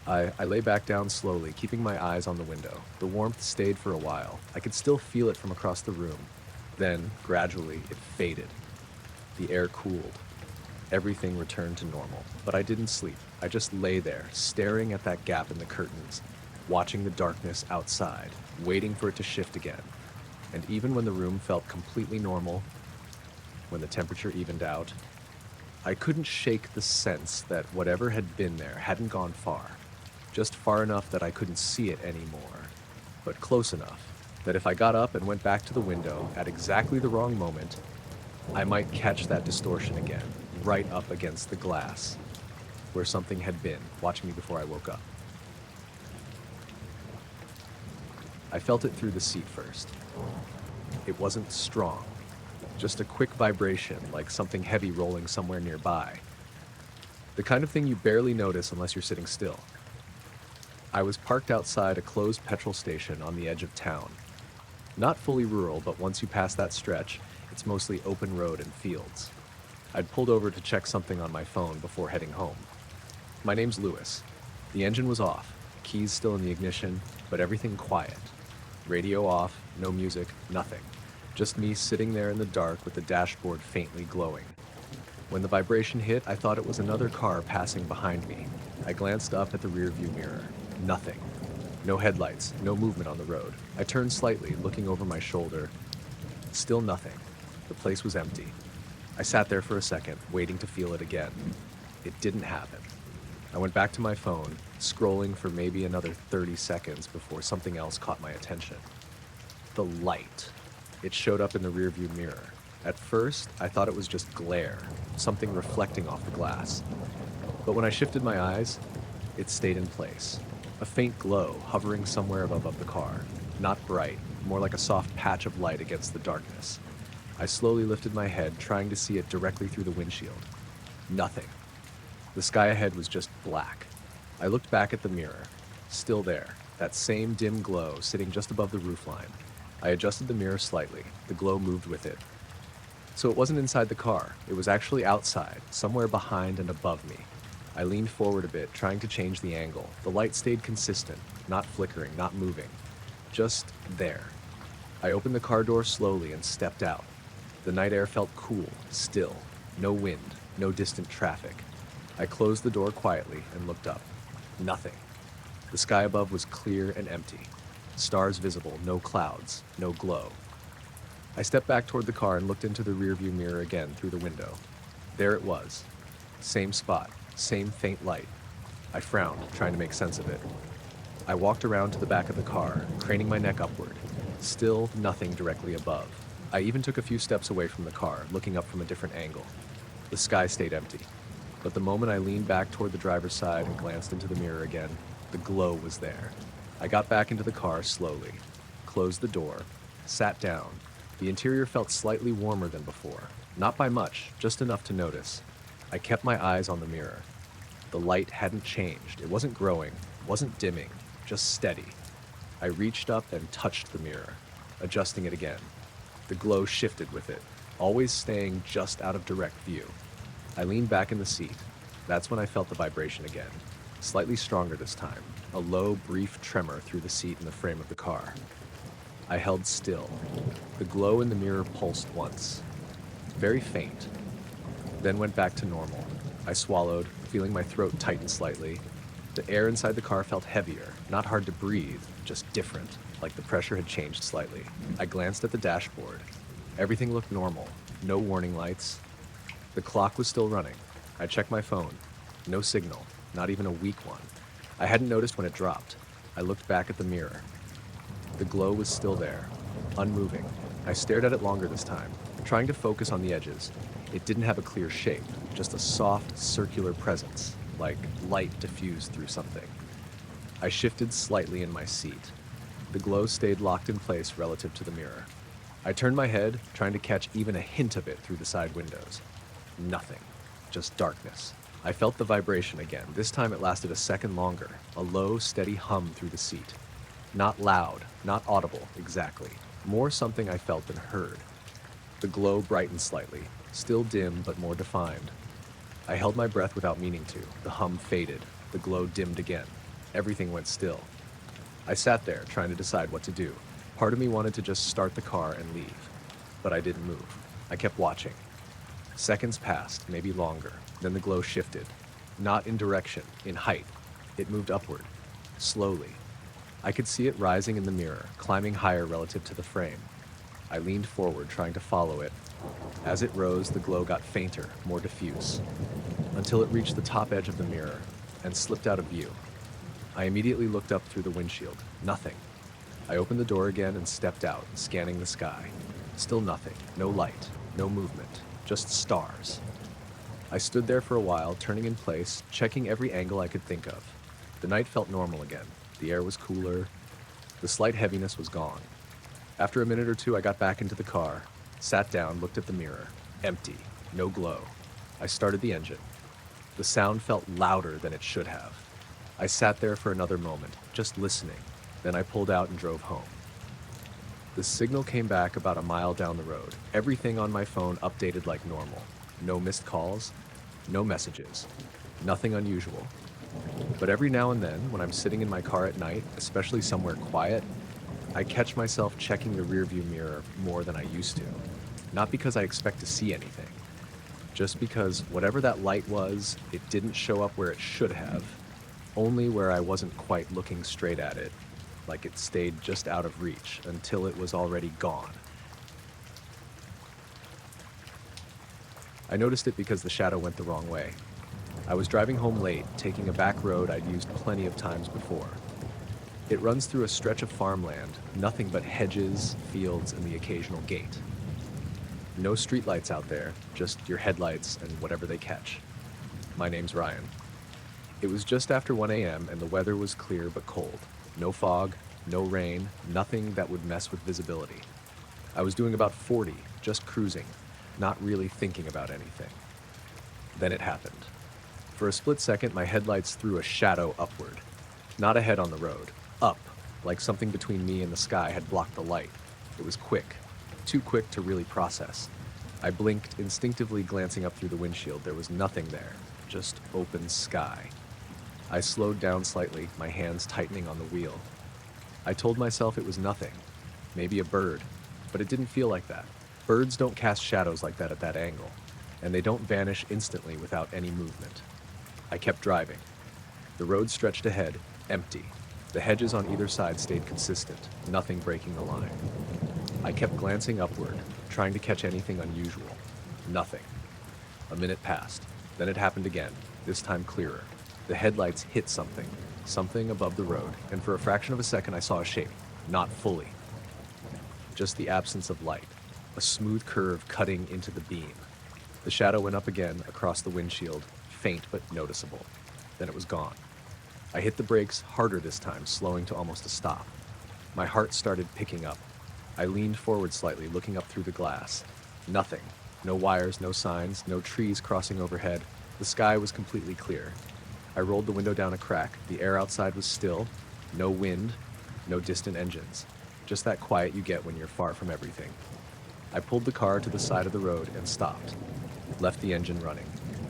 I lay back down slowly, keeping my eyes on the window. The warmth stayed for a while. I could still feel it from across the room. Then, gradually, it faded. The air cooled. Everything returned to normal. But I didn't sleep. I just lay there, staring at that gap in the curtains, watching the darkness outside, waiting for it to shift again. And even when the room felt completely normal, when the temperature evened out, I couldn't shake the sense that whatever had been there hadn't gone far. Just far enough that I couldn't see it anymore, but close enough that if I got up and went back to the window at exactly the wrong moment, I might catch that distortion again, right up against the glass, where something had been, watching me before I woke up. I felt it through the seat first. It wasn't strong, just a quick vibration like something heavy rolling somewhere nearby. The kind of thing you barely notice unless you're sitting still. I was parked outside a closed petrol station on the edge of town. Not fully rural, but once you pass that stretch, it's mostly open road and fields. I'd pulled over to check something on my phone before heading home. My name's Lewis. The engine was off, keys still in the ignition, but everything quiet. Radio off, no music, nothing. Just me sitting there in the dark with the dashboard faintly glowing. When the vibration hit, I thought it was another car passing behind me. I glanced up at the rearview mirror. Nothing. No headlights, no movement on the road. I turned slightly, looking over my shoulder. Still nothing. The place was empty. I sat there for a second, waiting to feel it again. It didn't happen. I went back to my phone, scrolling for maybe another 30 seconds before something else caught my attention. The light. It showed up in the rearview mirror. At first, I thought it was just glare, something reflecting off the glass. But when I shifted my eyes, it stayed in place. A faint glow hovering somewhere above the car. Not bright, more like a soft patch of light against the darkness. I slowly lifted my head, trying to see it directly through the windshield. Nothing. The sky ahead was just black. I looked back at the mirror. Still there, that same dim glow sitting just above the roofline. I adjusted the mirror slightly. The glow moved with it. So it wasn't inside the car. It was actually outside, somewhere behind and above me. I leaned forward a bit, trying to change the angle. The light stayed consistent, not flickering, not moving. Just there. I opened the car door slowly and stepped out. The night air felt cool, still. No wind, no distant traffic. I closed the door quietly and looked up. Nothing. The sky above was clear and empty. Stars visible, no clouds, no glow. I stepped back toward the car and looked into the rearview mirror again through the window. There it was. Same spot, same faint light. I frowned, trying to make sense of it. I walked around to the back of the car, craning my neck upward. Still nothing directly above. I even took a few steps away from the car, looking up from a different angle. The sky stayed empty. But the moment I leaned back toward the driver's side and glanced into the mirror again, the glow was there. I got back into the car slowly, closed the door, sat down. The interior felt slightly warmer than before. Not by much, just enough to notice. I kept my eyes on the mirror. The light hadn't changed. It wasn't growing, wasn't dimming, just steady. I reached up and touched the mirror, adjusting it again. The glow shifted with it, always staying just out of direct view. I leaned back in the seat. That's when I felt the vibration again, slightly stronger this time, a low, brief tremor through the seat and the frame of the car. I held still. The glow in the mirror pulsed once. Very faint. then went back to normal. I swallowed, feeling my throat tighten slightly. The air inside the car felt heavier, not hard to breathe, just different, like the pressure had changed slightly. I glanced at the dashboard. Everything looked normal, no warning lights. The clock was still running. I checked my phone. No signal, not even a weak one. I hadn't noticed when it dropped. I looked back at the mirror. The glow was still there, unmoving. I stared at it longer this time, trying to focus on the edges. It didn't have a clear shape, just a soft, circular presence, like light diffused through something. I shifted slightly in my seat. The glow stayed locked in place relative to the mirror. I turned my head, trying to catch even a hint of it through the side windows. Nothing, just darkness. I felt the vibration again. This time it lasted a second longer, a low, steady hum through the seat. Not loud, not audible, exactly. More something I felt than heard. The glow brightened slightly, still dim but more defined. I held my breath without meaning to. The hum faded. The glow dimmed again. Everything went still. I sat there, trying to decide what to do. Part of me wanted to just start the car and leave, but I didn't move. I kept watching. Seconds passed, maybe longer. Then the glow shifted. Not in direction, in height. It moved upward, slowly. I could see it rising in the mirror, climbing higher relative to the frame. I leaned forward, trying to follow it. As it rose, the glow got fainter, more diffuse, until it reached the top edge of the mirror and slipped out of view. I immediately looked up through the windshield. Nothing. I opened the door again and stepped out, scanning the sky. Still nothing. No light, no movement, just stars. I stood there for a while, turning in place, checking every angle I could think of. The night felt normal again. The air was cooler. The slight heaviness was gone. After a minute or two, I got back into the car, sat down, looked at the mirror. Empty. No glow. I started the engine. The sound felt louder than it should have. I sat there for another moment, just listening. Then I pulled out and drove home. The signal came back about a mile down the road. Everything on my phone updated like normal. No missed calls, no messages, nothing unusual. But every now and then, when I'm sitting in my car at night, especially somewhere quiet, I catch myself checking the rearview mirror more than I used to. Not because I expect to see anything, just because whatever that light was, it didn't show up where it should have, only where I wasn't quite looking straight at it, like it stayed just out of reach until it was already gone. I noticed it because the shadow went the wrong way. I was driving home late, taking a back road I'd used plenty of times before. It runs through a stretch of farmland, nothing but hedges, fields, and the occasional gate. No streetlights out there, just your headlights and whatever they catch. My name's Ryan. It was just after 1 a.m. and the weather was clear but cold. No fog, no rain, nothing that would mess with visibility. I was doing about 40, just cruising, not really thinking about anything. Then it happened. For a split second, my headlights threw a shadow upward. Not ahead on the road, up, like something between me and the sky had blocked the light. It was quick, too quick to really process. I blinked, instinctively glancing up through the windshield. There was nothing there, just open sky. I slowed down slightly, my hands tightening on the wheel. I told myself it was nothing, maybe a bird, but it didn't feel like that. Birds don't cast shadows like that at that angle, and they don't vanish instantly without any movement. I kept driving. The road stretched ahead, empty. The hedges on either side stayed consistent, nothing breaking the line. I kept glancing upward, trying to catch anything unusual. Nothing. A minute passed. Then it happened again, this time clearer. The headlights hit something above the road, and for a fraction of a second I saw a shape, not fully. Just the absence of light, a smooth curve cutting into the beam. The shadow went up again across the windshield, faint but noticeable. Then it was gone. I hit the brakes harder this time, slowing to almost a stop. My heart started picking up. I leaned forward slightly, looking up through the glass. Nothing. No wires, no signs, no trees crossing overhead. The sky was completely clear. I rolled the window down a crack. The air outside was still. No wind, no distant engines. Just that quiet you get when you're far from everything. I pulled the car to the side of the road and stopped. Left the engine running.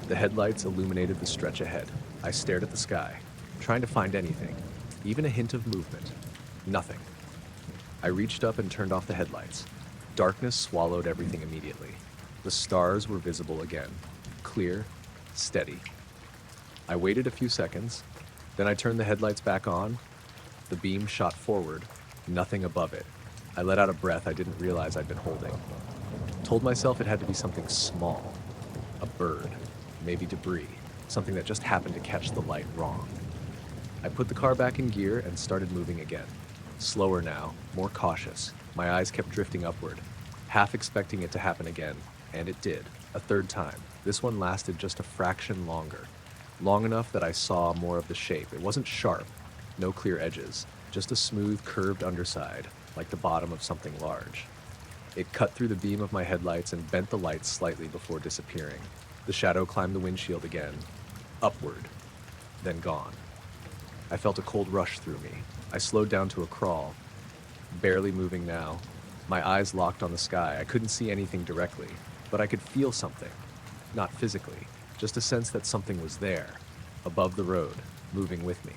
The headlights illuminated the stretch ahead. I stared at the sky, trying to find anything, even a hint of movement. Nothing. I reached up and turned off the headlights. Darkness swallowed everything immediately. The stars were visible again. clear, steady. I waited a few seconds, then I turned the headlights back on. The beam shot forward, nothing above it. I let out a breath I didn't realize I'd been holding. Told myself it had to be something small. A bird, maybe debris, something that just happened to catch the light wrong. I put the car back in gear and started moving again. Slower now, more cautious. My eyes kept drifting upward, half expecting it to happen again, and it did, a third time. This one lasted just a fraction longer. Long enough that I saw more of the shape. It wasn't sharp, no clear edges, just a smooth, curved underside, like the bottom of something large. It cut through the beam of my headlights and bent the lights slightly before disappearing. The shadow climbed the windshield again, upward, then gone. I felt a cold rush through me. I slowed down to a crawl, barely moving now. My eyes locked on the sky. I couldn't see anything directly, but I could feel something. Not physically, just a sense that something was there, above the road, moving with me.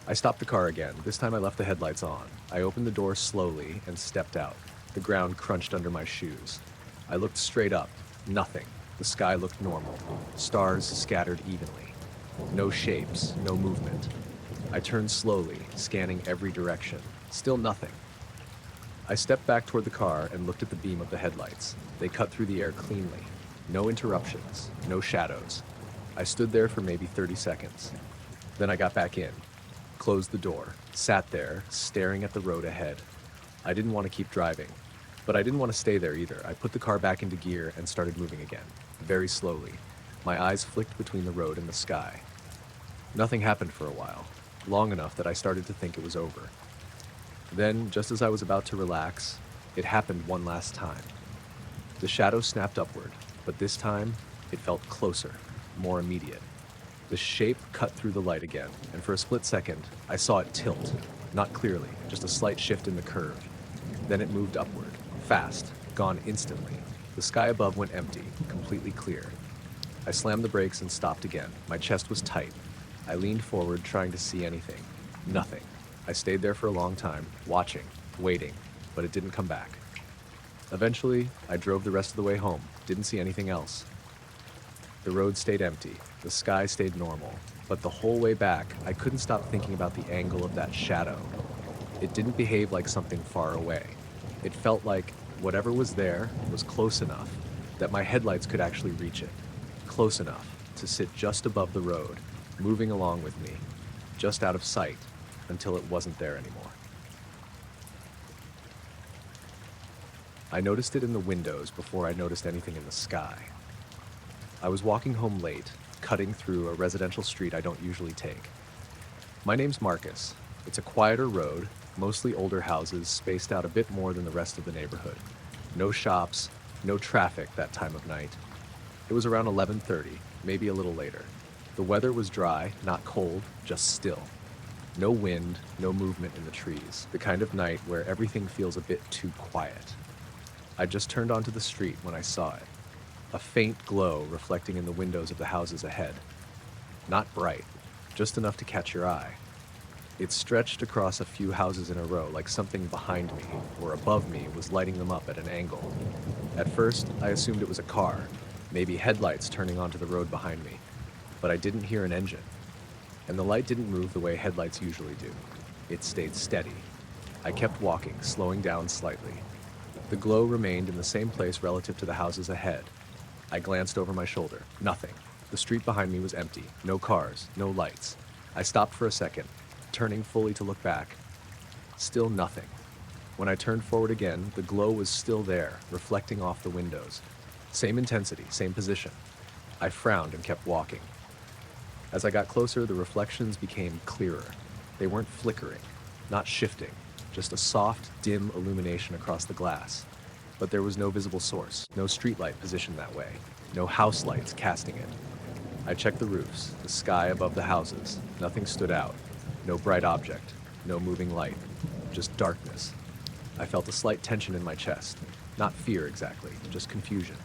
I stopped the car again. This time I left the headlights on. I opened the door slowly and stepped out. The ground crunched under my shoes. I looked straight up. Nothing. The sky looked normal. Stars scattered evenly. No shapes, no movement. I turned slowly, scanning every direction. Still nothing. I stepped back toward the car and looked at the beam of the headlights. They cut through the air cleanly. No interruptions, no shadows. I stood there for maybe 30 seconds. Then I got back in, closed the door, sat there, staring at the road ahead. I didn't want to keep driving, but I didn't want to stay there either. I put the car back into gear and started moving again, very slowly. My eyes flicked between the road and the sky. Nothing happened for a while, long enough that I started to think it was over. Then, just as I was about to relax, it happened one last time. The shadow snapped upward, but this time, it felt closer, more immediate. The shape cut through the light again, and for a split second, I saw it tilt. Not clearly, just a slight shift in the curve. Then it moved upward, fast, gone instantly. The sky above went empty, completely clear. I slammed the brakes and stopped again. My chest was tight. I leaned forward, trying to see anything. Nothing. I stayed there for a long time, watching, waiting, but it didn't come back. Eventually, I drove the rest of the way home. Didn't see anything else. The road stayed empty. The sky stayed normal. But the whole way back, I couldn't stop thinking about the angle of that shadow. It didn't behave like something far away. It felt like whatever was there was close enough that my headlights could actually reach it. Close enough to sit just above the road, moving along with me, just out of sight until it wasn't there anymore. I noticed it in the windows before I noticed anything in the sky. I was walking home late, cutting through a residential street I don't usually take. My name's Marcus. It's a quieter road, mostly older houses spaced out a bit more than the rest of the neighborhood. No shops, no traffic that time of night. It was around 11:30, maybe a little later. The weather was dry, not cold, just still. No wind, no movement in the trees, the kind of night where everything feels a bit too quiet. I just turned onto the street when I saw it. A faint glow reflecting in the windows of the houses ahead. Not bright, just enough to catch your eye. It stretched across a few houses in a row, like something behind me or above me was lighting them up at an angle. At first, I assumed it was a car, maybe headlights turning onto the road behind me, but I didn't hear an engine. And the light didn't move the way headlights usually do. It stayed steady. I kept walking, slowing down slightly. The glow remained in the same place relative to the houses ahead. I glanced over my shoulder. Nothing. The street behind me was empty. No cars, no lights. I stopped for a second, turning fully to look back. Still nothing. When I turned forward again, the glow was still there, reflecting off the windows. Same intensity, same position. I frowned and kept walking. As I got closer, the reflections became clearer. They weren't flickering, not shifting, just a soft, dim illumination across the glass. But there was no visible source, no streetlight positioned that way, no house lights casting it. I checked the roofs, the sky above the houses. Nothing stood out. No bright object, no moving light, just darkness. I felt a slight tension in my chest. Not fear exactly, just confusion.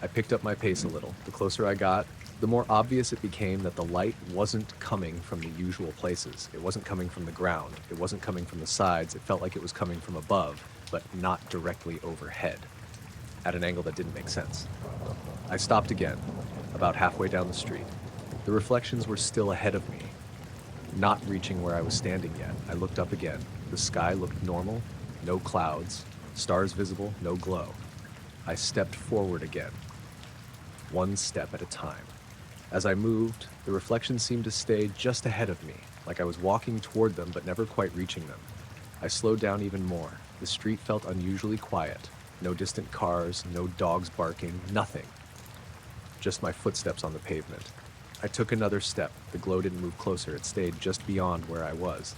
I picked up my pace a little. The closer I got, the more obvious it became that the light wasn't coming from the usual places. It wasn't coming from the ground. It wasn't coming from the sides. It felt like it was coming from above, but not directly overhead, at an angle that didn't make sense. I stopped again. about halfway down the street. The reflections were still ahead of me, not reaching where I was standing yet. I looked up again. The sky looked normal, no clouds, stars visible, no glow. I stepped forward again, one step at a time. As I moved, the reflections seemed to stay just ahead of me, like I was walking toward them but never quite reaching them. I slowed down even more. The street felt unusually quiet. No distant cars, no dogs barking, nothing. Just my footsteps on the pavement. I took another step. The glow didn't move closer. It stayed just beyond where I was.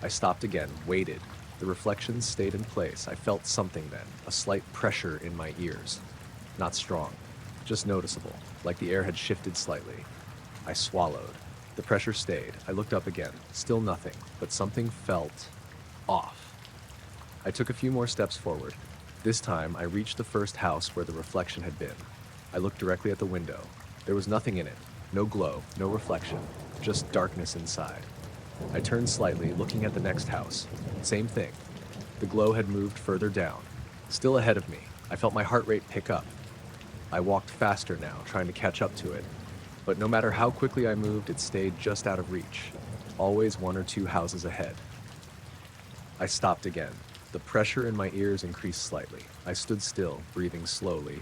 I stopped again, waited. The reflections stayed in place. I felt something then, a slight pressure in my ears. Not strong, just noticeable, like the air had shifted slightly. I swallowed. The pressure stayed. I looked up again. Still nothing, but something felt off. I took a few more steps forward. This time, I reached the first house where the reflection had been. I looked directly at the window. There was nothing in it. No glow, no reflection, just darkness inside. I turned slightly, looking at the next house. Same thing. The glow had moved further down. Still ahead of me. I felt my heart rate pick up. I walked faster now, trying to catch up to it. But no matter how quickly I moved, it stayed just out of reach. Always one or two houses ahead. I stopped again. The pressure in my ears increased slightly. I stood still, breathing slowly.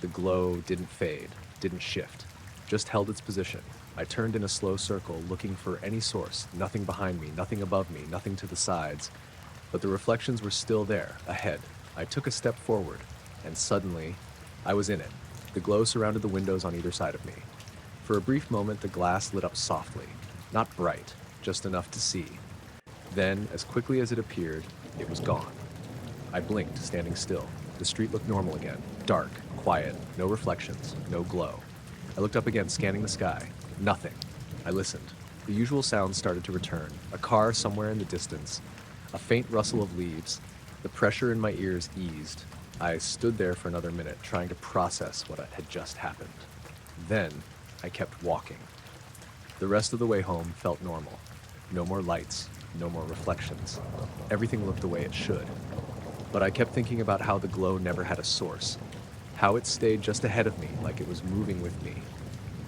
The glow didn't fade, didn't shift, just held its position. I turned in a slow circle, looking for any source. Nothing behind me, nothing above me, nothing to the sides. But the reflections were still there, ahead. I took a step forward, and suddenly, I was in it. The glow surrounded the windows on either side of me. For a brief moment, the glass lit up softly. Not bright, just enough to see. Then, as quickly as it appeared, it was gone. I blinked, standing still. The street looked normal again. Dark, quiet, no reflections, no glow. I looked up again, scanning the sky. Nothing. I listened. The usual sounds started to return. A car somewhere in the distance. A faint rustle of leaves. The pressure in my ears eased. I stood there for another minute, trying to process what had just happened. Then, I kept walking. The rest of the way home felt normal. No more lights, no more reflections. Everything looked the way it should. But I kept thinking about how the glow never had a source. How it stayed just ahead of me, like it was moving with me.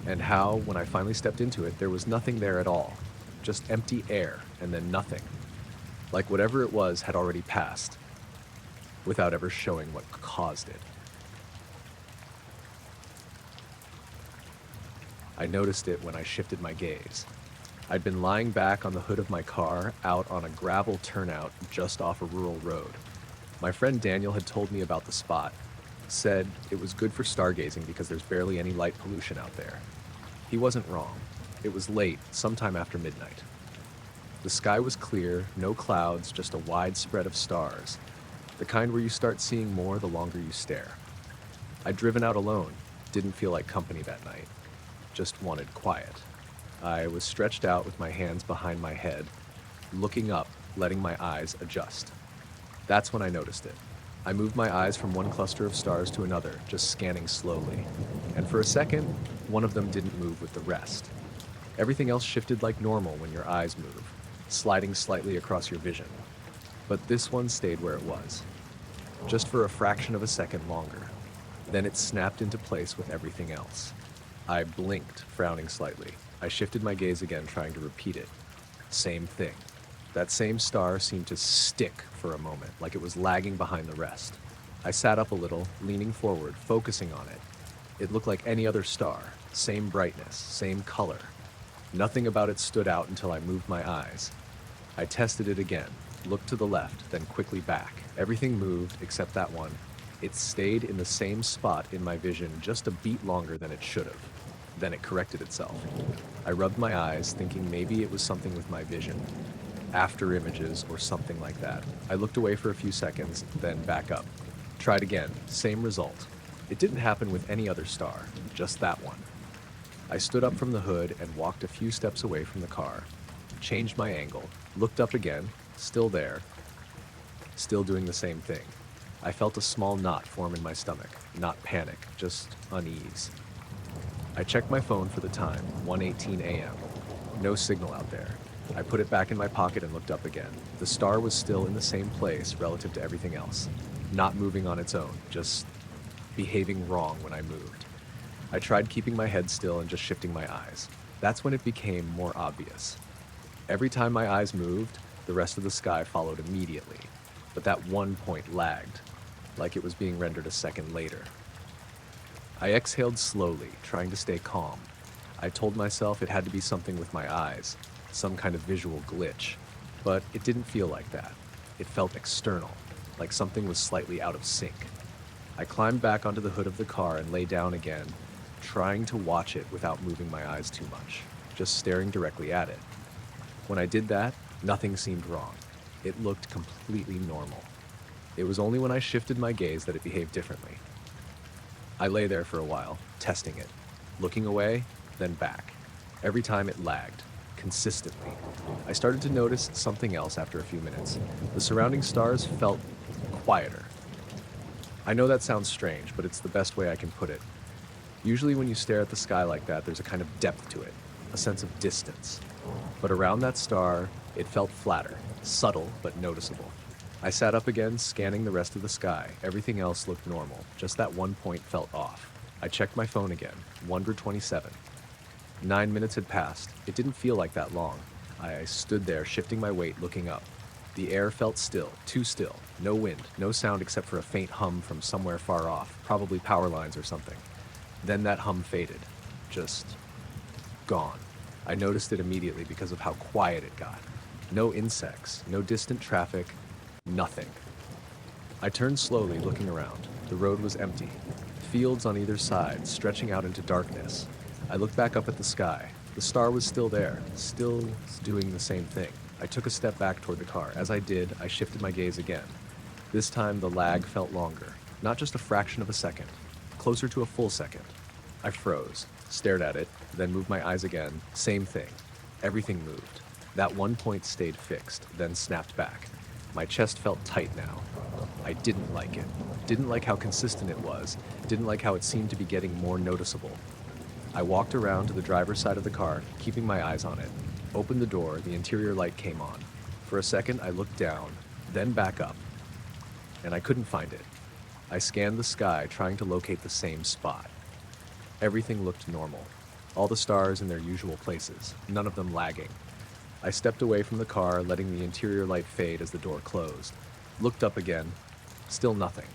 And how, when I finally stepped into it, there was nothing there at all. Just empty air, and then nothing. Like whatever it was had already passed, without ever showing what caused it. I noticed it when I shifted my gaze. I'd been lying back on the hood of my car, out on a gravel turnout just off a rural road. My friend Daniel had told me about the spot, said it was good for stargazing because there's barely any light pollution out there. He wasn't wrong. It was late, sometime after midnight. The sky was clear, no clouds, just a wide spread of stars, the kind where you start seeing more the longer you stare. I'd driven out alone, didn't feel like company that night, just wanted quiet. I was stretched out with my hands behind my head, looking up, letting my eyes adjust. That's when I noticed it. I moved my eyes from one cluster of stars to another, just scanning slowly. And for a second, one of them didn't move with the rest. Everything else shifted like normal when your eyes move, sliding slightly across your vision. But this one stayed where it was, just for a fraction of a second longer. Then it snapped into place with everything else. I blinked, frowning slightly. I shifted my gaze again, trying to repeat it. Same thing. That same star seemed to stick for a moment, like it was lagging behind the rest. I sat up a little, leaning forward, focusing on it. It looked like any other star, same brightness, same color. Nothing about it stood out until I moved my eyes. I tested it again, looked to the left, then quickly back. Everything moved except that one. It stayed in the same spot in my vision just a beat longer than it should have. Then it corrected itself. I rubbed my eyes, thinking maybe it was something with my vision. After images or something like that. I looked away for a few seconds, then back up. Tried again, same result. It didn't happen with any other star, just that one. I stood up from the hood and walked a few steps away from the car, changed my angle, looked up again, still there, still doing the same thing. I felt a small knot form in my stomach, not panic, just unease. I checked my phone for the time, 1:18 a.m. No signal out there. I put it back in my pocket and looked up again. The star was still in the same place relative to everything else, not moving on its own, just behaving wrong when I moved. I tried keeping my head still and just shifting my eyes. That's when it became more obvious. Every time my eyes moved, the rest of the sky followed immediately, but that one point lagged, like it was being rendered a second later. I exhaled slowly, trying to stay calm. I told myself it had to be something with my eyes, some kind of visual glitch, but it didn't feel like that. It felt external, like something was slightly out of sync. I climbed back onto the hood of the car and lay down again, trying to watch it without moving my eyes too much, just staring directly at it. When I did that, nothing seemed wrong. It looked completely normal. It was only when I shifted my gaze that it behaved differently. I lay there for a while, testing it, looking away, then back. Every time it lagged, consistently. I started to notice something else after a few minutes. The surrounding stars felt quieter. I know that sounds strange, but it's the best way I can put it. Usually when you stare at the sky like that, there's a kind of depth to it, a sense of distance. But around that star, it felt flatter, subtle but noticeable. I sat up again, scanning the rest of the sky. Everything else looked normal, just that one point felt off. I checked my phone again, 1:27. 9 minutes had passed. It didn't feel like that long. I stood there, shifting my weight, looking up. The air felt still, too still. No wind, no sound except for a faint hum from somewhere far off, probably power lines or something. Then that hum faded. Just gone. I noticed it immediately because of how quiet it got. No insects, no distant traffic, nothing. I turned slowly, looking around. The road was empty. Fields on either side, stretching out into darkness. I looked back up at the sky. The star was still there, still doing the same thing. I took a step back toward the car. As I did, I shifted my gaze again. This time, the lag felt longer. Not just a fraction of a second. Closer to a full second. I froze, stared at it, then moved my eyes again. Same thing. Everything moved. That one point stayed fixed, then snapped back. My chest felt tight now. I didn't like it. Didn't like how consistent it was. Didn't like how it seemed to be getting more noticeable. I walked around to the driver's side of the car, keeping my eyes on it. Opened the door, the interior light came on. For a second, I looked down, then back up, and I couldn't find it. I scanned the sky, trying to locate the same spot. Everything looked normal. All the stars in their usual places, none of them lagging. I stepped away from the car, letting the interior light fade as the door closed. Looked up again. Still nothing.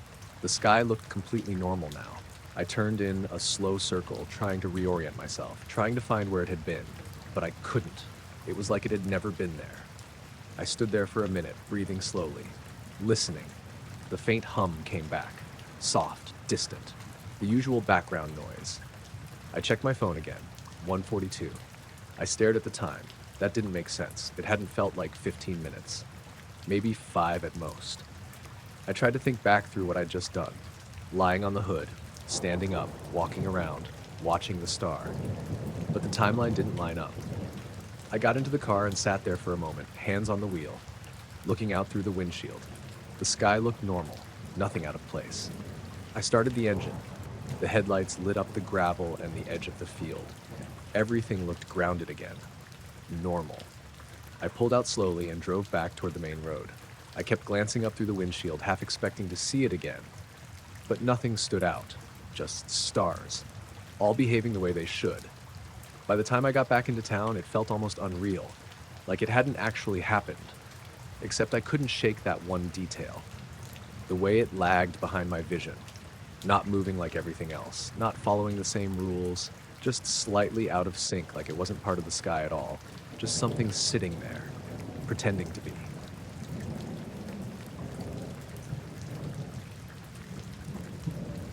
The sky looked completely normal now. I turned in a slow circle, trying to reorient myself, trying to find where it had been, but I couldn't. It was like it had never been there. I stood there for a minute, breathing slowly, listening. The faint hum came back, soft, distant, the usual background noise. I checked my phone again, 1:42. I stared at the time. That didn't make sense. It hadn't felt like 15 minutes. Maybe 5 at most. I tried to think back through what I'd just done. Lying on the hood, standing up, walking around, watching the star. But the timeline didn't line up. I got into the car and sat there for a moment, hands on the wheel, looking out through the windshield. The sky looked normal, nothing out of place. I started the engine. The headlights lit up the gravel and the edge of the field. Everything looked grounded again. Normal. I pulled out slowly and drove back toward the main road. I kept glancing up through the windshield, half expecting to see it again. But nothing stood out. Just stars. All behaving the way they should. By the time I got back into town, it felt almost unreal. Like it hadn't actually happened. Except I couldn't shake that one detail. The way it lagged behind my vision. Not moving like everything else. Not following the same rules. Just slightly out of sync, like it wasn't part of the sky at all. Just something sitting there, pretending to be.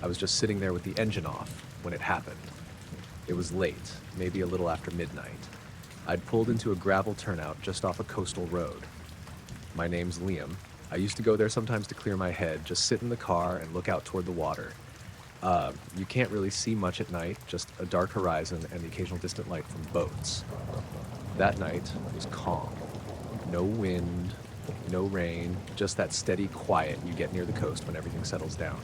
I was just sitting there with the engine off when it happened. It was late, maybe a little after midnight. I'd pulled into a gravel turnout just off a coastal road. My name's Liam. I used to go there sometimes to clear my head, just sit in the car and look out toward the water. You can't really see much at night, just a dark horizon and the occasional distant light from boats. That night was calm. No wind, no rain, just that steady quiet you get near the coast when everything settles down.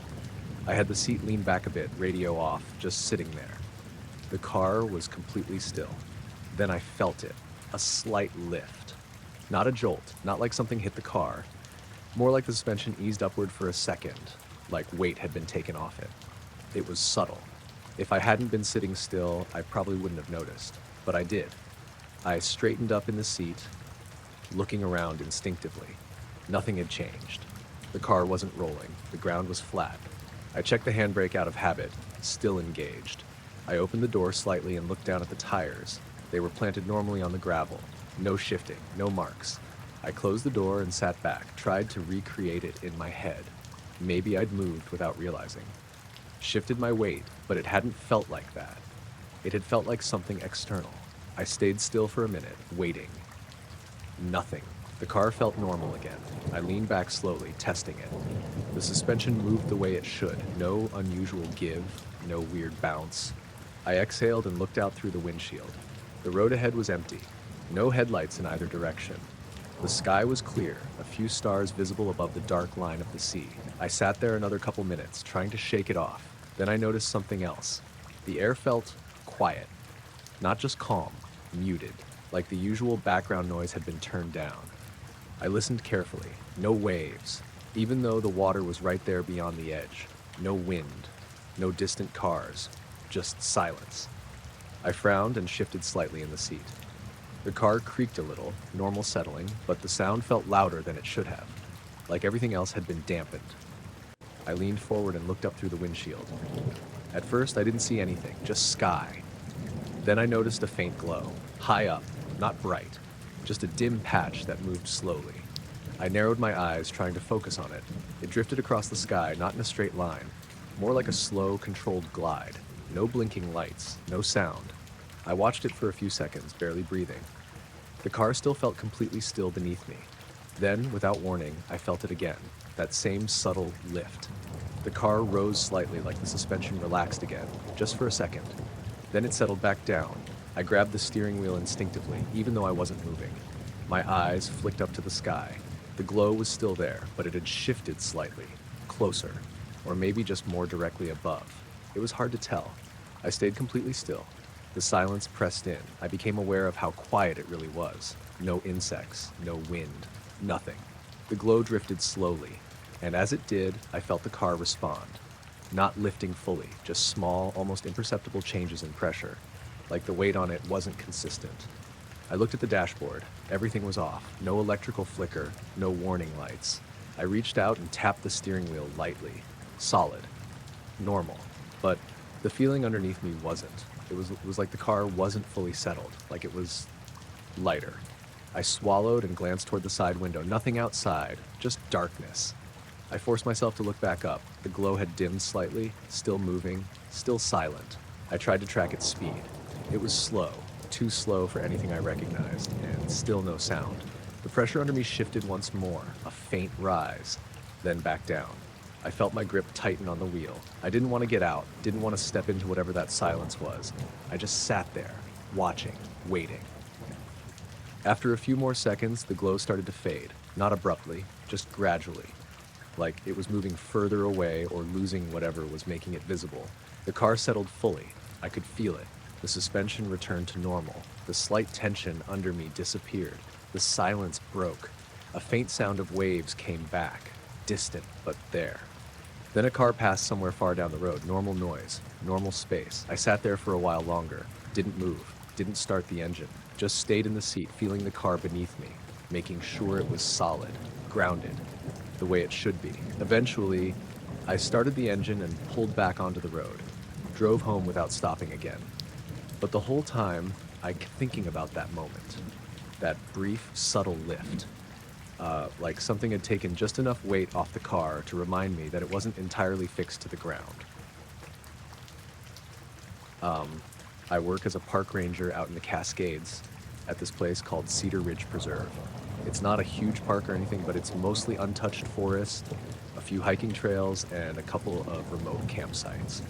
I had the seat leaned back a bit, radio off, just sitting there. The car was completely still. Then I felt it, a slight lift. Not a jolt, not like something hit the car. More like the suspension eased upward for a second, like weight had been taken off it. It was subtle. If I hadn't been sitting still, I probably wouldn't have noticed, but I did. I straightened up in the seat, looking around instinctively. Nothing had changed. The car wasn't rolling. The ground was flat. I checked the handbrake out of habit, still engaged. I opened the door slightly and looked down at the tires. They were planted normally on the gravel. No shifting, no marks. I closed the door and sat back, tried to recreate it in my head. Maybe I'd moved without realizing. Shifted my weight, but it hadn't felt like that. It had felt like something external. I stayed still for a minute, waiting. Nothing. The car felt normal again. I leaned back slowly, testing it. The suspension moved the way it should. No unusual give, no weird bounce. I exhaled and looked out through the windshield. The road ahead was empty. No headlights in either direction. The sky was clear, a few stars visible above the dark line of the sea. I sat there another couple minutes, trying to shake it off. Then I noticed something else. The air felt quiet. Not just calm, muted, like the usual background noise had been turned down. I listened carefully. No waves, even though the water was right there beyond the edge. No wind, no distant cars, just silence. I frowned and shifted slightly in the seat. The car creaked a little, normal settling, but the sound felt louder than it should have, like everything else had been dampened. I leaned forward and looked up through the windshield. At first, I didn't see anything, just sky. Then I noticed a faint glow, high up, not bright, just a dim patch that moved slowly. I narrowed my eyes, trying to focus on it. It drifted across the sky, not in a straight line, more like a slow, controlled glide. No blinking lights, no sound. I watched it for a few seconds, barely breathing. The car still felt completely still beneath me. Then, without warning, I felt it again, that same subtle lift. The car rose slightly, like the suspension relaxed again, just for a second. Then it settled back down. I grabbed the steering wheel instinctively, even though I wasn't moving. My eyes flicked up to the sky. The glow was still there, but it had shifted slightly, closer, or maybe just more directly above. It was hard to tell. I stayed completely still. The silence pressed in. I became aware of how quiet it really was. No insects, no wind, nothing. The glow drifted slowly, and as it did, I felt the car respond. Not lifting fully, just small, almost imperceptible changes in pressure, like the weight on it wasn't consistent. I looked at the dashboard. Everything was off. No electrical flicker, no warning lights. I reached out and tapped the steering wheel lightly. Solid. Normal. But the feeling underneath me wasn't. It was like the car wasn't fully settled, like it was lighter. I swallowed and glanced toward the side window. Nothing outside, just darkness. I forced myself to look back up. The glow had dimmed slightly, still moving, still silent. I tried to track its speed. It was slow, too slow for anything I recognized, and still no sound. The pressure under me shifted once more, a faint rise, then back down. I felt my grip tighten on the wheel. I didn't want to get out, didn't want to step into whatever that silence was. I just sat there, watching, waiting. After a few more seconds, the glow started to fade, not abruptly, just gradually, like it was moving further away or losing whatever was making it visible. The car settled fully. I could feel it. The suspension returned to normal. The slight tension under me disappeared. The silence broke. A faint sound of waves came back, distant but there. Then a car passed somewhere far down the road. Normal noise, normal space. I sat there for a while longer. Didn't move, didn't start the engine. Just stayed in the seat, feeling the car beneath me, making sure it was solid, grounded, the way it should be. Eventually, I started the engine and pulled back onto the road. Drove home without stopping again. But the whole time, I kept thinking about that moment. That brief, subtle lift. Like something had taken just enough weight off the car to remind me that it wasn't entirely fixed to the ground. I work as a park ranger out in the Cascades at this place called Cedar Ridge Preserve. It's not a huge park or anything, but it's mostly untouched forest, a few hiking trails, and a couple of remote campsites.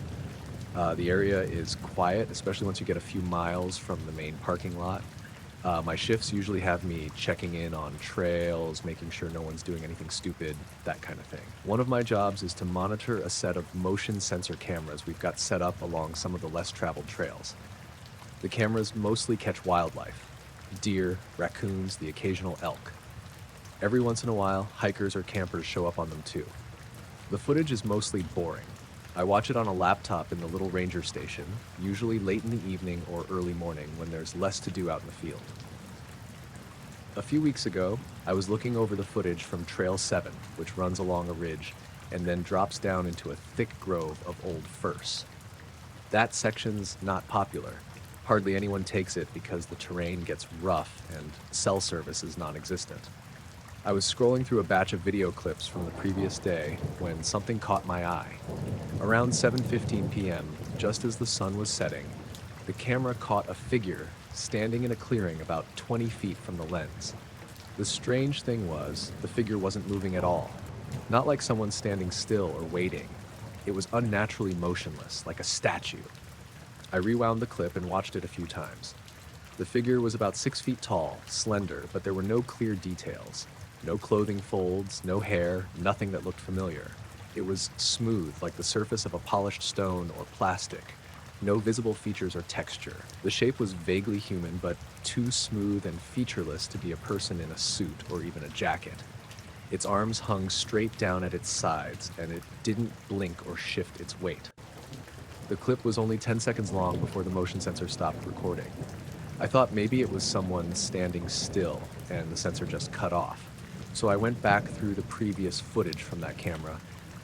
The area is quiet, especially once you get a few miles from the main parking lot. My shifts usually have me checking in on trails, making sure no one's doing anything stupid, that kind of thing. One of my jobs is to monitor a set of motion sensor cameras we've got set up along some of the less traveled trails. The cameras mostly catch wildlife, deer, raccoons, the occasional elk. Every once in a while, hikers or campers show up on them too. The footage is mostly boring. I watch it on a laptop in the little ranger station, usually late in the evening or early morning when there's less to do out in the field. A few weeks ago, I was looking over the footage from Trail 7, which runs along a ridge and then drops down into a thick grove of old firs. That section's not popular. Hardly anyone takes it because the terrain gets rough and cell service is non-existent. I was scrolling through a batch of video clips from the previous day when something caught my eye. Around 7:15 p.m., just as the sun was setting, the camera caught a figure standing in a clearing about 20 feet from the lens. The strange thing was, the figure wasn't moving at all. Not like someone standing still or waiting. It was unnaturally motionless, like a statue. I rewound the clip and watched it a few times. The figure was about 6 feet tall, slender, but there were no clear details. No clothing folds, no hair, nothing that looked familiar. It was smooth, like the surface of a polished stone or plastic. No visible features or texture. The shape was vaguely human, but too smooth and featureless to be a person in a suit or even a jacket. Its arms hung straight down at its sides, and it didn't blink or shift its weight. The clip was only 10 seconds long before the motion sensor stopped recording. I thought maybe it was someone standing still, and the sensor just cut off. So I went back through the previous footage from that camera,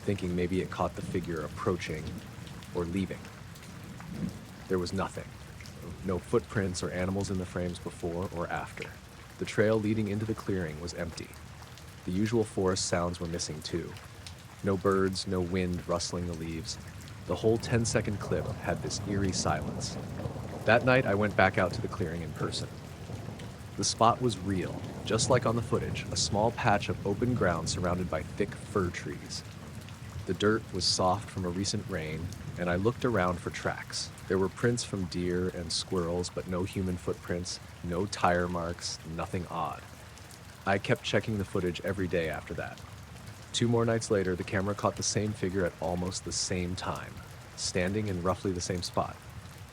thinking maybe it caught the figure approaching or leaving. There was nothing. No footprints or animals in the frames before or after. The trail leading into the clearing was empty. The usual forest sounds were missing too. No birds, no wind rustling the leaves. The whole 10-second clip had this eerie silence. That night, I went back out to the clearing in person. The spot was real, just like on the footage, a small patch of open ground surrounded by thick fir trees. The dirt was soft from a recent rain, and I looked around for tracks. There were prints from deer and squirrels, but no human footprints, no tire marks, nothing odd. I kept checking the footage every day after that. 2 more nights later, the camera caught the same figure at almost the same time, standing in roughly the same spot.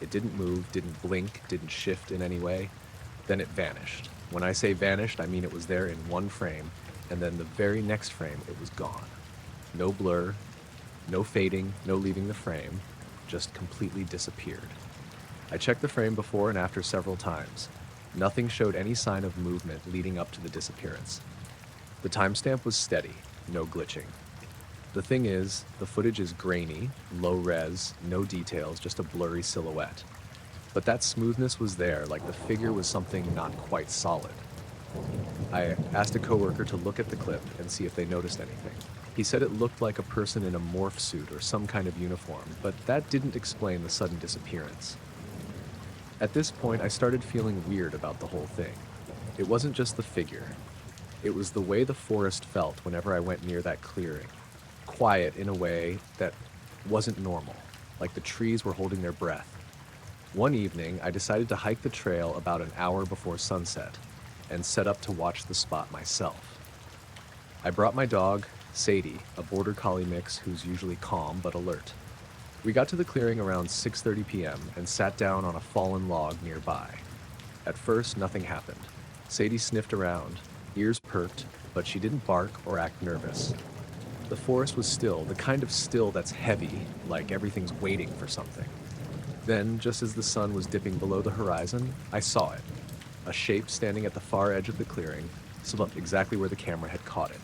It didn't move, didn't blink, didn't shift in any way. Then it vanished. When I say vanished, I mean it was there in one frame, and then the very next frame, it was gone. No blur, no fading, no leaving the frame, just completely disappeared. I checked the frame before and after several times. Nothing showed any sign of movement leading up to the disappearance. The timestamp was steady, no glitching. The thing is, the footage is grainy, low res, no details, just a blurry silhouette. But that smoothness was there, like the figure was something not quite solid. I asked a coworker to look at the clip and see if they noticed anything. He said it looked like a person in a morph suit or some kind of uniform, but that didn't explain the sudden disappearance. At this point, I started feeling weird about the whole thing. It wasn't just the figure. It was the way the forest felt whenever I went near that clearing. Quiet in a way that wasn't normal, like the trees were holding their breath. One evening, I decided to hike the trail about an hour before sunset and set up to watch the spot myself. I brought my dog, Sadie, a border collie mix who's usually calm but alert. We got to the clearing around 6:30 p.m. and sat down on a fallen log nearby. At first, nothing happened. Sadie sniffed around, ears perked, but she didn't bark or act nervous. The forest was still, the kind of still that's heavy, like everything's waiting for something. Then, just as the sun was dipping below the horizon, I saw it. A shape standing at the far edge of the clearing, exactly where the camera had caught it.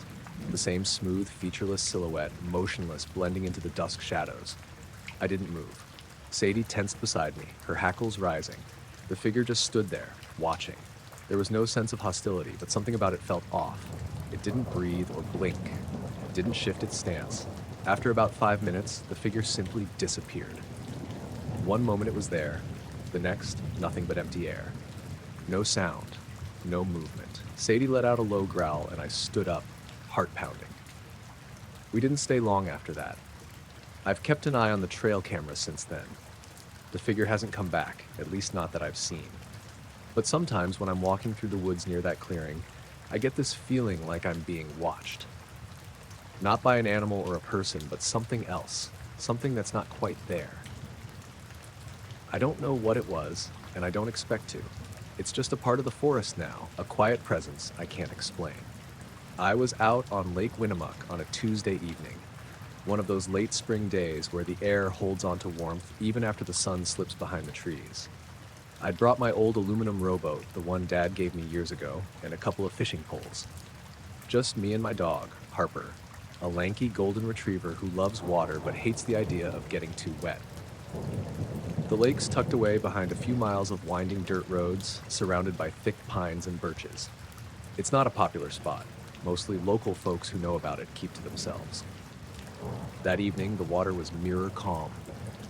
The same smooth, featureless silhouette, motionless, blending into the dusk shadows. I didn't move. Sadie tensed beside me, her hackles rising. The figure just stood there, watching. There was no sense of hostility, but something about it felt off. It didn't breathe or blink. It didn't shift its stance. After about 5 minutes, the figure simply disappeared. One moment it was there, the next, nothing but empty air. No sound, no movement. Sadie let out a low growl, and I stood up, heart pounding. We didn't stay long after that. I've kept an eye on the trail camera since then. The figure hasn't come back, at least not that I've seen. But sometimes when I'm walking through the woods near that clearing, I get this feeling like I'm being watched. Not by an animal or a person, but something else, something that's not quite there. I don't know what it was, and I don't expect to. It's just a part of the forest now, a quiet presence I can't explain. I was out on Lake Winnemuck on a Tuesday evening. One of those late spring days where the air holds onto warmth even after the sun slips behind the trees. I'd brought my old aluminum rowboat, the one Dad gave me years ago, and a couple of fishing poles. Just me and my dog, Harper, a lanky golden retriever who loves water but hates the idea of getting too wet. The lake's tucked away behind a few miles of winding dirt roads, surrounded by thick pines and birches. It's not a popular spot. Mostly local folks who know about it keep to themselves. That evening, the water was mirror calm.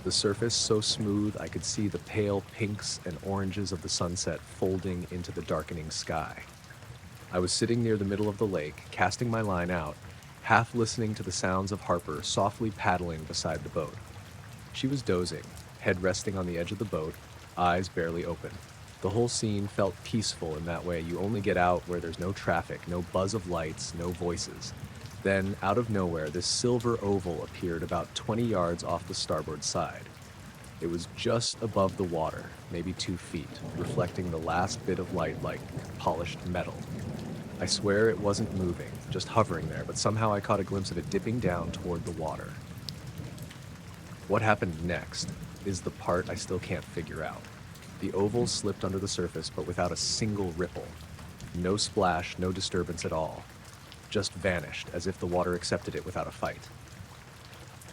The surface so smooth I could see the pale pinks and oranges of the sunset folding into the darkening sky. I was sitting near the middle of the lake, casting my line out, half listening to the sounds of Harper softly paddling beside the boat. She was dozing, head resting on the edge of the boat, eyes barely open. The whole scene felt peaceful in that way you only get out where there's no traffic, no buzz of lights, no voices. Then, out of nowhere, this silver oval appeared about 20 yards off the starboard side. It was just above the water, maybe 2 feet, reflecting the last bit of light like polished metal. I swear it wasn't moving, just hovering there, but somehow I caught a glimpse of it dipping down toward the water. What happened next is the part I still can't figure out. The oval slipped under the surface, but without a single ripple. No splash, no disturbance at all. Just vanished, as if the water accepted it without a fight.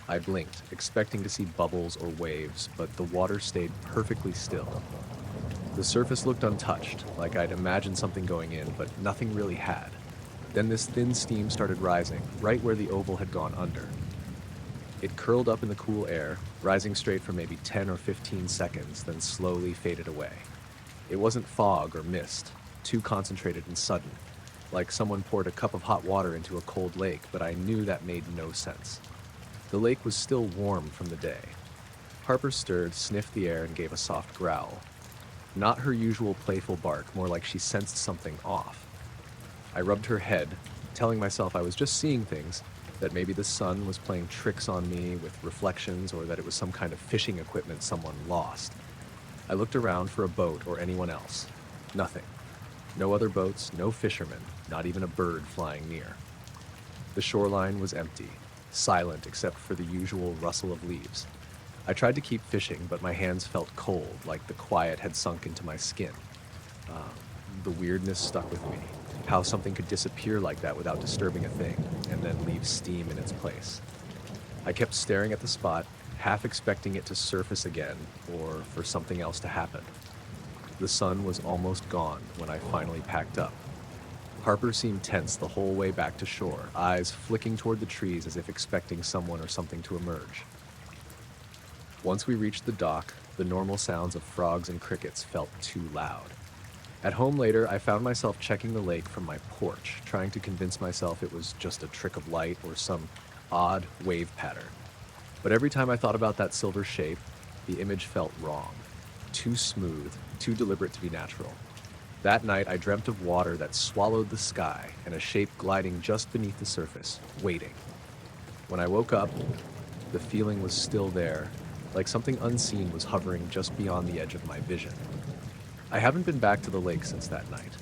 I blinked, expecting to see bubbles or waves, but the water stayed perfectly still. The surface looked untouched, like I'd imagined something going in, but nothing really had. Then this thin steam started rising, right where the oval had gone under. It curled up in the cool air, rising straight for maybe 10 or 15 seconds, then slowly faded away. It wasn't fog or mist, too concentrated and sudden, like someone poured a cup of hot water into a cold lake, but I knew that made no sense. The lake was still warm from the day. Harper stirred, sniffed the air, and gave a soft growl. Not her usual playful bark, more like she sensed something off. I rubbed her head, telling myself I was just seeing things, that maybe the sun was playing tricks on me with reflections, or that it was some kind of fishing equipment someone lost. I looked around for a boat or anyone else. Nothing. No other boats, no fishermen, not even a bird flying near. The shoreline was empty, silent except for the usual rustle of leaves. I tried to keep fishing, but my hands felt cold, like the quiet had sunk into my skin. The weirdness stuck with me. How something could disappear like that without disturbing a thing, and then leave steam in its place. I kept staring at the spot, half expecting it to surface again, or for something else to happen. The sun was almost gone when I finally packed up. Harper seemed tense the whole way back to shore, eyes flicking toward the trees as if expecting someone or something to emerge. Once we reached the dock, the normal sounds of frogs and crickets felt too loud. At home later, I found myself checking the lake from my porch, trying to convince myself it was just a trick of light or some odd wave pattern. But every time I thought about that silver shape, the image felt wrong. Too smooth, too deliberate to be natural. That night, I dreamt of water that swallowed the sky and a shape gliding just beneath the surface, waiting. When I woke up, the feeling was still there, like something unseen was hovering just beyond the edge of my vision. I haven't been back to the lake since that night.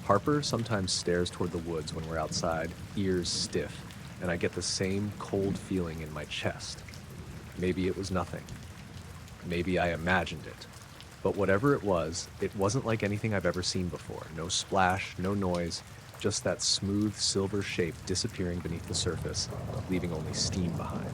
Harper sometimes stares toward the woods when we're outside, ears stiff, and I get the same cold feeling in my chest. Maybe it was nothing. Maybe I imagined it. But whatever it wasn't like anything I've ever seen before. No splash, no noise, just that smooth silver shape disappearing beneath the surface, leaving only steam behind.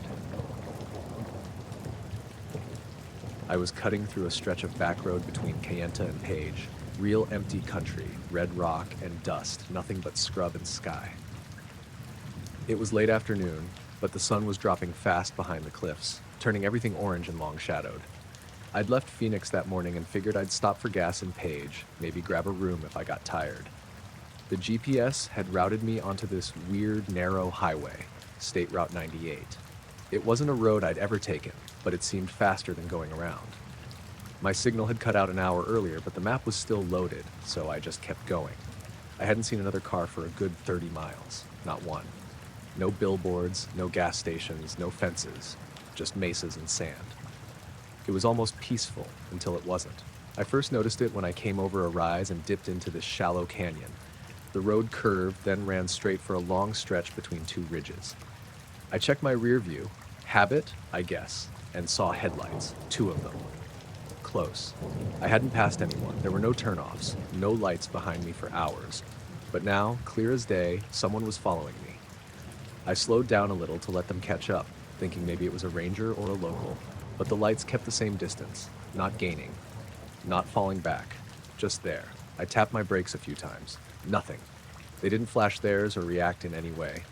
I was cutting through a stretch of back road between Kayenta and Page, real empty country, red rock and dust, nothing but scrub and sky. It was late afternoon, but the sun was dropping fast behind the cliffs, turning everything orange and long-shadowed. I'd left Phoenix that morning and figured I'd stop for gas in Page, maybe grab a room if I got tired. The GPS had routed me onto this weird, narrow highway, State Route 98. It wasn't a road I'd ever taken, but it seemed faster than going around. My signal had cut out an hour earlier, but the map was still loaded, so I just kept going. I hadn't seen another car for a good 30 miles, not one. No billboards, no gas stations, no fences, just mesas and sand. It was almost peaceful until it wasn't. I first noticed it when I came over a rise and dipped into this shallow canyon. The road curved, then ran straight for a long stretch between two ridges. I checked my rear view, habit, I guess, and saw headlights, two of them. Close. I hadn't passed anyone. There were no turnoffs, no lights behind me for hours. But now, clear as day, someone was following me. I slowed down a little to let them catch up, thinking maybe it was a ranger or a local. But the lights kept the same distance, not gaining, not falling back, just there. I tapped my brakes a few times. Nothing. They didn't flash theirs or react in any way.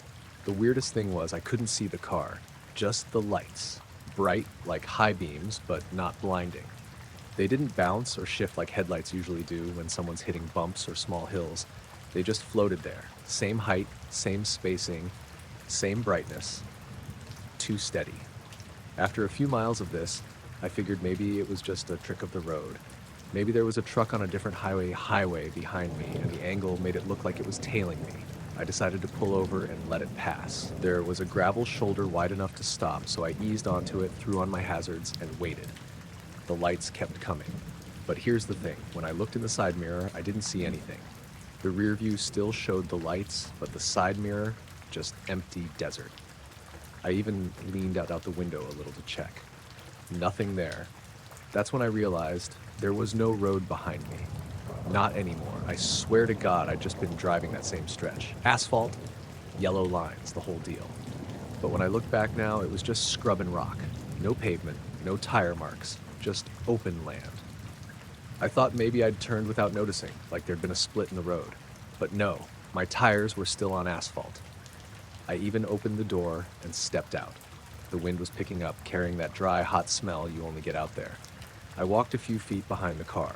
The weirdest thing was I couldn't see the car, just the lights. Bright like high beams, but not blinding. They didn't bounce or shift like headlights usually do when someone's hitting bumps or small hills. They just floated there. Same height, same spacing, same brightness. Too steady. After a few miles of this, I figured maybe it was just a trick of the road. Maybe there was a truck on a different highway behind me, and the angle made it look like it was tailing me. I decided to pull over and let it pass. There was a gravel shoulder wide enough to stop, so I eased onto it, threw on my hazards, and waited. The lights kept coming. But here's the thing, when I looked in the side mirror, I didn't see anything. The rear view still showed the lights, but the side mirror, just empty desert. I even leaned out the window a little to check. Nothing there. That's when I realized there was no road behind me. Not anymore. I swear to God I'd just been driving that same stretch. Asphalt, yellow lines, the whole deal. But when I look back now, it was just scrub and rock. No pavement, no tire marks, just open land. I thought maybe I'd turned without noticing, like there'd been a split in the road. But no, my tires were still on asphalt. I even opened the door and stepped out. The wind was picking up, carrying that dry, hot smell you only get out there. I walked a few feet behind the car.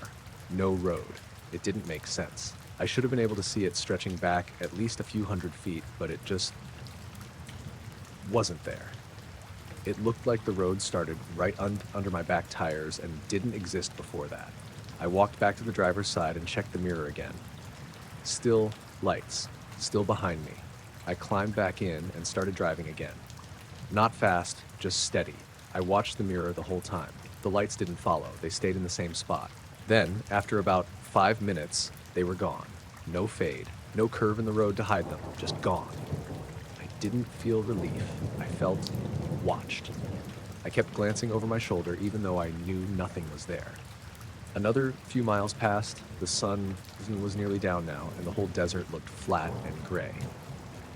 No road. It didn't make sense. I should have been able to see it stretching back at least a few hundred feet, but it just wasn't there. It looked like the road started right under my back tires and didn't exist before that. I walked back to the driver's side and checked the mirror again. Still lights, still behind me. I climbed back in and started driving again. Not fast, just steady. I watched the mirror the whole time. The lights didn't follow, they stayed in the same spot. Then, after about 5 minutes, they were gone. No fade, no curve in the road to hide them, just gone. I didn't feel relief. I felt watched. I kept glancing over my shoulder even though I knew nothing was there. Another few miles passed, the sun was nearly down now, and the whole desert looked flat and gray.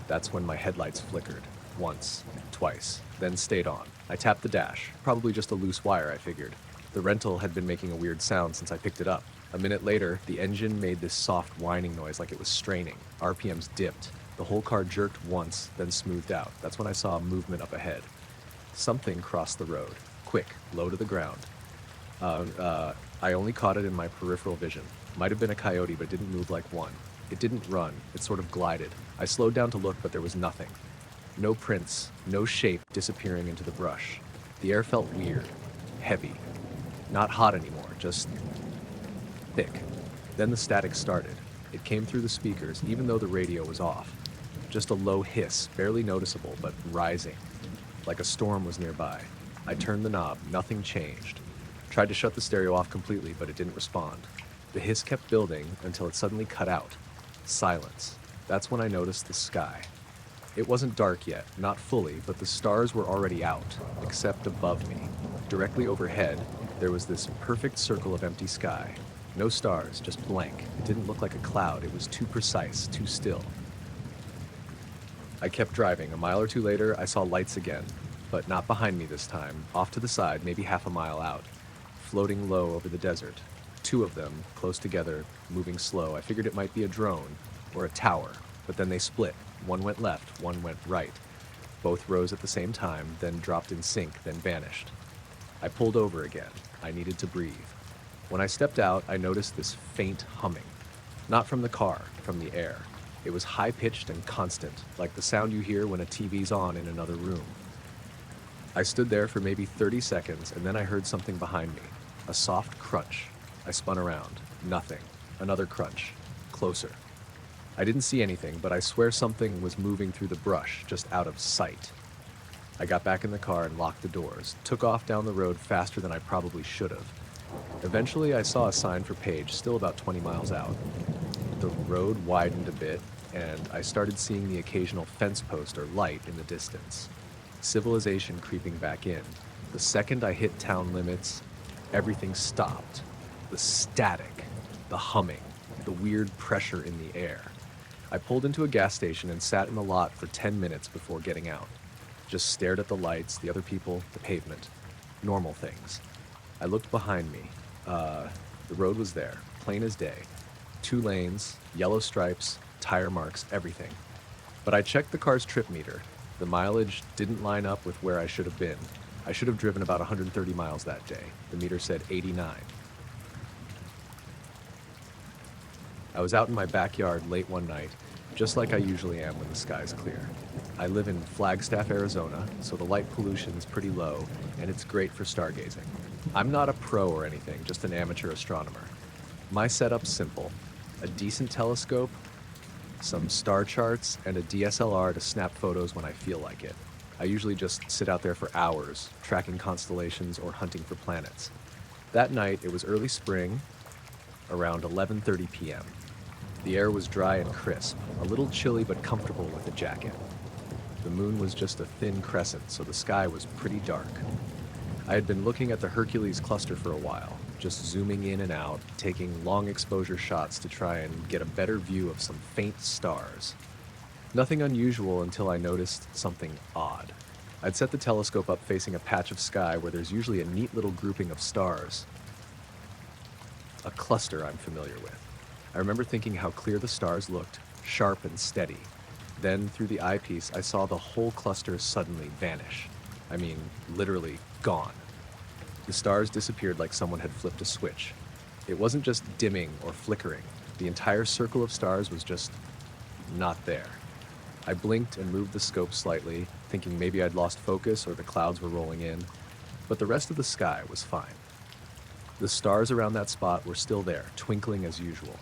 That's when my headlights flickered. Once, twice, then stayed on. I tapped the dash, probably just a loose wire, I figured. The rental had been making a weird sound since I picked it up. A minute later, the engine made this soft whining noise like it was straining. RPMs dipped. The whole car jerked once, then smoothed out. That's when I saw movement up ahead. Something crossed the road. Quick, low to the ground. I only caught it in my peripheral vision. Might have been a coyote, but it didn't move like one. It didn't run. It sort of glided. I slowed down to look, but there was nothing. No prints, no shape disappearing into the brush. The air felt weird, heavy. Not hot anymore, just thick. Then the static started. It came through the speakers, even though the radio was off. Just a low hiss, barely noticeable, but rising. Like a storm was nearby. I turned the knob, nothing changed. Tried to shut the stereo off completely, but it didn't respond. The hiss kept building until it suddenly cut out. Silence. That's when I noticed the sky. It wasn't dark yet, not fully, but the stars were already out, except above me. Directly overhead, there was this perfect circle of empty sky. No stars, just blank. It didn't look like a cloud. It was too precise, too still. I kept driving. A mile or two later, I saw lights again, but not behind me this time, off to the side, maybe half a mile out, floating low over the desert. Two of them, close together, moving slow. I figured it might be a drone or a tower, but then they split. One went left, one went right. Both rose at the same time, then dropped in sync, then vanished. I pulled over again. I needed to breathe. When I stepped out, I noticed this faint humming. Not from the car, from the air. It was high-pitched and constant, like the sound you hear when a TV's on in another room. I stood there for maybe 30 seconds, and then I heard something behind me. A soft crunch. I spun around. Nothing. Another crunch. Closer. I didn't see anything, but I swear something was moving through the brush, just out of sight. I got back in the car and locked the doors, took off down the road faster than I probably should have. Eventually, I saw a sign for Page, still about 20 miles out. The road widened a bit, and I started seeing the occasional fence post or light in the distance. civilization creeping back in. The second I hit town limits, everything stopped. The static, the humming, the weird pressure in the air. I pulled into a gas station and sat in the lot for 10 minutes before getting out. Just stared at the lights, the other people, the pavement. Normal things. I looked behind me. The road was there, plain as day. 2 lanes, yellow stripes, tire marks, everything. But I checked the car's trip meter. The mileage didn't line up with where I should have been. I should have driven about 130 miles that day. The meter said 89. I was out in my backyard late one night, just like I usually am when the sky's clear. I live in Flagstaff, Arizona, so the light pollution is pretty low, and it's great for stargazing. I'm not a pro or anything, just an amateur astronomer. My setup's simple: a decent telescope, some star charts, and a DSLR to snap photos when I feel like it. I usually just sit out there for hours, tracking constellations or hunting for planets. That night, it was early spring, around 11:30 p.m. The air was dry and crisp, a little chilly but comfortable with a jacket. The moon was just a thin crescent, so the sky was pretty dark. I had been looking at the Hercules cluster for a while, just zooming in and out, taking long exposure shots to try and get a better view of some faint stars. Nothing unusual until I noticed something odd. I'd set the telescope up facing a patch of sky where there's usually a neat little grouping of stars. A cluster I'm familiar with. I remember thinking how clear the stars looked, sharp and steady. Then, through the eyepiece, I saw the whole cluster suddenly vanish. I mean, literally gone. The stars disappeared like someone had flipped a switch. It wasn't just dimming or flickering. The entire circle of stars was just not there. I blinked and moved the scope slightly, thinking maybe I'd lost focus or the clouds were rolling in, but the rest of the sky was fine. The stars around that spot were still there, twinkling as usual.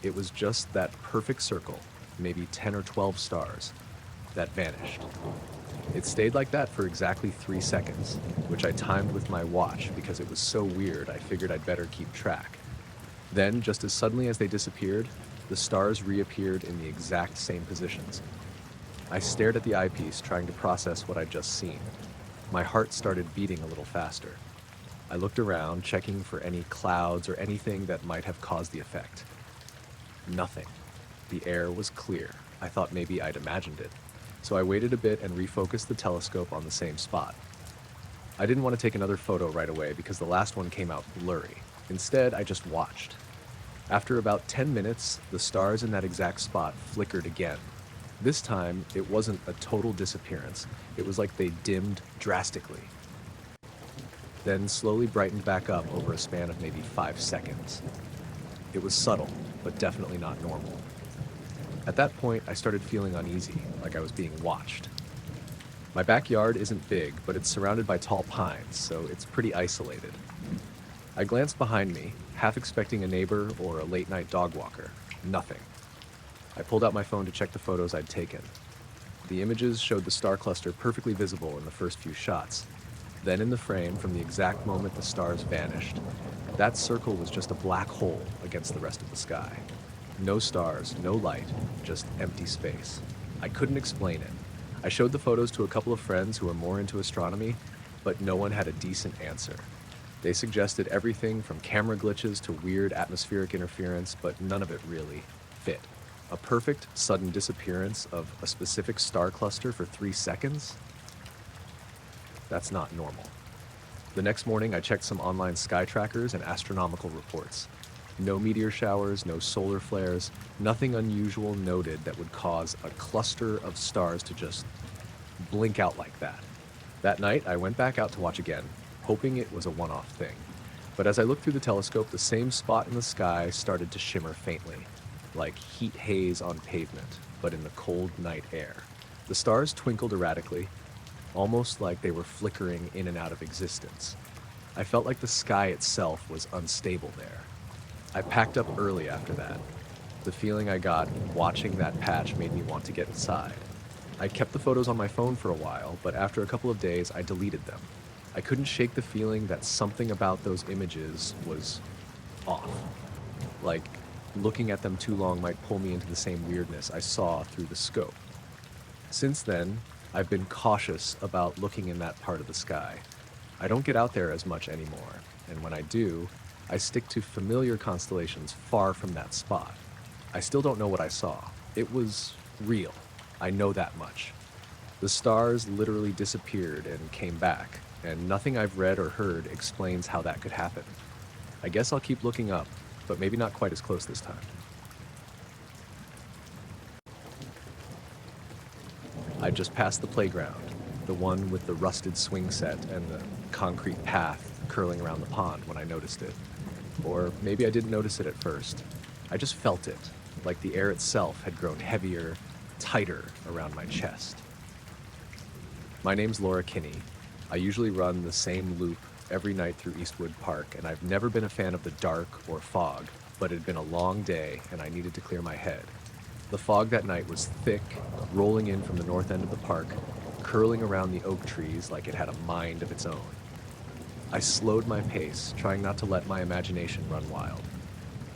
It was just that perfect circle, maybe 10 or 12 stars, that vanished. It stayed like that for exactly 3 seconds, which I timed with my watch because it was so weird I figured I'd better keep track. Then, just as suddenly as they disappeared, the stars reappeared in the exact same positions. I stared at the eyepiece, trying to process what I'd just seen. My heart started beating a little faster. I looked around, checking for any clouds or anything that might have caused the effect. Nothing. The air was clear. I thought maybe I'd imagined it. So I waited a bit and refocused the telescope on the same spot. I didn't want to take another photo right away because the last one came out blurry. Instead, I just watched. After about 10 minutes, the stars in that exact spot flickered again. This time, it wasn't a total disappearance. It was like they dimmed drastically, then slowly brightened back up over a span of maybe 5 seconds. It was subtle, but definitely not normal. At that point, I started feeling uneasy, like I was being watched. My backyard isn't big, but it's surrounded by tall pines, so it's pretty isolated. I glanced behind me, half expecting a neighbor or a late-night dog walker. Nothing. I pulled out my phone to check the photos I'd taken. The images showed the star cluster perfectly visible in the first few shots. Then in the frame, from the exact moment the stars vanished, that circle was just a black hole against the rest of the sky. No stars, no light, just empty space. I couldn't explain it. I showed the photos to a couple of friends who are more into astronomy, but no one had a decent answer. They suggested everything from camera glitches to weird atmospheric interference, but none of it really fit. A perfect, sudden disappearance of a specific star cluster for 3 seconds? That's not normal. The next morning, I checked some online sky trackers and astronomical reports. No meteor showers, no solar flares, nothing unusual noted that would cause a cluster of stars to just blink out like that. That night, I went back out to watch again, hoping it was a one-off thing. But as I looked through the telescope, the same spot in the sky started to shimmer faintly, like heat haze on pavement, but in the cold night air. The stars twinkled erratically, almost like they were flickering in and out of existence. I felt like the sky itself was unstable there. I packed up early after that. The feeling I got watching that patch made me want to get inside. I kept the photos on my phone for a while, but after a couple of days, I deleted them. I couldn't shake the feeling that something about those images was off. Like, looking at them too long might pull me into the same weirdness I saw through the scope. Since then, I've been cautious about looking in that part of the sky. I don't get out there as much anymore, and when I do, I stick to familiar constellations far from that spot. I still don't know what I saw. It was real. I know that much. The stars literally disappeared and came back, and nothing I've read or heard explains how that could happen. I guess I'll keep looking up, but maybe not quite as close this time. I just passed the playground, the one with the rusted swing set and the concrete path curling around the pond when I noticed it. Or maybe I didn't notice it at first. I just felt it, like the air itself had grown heavier, tighter around my chest. My name's Laura Kinney. I usually run the same loop every night through Eastwood Park, and I've never been a fan of the dark or fog, but it had been a long day and I needed to clear my head. The fog that night was thick, rolling in from the north end of the park, curling around the oak trees like it had a mind of its own. I slowed my pace, trying not to let my imagination run wild.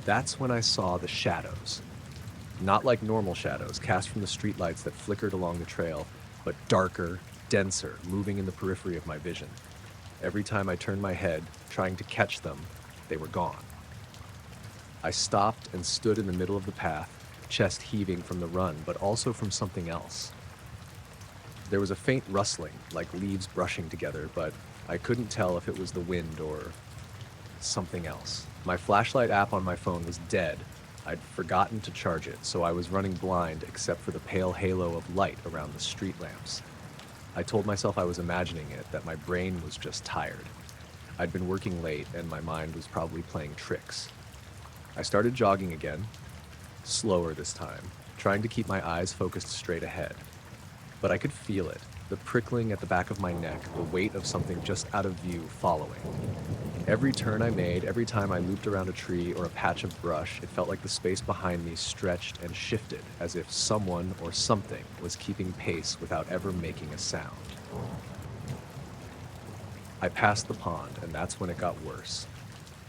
That's when I saw the shadows. Not like normal shadows cast from the streetlights that flickered along the trail, but darker, denser, moving in the periphery of my vision. Every time I turned my head, trying to catch them, they were gone. I stopped and stood in the middle of the path, chest heaving from the run, but also from something else. There was a faint rustling, like leaves brushing together, but I couldn't tell if it was the wind or something else. My flashlight app on my phone was dead. I'd forgotten to charge it, so I was running blind except for the pale halo of light around the street lamps. I told myself I was imagining it, that my brain was just tired. I'd been working late and my mind was probably playing tricks. I started jogging again, slower this time, trying to keep my eyes focused straight ahead. But I could feel it, the prickling at the back of my neck, the weight of something just out of view following. Every turn I made, every time I looped around a tree or a patch of brush, it felt like the space behind me stretched and shifted, as if someone or something was keeping pace without ever making a sound. I passed the pond, and that's when it got worse.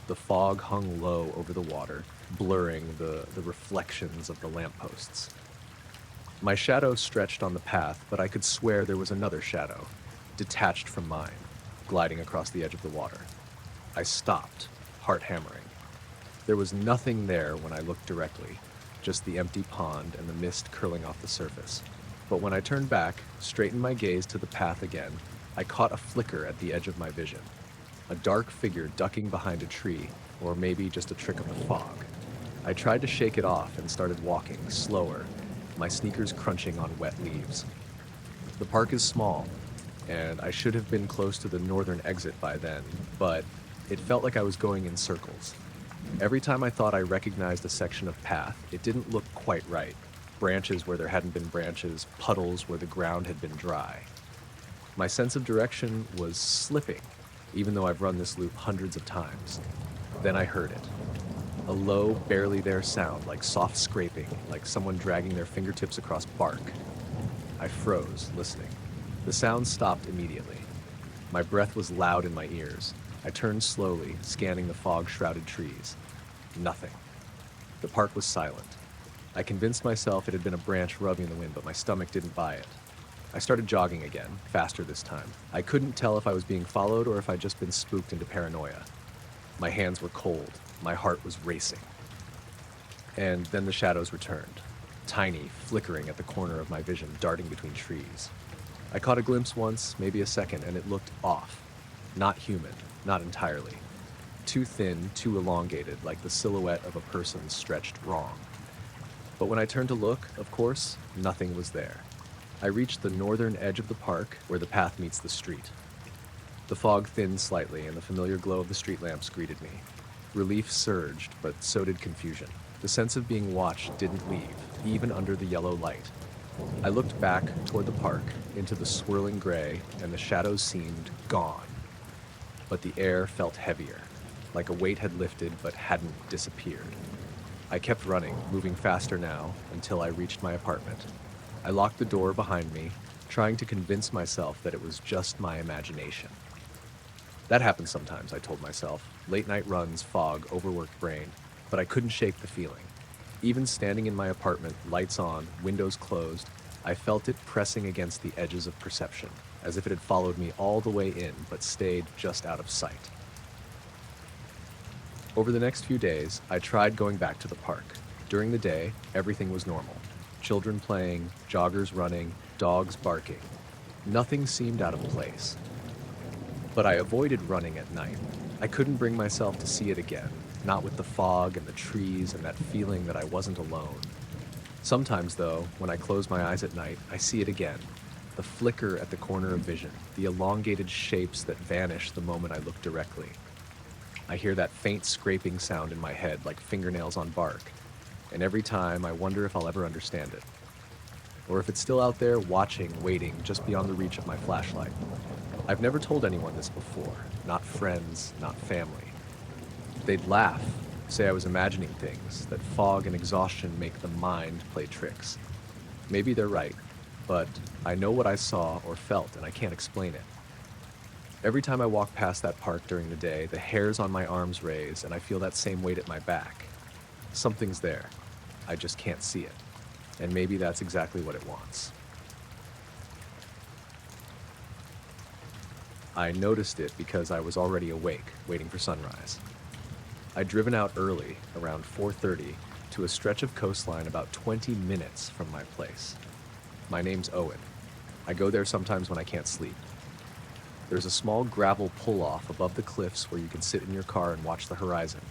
The fog hung low over the water, blurring the reflections of the lampposts. My shadow stretched on the path, but I could swear there was another shadow, detached from mine, gliding across the edge of the water. I stopped, heart hammering. There was nothing there when I looked directly, just the empty pond and the mist curling off the surface. But when I turned back, straightened my gaze to the path again, I caught a flicker at the edge of my vision. A dark figure ducking behind a tree, or maybe just a trick of the fog. I tried to shake it off and started walking, slower, my sneakers crunching on wet leaves. The park is small, and I should have been close to the northern exit by then, but it felt like I was going in circles. Every time I thought I recognized a section of path, it didn't look quite right. Branches where there hadn't been branches, puddles where the ground had been dry. My sense of direction was slipping, even though I've run this loop hundreds of times. Then I heard it. A low, barely there sound, like soft scraping, like someone dragging their fingertips across bark. I froze, listening. The sound stopped immediately. My breath was loud in my ears. I turned slowly, scanning the fog-shrouded trees. Nothing. The park was silent. I convinced myself it had been a branch rubbing in the wind, but my stomach didn't buy it. I started jogging again, faster this time. I couldn't tell if I was being followed or if I'd just been spooked into paranoia. My hands were cold. My heart was racing. And then the shadows returned, tiny, flickering at the corner of my vision, darting between trees. I caught a glimpse once, maybe a second, and it looked off. Not human, not entirely. Too thin, too elongated, like the silhouette of a person stretched wrong. But when I turned to look, of course, nothing was there. I reached the northern edge of the park, where the path meets the street. The fog thinned slightly, and the familiar glow of the street lamps greeted me. Relief surged, but so did confusion. The sense of being watched didn't leave, even under the yellow light. I looked back toward the park, into the swirling gray, and the shadows seemed gone. But the air felt heavier, like a weight had lifted but hadn't disappeared. I kept running, moving faster now, until I reached my apartment. I locked the door behind me, trying to convince myself that it was just my imagination. That happens sometimes, I told myself. Late night runs, fog, overworked brain. But I couldn't shake the feeling. Even standing in my apartment, lights on, windows closed, I felt it pressing against the edges of perception, as if it had followed me all the way in but stayed just out of sight. Over the next few days, I tried going back to the park. During the day, everything was normal. Children playing, joggers running, dogs barking. Nothing seemed out of place. But I avoided running at night. I couldn't bring myself to see it again, not with the fog and the trees and that feeling that I wasn't alone. Sometimes, though, when I close my eyes at night, I see it again. The flicker at the corner of vision, the elongated shapes that vanish the moment I look directly. I hear that faint scraping sound in my head like fingernails on bark, and every time I wonder if I'll ever understand it. Or if it's still out there watching, waiting, just beyond the reach of my flashlight. I've never told anyone this before, not friends, not family. They'd laugh, say I was imagining things, that fog and exhaustion make the mind play tricks. Maybe they're right, but I know what I saw or felt and I can't explain it. Every time I walk past that park during the day, the hairs on my arms raise and I feel that same weight at my back. Something's there. I just can't see it. And maybe that's exactly what it wants. I noticed it because I was already awake, waiting for sunrise. I'd driven out early, around 4:30, to a stretch of coastline about 20 minutes from my place. My name's Owen. I go there sometimes when I can't sleep. There's a small gravel pull-off above the cliffs where you can sit in your car and watch the horizon.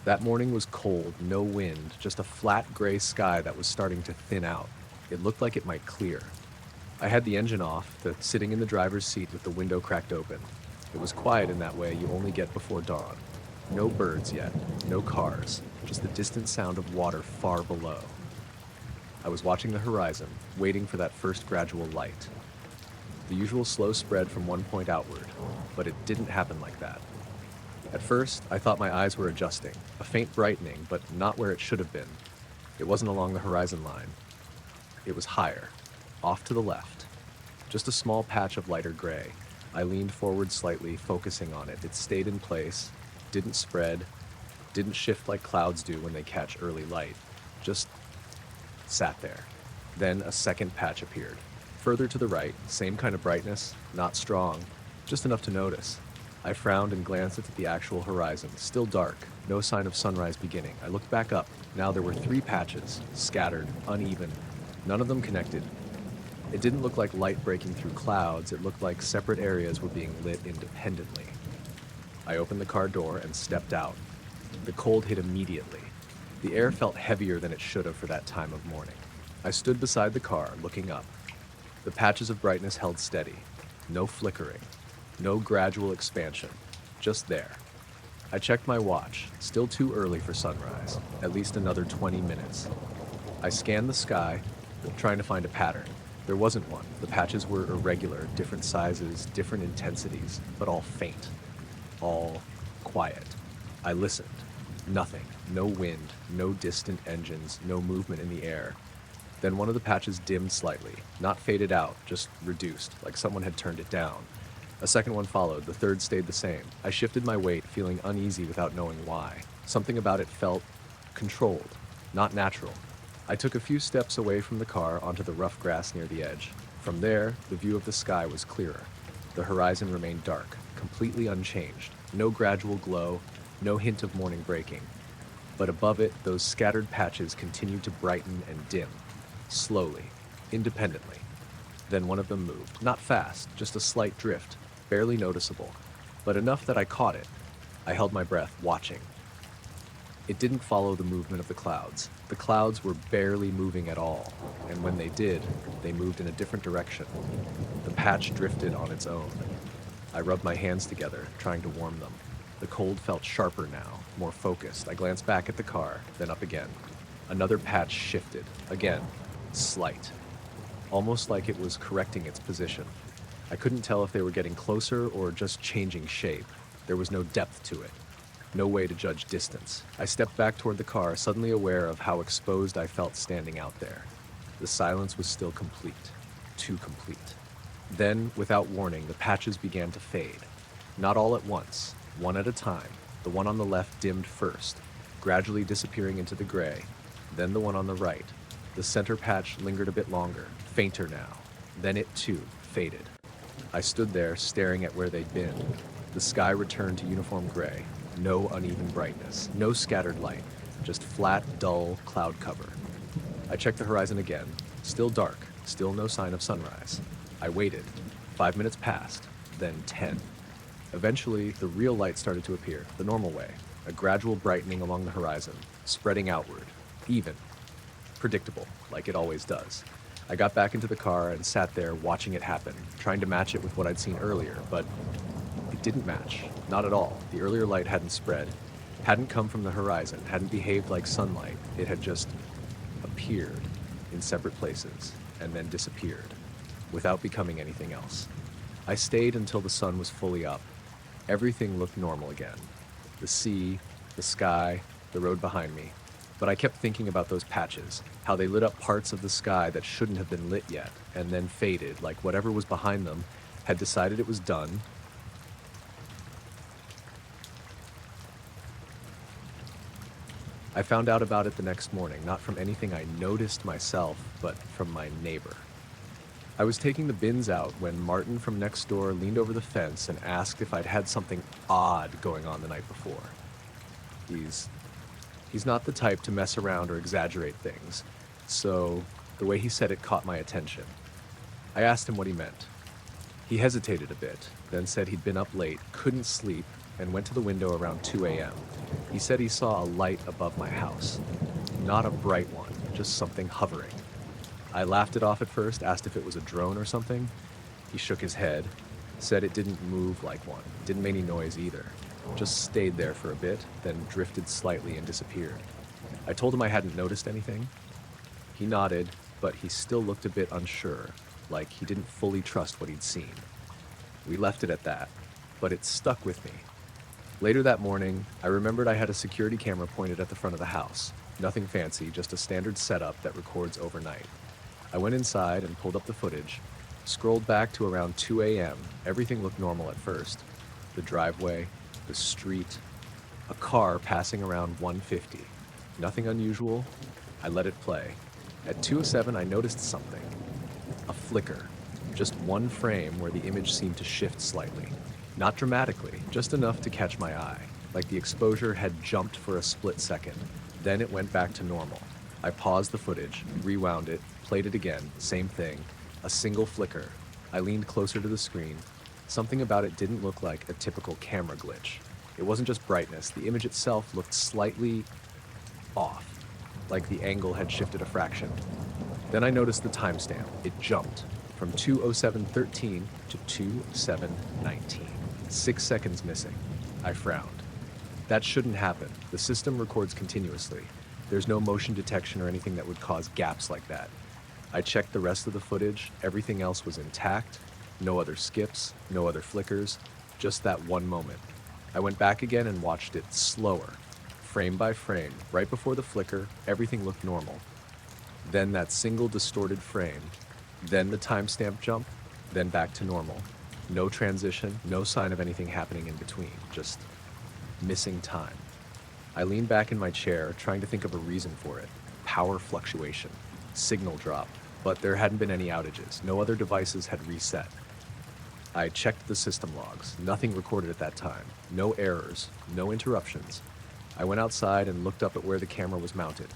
That morning was cold, no wind, just a flat gray sky that was starting to thin out. It looked like it might clear. I had the engine off, sitting in the driver's seat with the window cracked open. It was quiet in that way you only get before dawn. No birds yet, no cars, just the distant sound of water far below. I was watching the horizon, waiting for that first gradual light. The usual slow spread from one point outward, but it didn't happen like that. At first, I thought my eyes were adjusting, a faint brightening, but not where it should have been. It wasn't along the horizon line. It was higher, off to the left. Just a small patch of lighter gray. I leaned forward slightly, focusing on it. It stayed in place, didn't spread, didn't shift like clouds do when they catch early light. Just sat there. Then a second patch appeared. Further to the right, same kind of brightness, not strong, just enough to notice. I frowned and glanced at the actual horizon, still dark, no sign of sunrise beginning. I looked back up. Now there were 3 patches, scattered, uneven, none of them connected. It didn't look like light breaking through clouds, it looked like separate areas were being lit independently. I opened the car door and stepped out. The cold hit immediately. The air felt heavier than it should have for that time of morning. I stood beside the car, looking up. The patches of brightness held steady. No flickering. No gradual expansion. Just there. I checked my watch. Still too early for sunrise. At least another 20 minutes. I scanned the sky, trying to find a pattern. There wasn't one. The patches were irregular, different sizes, different intensities, but all faint. All quiet. I listened. Nothing. No wind, no distant engines, no movement in the air. Then one of the patches dimmed slightly, not faded out, just reduced, like someone had turned it down. A second one followed, the third stayed the same. I shifted my weight, feeling uneasy without knowing why. Something about it felt controlled, not natural. I took a few steps away from the car onto the rough grass near the edge. From there, the view of the sky was clearer. The horizon remained dark, completely unchanged. No gradual glow, no hint of morning breaking. But above it, those scattered patches continued to brighten and dim. Slowly, independently. Then one of them moved. Not fast, just a slight drift, barely noticeable, but enough that I caught it. I held my breath, watching. It didn't follow the movement of the clouds. The clouds were barely moving at all, and when they did, they moved in a different direction. The patch drifted on its own. I rubbed my hands together, trying to warm them. The cold felt sharper now, more focused. I glanced back at the car, then up again. Another patch shifted, again, slight, almost like it was correcting its position. I couldn't tell if they were getting closer or just changing shape. There was no depth to it, no way to judge distance. I stepped back toward the car, suddenly aware of how exposed I felt standing out there. The silence was still complete, too complete. Then, without warning, the patches began to fade. Not all at once, one at a time. The one on the left dimmed first, gradually disappearing into the gray, then the one on the right. The center patch lingered a bit longer, fainter now. Then it too faded. I stood there staring at where they'd been. The sky returned to uniform gray. No uneven brightness, no scattered light, just flat, dull cloud cover. I checked the horizon again. Still dark, still no sign of sunrise. I waited. 5 minutes passed, then 10. Eventually, the real light started to appear, the normal way, a gradual brightening along the horizon, spreading outward, even. Predictable, like it always does. I got back into the car and sat there watching it happen, trying to match it with what I'd seen earlier, but it didn't match. Not at all. The earlier light hadn't spread, hadn't come from the horizon, hadn't behaved like sunlight. It had just appeared in separate places and then disappeared without becoming anything else. I stayed until the sun was fully up. Everything looked normal again. The sea, the sky, the road behind me. But I kept thinking about those patches, how they lit up parts of the sky that shouldn't have been lit yet, and then faded, like whatever was behind them had decided it was done. I found out about it the next morning, not from anything I noticed myself, but from my neighbor. I was taking the bins out when Martin from next door leaned over the fence and asked if I'd had something odd going on the night before. He's not the type to mess around or exaggerate things, so the way he said it caught my attention. I asked him what he meant. He hesitated a bit, then said he'd been up late, couldn't sleep, and went to the window around 2 a.m. He said he saw a light above my house. Not a bright one, just something hovering. I laughed it off at first, asked if it was a drone or something. He shook his head, said it didn't move like one, didn't make any noise either. Just stayed there for a bit, then drifted slightly and disappeared. I told him I hadn't noticed anything. He nodded, but he still looked a bit unsure, like he didn't fully trust what he'd seen. We left it at that, but it stuck with me. Later that morning, I remembered I had a security camera pointed at the front of the house. Nothing fancy, just a standard setup that records overnight. I went inside and pulled up the footage, scrolled back to around 2 a.m. Everything looked normal at first. The driveway, the street, a car passing around 150. Nothing unusual. I let it play. At 2:07, I noticed something. A flicker. Just one frame where the image seemed to shift slightly. Not dramatically, just enough to catch my eye, like the exposure had jumped for a split second. Then it went back to normal. I paused the footage, rewound it, played it again, same thing. A single flicker. I leaned closer to the screen. Something about it didn't look like a typical camera glitch. It wasn't just brightness, the image itself looked slightly off, like the angle had shifted a fraction. Then I noticed the timestamp. It jumped from 2:07:13 to 2:07:19. 6 seconds missing. I frowned. That shouldn't happen. The system records continuously. There's no motion detection or anything that would cause gaps like that. I checked the rest of the footage. Everything else was intact. No other skips, no other flickers, just that one moment. I went back again and watched it slower, frame by frame. Right before the flicker, everything looked normal. Then that single distorted frame, then the timestamp jump, then back to normal. No transition, no sign of anything happening in between, just missing time. I leaned back in my chair, trying to think of a reason for it. Power fluctuation, signal drop, but there hadn't been any outages. No other devices had reset. I checked the system logs. Nothing recorded at that time. No errors, no interruptions. I went outside and looked up at where the camera was mounted.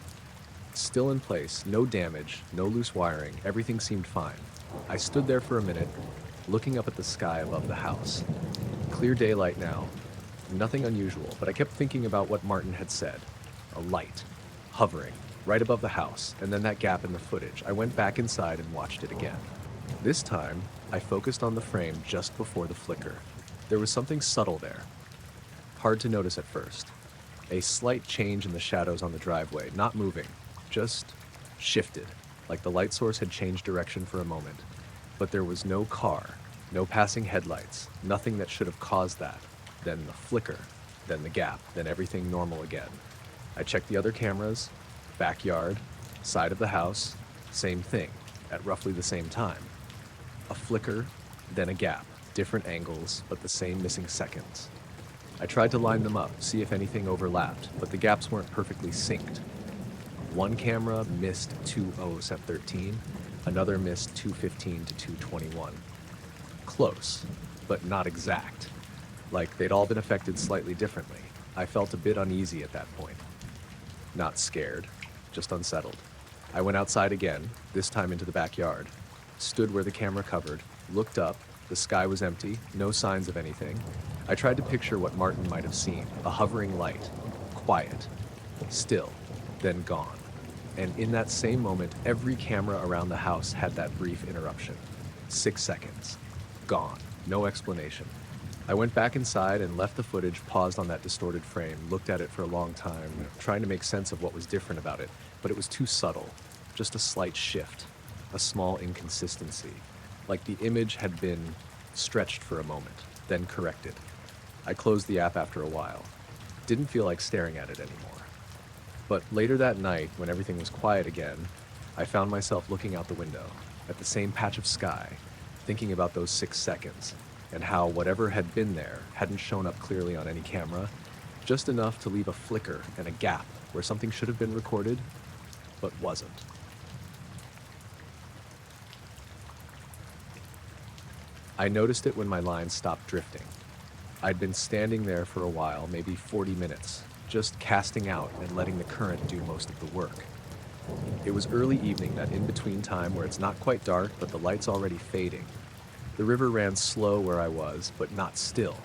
Still in place, no damage, no loose wiring, everything seemed fine. I stood there for a minute, looking up at the sky above the house. Clear daylight now. Nothing unusual, but I kept thinking about what Martin had said. A light, hovering, right above the house, and then that gap in the footage. I went back inside and watched it again. This time, I focused on the frame just before the flicker. There was something subtle there. Hard to notice at first. A slight change in the shadows on the driveway, not moving, just shifted, like the light source had changed direction for a moment. But there was no car, no passing headlights, nothing that should have caused that. Then the flicker, then the gap, then everything normal again. I checked the other cameras, backyard, side of the house, same thing, at roughly the same time. A flicker, then a gap, different angles, but the same missing seconds. I tried to line them up, see if anything overlapped, but the gaps weren't perfectly synced. One camera missed 20 another missed 215 to 221. Close, but not exact. Like they'd all been affected slightly differently. I felt a bit uneasy at that point. Not scared, just unsettled. I went outside again, this time into the backyard, stood where the camera covered, looked up. The sky was empty, no signs of anything. I tried to picture what Martin might have seen, a hovering light, quiet, still, then gone. And in that same moment, every camera around the house had that brief interruption. 6 seconds. Gone. No explanation. I went back inside and left the footage paused on that distorted frame, looked at it for a long time, trying to make sense of what was different about it, but it was too subtle. Just a slight shift, a small inconsistency, like the image had been stretched for a moment, then corrected. I closed the app after a while. Didn't feel like staring at it anymore. But later that night, when everything was quiet again, I found myself looking out the window, at the same patch of sky, thinking about those 6 seconds, and how whatever had been there hadn't shown up clearly on any camera, just enough to leave a flicker and a gap where something should have been recorded, but wasn't. I noticed it when my line stopped drifting. I'd been standing there for a while, maybe 40 minutes, just casting out and letting the current do most of the work. It was early evening, that in-between time where it's not quite dark, but the light's already fading. The river ran slow where I was, but not still.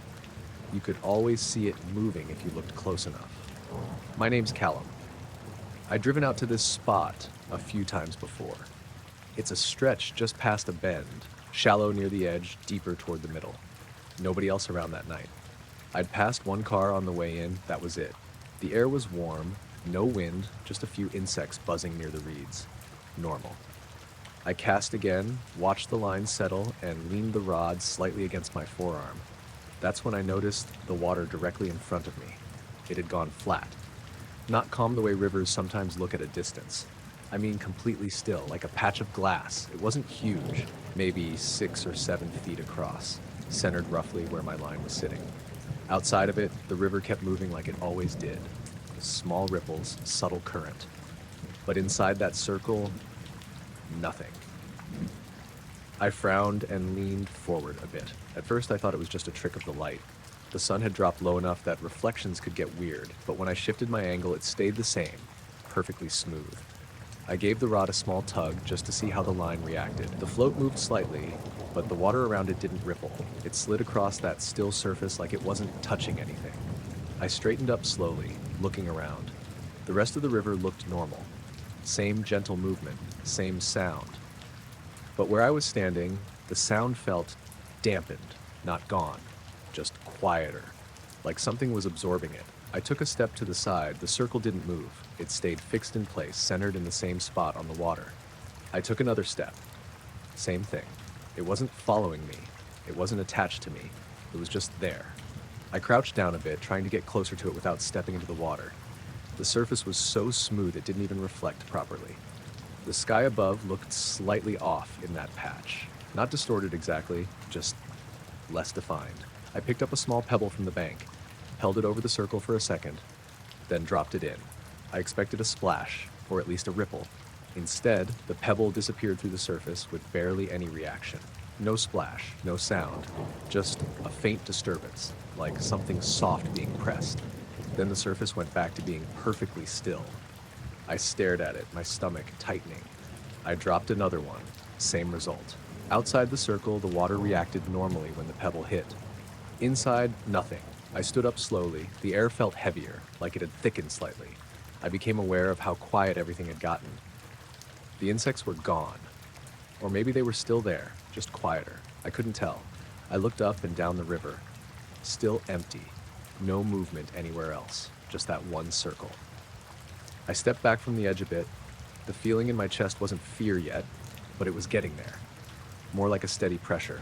You could always see it moving if you looked close enough. My name's Callum. I'd driven out to this spot a few times before. It's a stretch just past a bend, shallow near the edge, deeper toward the middle. Nobody else around that night. I'd passed one car on the way in, that was it. The air was warm, no wind, just a few insects buzzing near the reeds. Normal. I cast again, watched the line settle, and leaned the rod slightly against my forearm. That's when I noticed the water directly in front of me. It had gone flat. Not calm the way rivers sometimes look at a distance. I mean completely still, like a patch of glass. It wasn't huge, maybe 6 or 7 feet across, centered roughly where my line was sitting. Outside of it, the river kept moving like it always did. Small ripples, subtle current. But inside that circle, nothing. I frowned and leaned forward a bit. At first I thought it was just a trick of the light. The sun had dropped low enough that reflections could get weird, but when I shifted my angle it stayed the same, perfectly smooth. I gave the rod a small tug just to see how the line reacted. The float moved slightly, but the water around it didn't ripple. It slid across that still surface like it wasn't touching anything. I straightened up slowly, looking around. The rest of the river looked normal. Same gentle movement, same sound. But where I was standing, the sound felt dampened, not gone, just quieter, like something was absorbing it. I took a step to the side. The circle didn't move. It stayed fixed in place, centered in the same spot on the water. I took another step. Same thing. It wasn't following me. It wasn't attached to me. It was just there. I crouched down a bit, trying to get closer to it without stepping into the water. The surface was so smooth it didn't even reflect properly. The sky above looked slightly off in that patch. Not distorted exactly, just less defined. I picked up a small pebble from the bank, held it over the circle for a second, then dropped it in. I expected a splash, or at least a ripple. Instead, the pebble disappeared through the surface with barely any reaction. No splash, no sound, just a faint disturbance, like something soft being pressed. Then the surface went back to being perfectly still. I stared at it, my stomach tightening. I dropped another one, same result. Outside the circle, the water reacted normally when the pebble hit. Inside, nothing. I stood up slowly. The air felt heavier, like it had thickened slightly. I became aware of how quiet everything had gotten. The insects were gone. Or maybe they were still there, just quieter. I couldn't tell. I looked up and down the river. Still empty. No movement anywhere else. Just that one circle. I stepped back from the edge a bit. The feeling in my chest wasn't fear yet, but it was getting there. More like a steady pressure.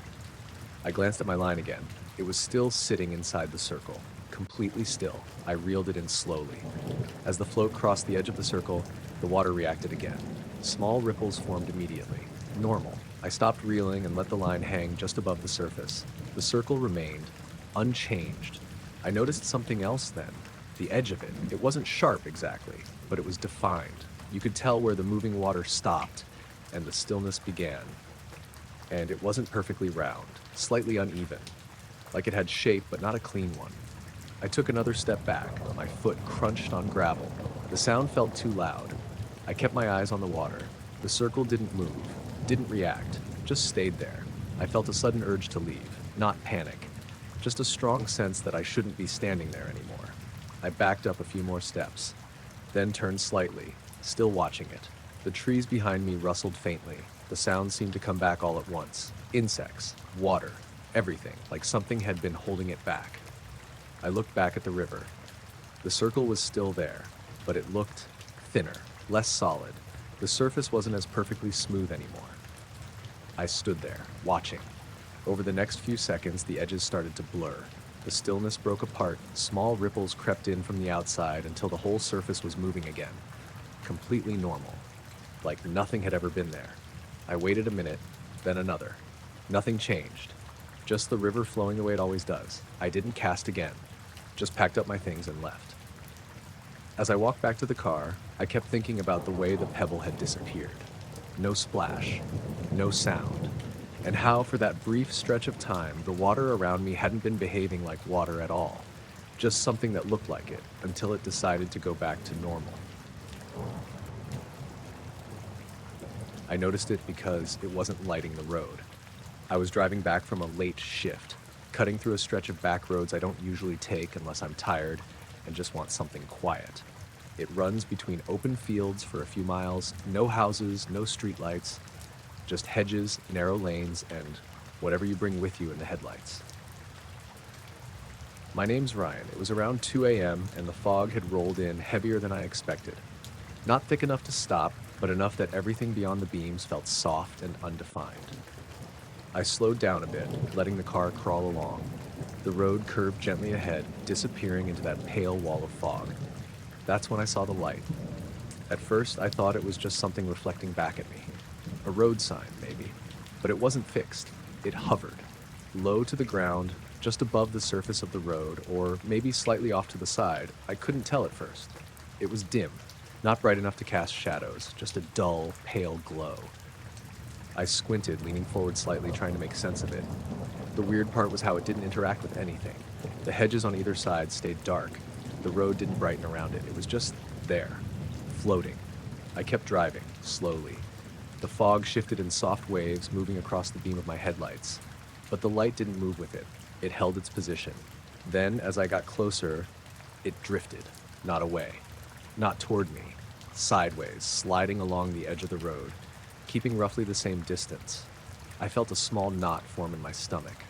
I glanced at my line again. It was still sitting inside the circle, completely still. I reeled it in slowly. As the float crossed the edge of the circle, the water reacted again. Small ripples formed immediately. Normal. I stopped reeling and let the line hang just above the surface. The circle remained unchanged. I noticed something else then. The edge of it. It wasn't sharp exactly, but it was defined. You could tell where the moving water stopped and the stillness began. And it wasn't perfectly round, slightly uneven, like it had shape but not a clean one. I took another step back. My foot crunched on gravel. The sound felt too loud. I kept my eyes on the water. The circle didn't move, didn't react, just stayed there. I felt a sudden urge to leave, not panic, just a strong sense that I shouldn't be standing there anymore. I backed up a few more steps, then turned slightly, still watching it. The trees behind me rustled faintly. The sound seemed to come back all at once. Insects, water, everything, like something had been holding it back. I looked back at the river. The circle was still there, but it looked thinner, less solid. The surface wasn't as perfectly smooth anymore. I stood there, watching. Over the next few seconds, the edges started to blur. The stillness broke apart. Small ripples crept in from the outside until the whole surface was moving again. Completely normal, like nothing had ever been there. I waited a minute, then another. Nothing changed. Just the river flowing the way it always does. I didn't cast again. Just packed up my things and left. As I walked back to the car, I kept thinking about the way the pebble had disappeared. No splash, no sound, and how for that brief stretch of time, the water around me hadn't been behaving like water at all. Just something that looked like it, until it decided to go back to normal. I noticed it because it wasn't lighting the road. I was driving back from a late shift, cutting through a stretch of back roads I don't usually take unless I'm tired and just want something quiet. It runs between open fields for a few miles, no houses, no streetlights, just hedges, narrow lanes, and whatever you bring with you in the headlights. My name's Ryan. It was around 2 a.m. and the fog had rolled in heavier than I expected. Not thick enough to stop, but enough that everything beyond the beams felt soft and undefined. I slowed down a bit, letting the car crawl along. The road curved gently ahead, disappearing into that pale wall of fog. That's when I saw the light. At first, I thought it was just something reflecting back at me. A road sign, maybe. But it wasn't fixed. It hovered, low to the ground, just above the surface of the road, or maybe slightly off to the side. I couldn't tell at first. It was dim, not bright enough to cast shadows, just a dull, pale glow. I squinted, leaning forward slightly, trying to make sense of it. The weird part was how it didn't interact with anything. The hedges on either side stayed dark. The road didn't brighten around it. It was just there, floating. I kept driving, slowly. The fog shifted in soft waves, moving across the beam of my headlights. But the light didn't move with it. It held its position. Then, as I got closer, it drifted, not away, not toward me, sideways, sliding along the edge of the road, keeping roughly the same distance. I felt a small knot form in my stomach.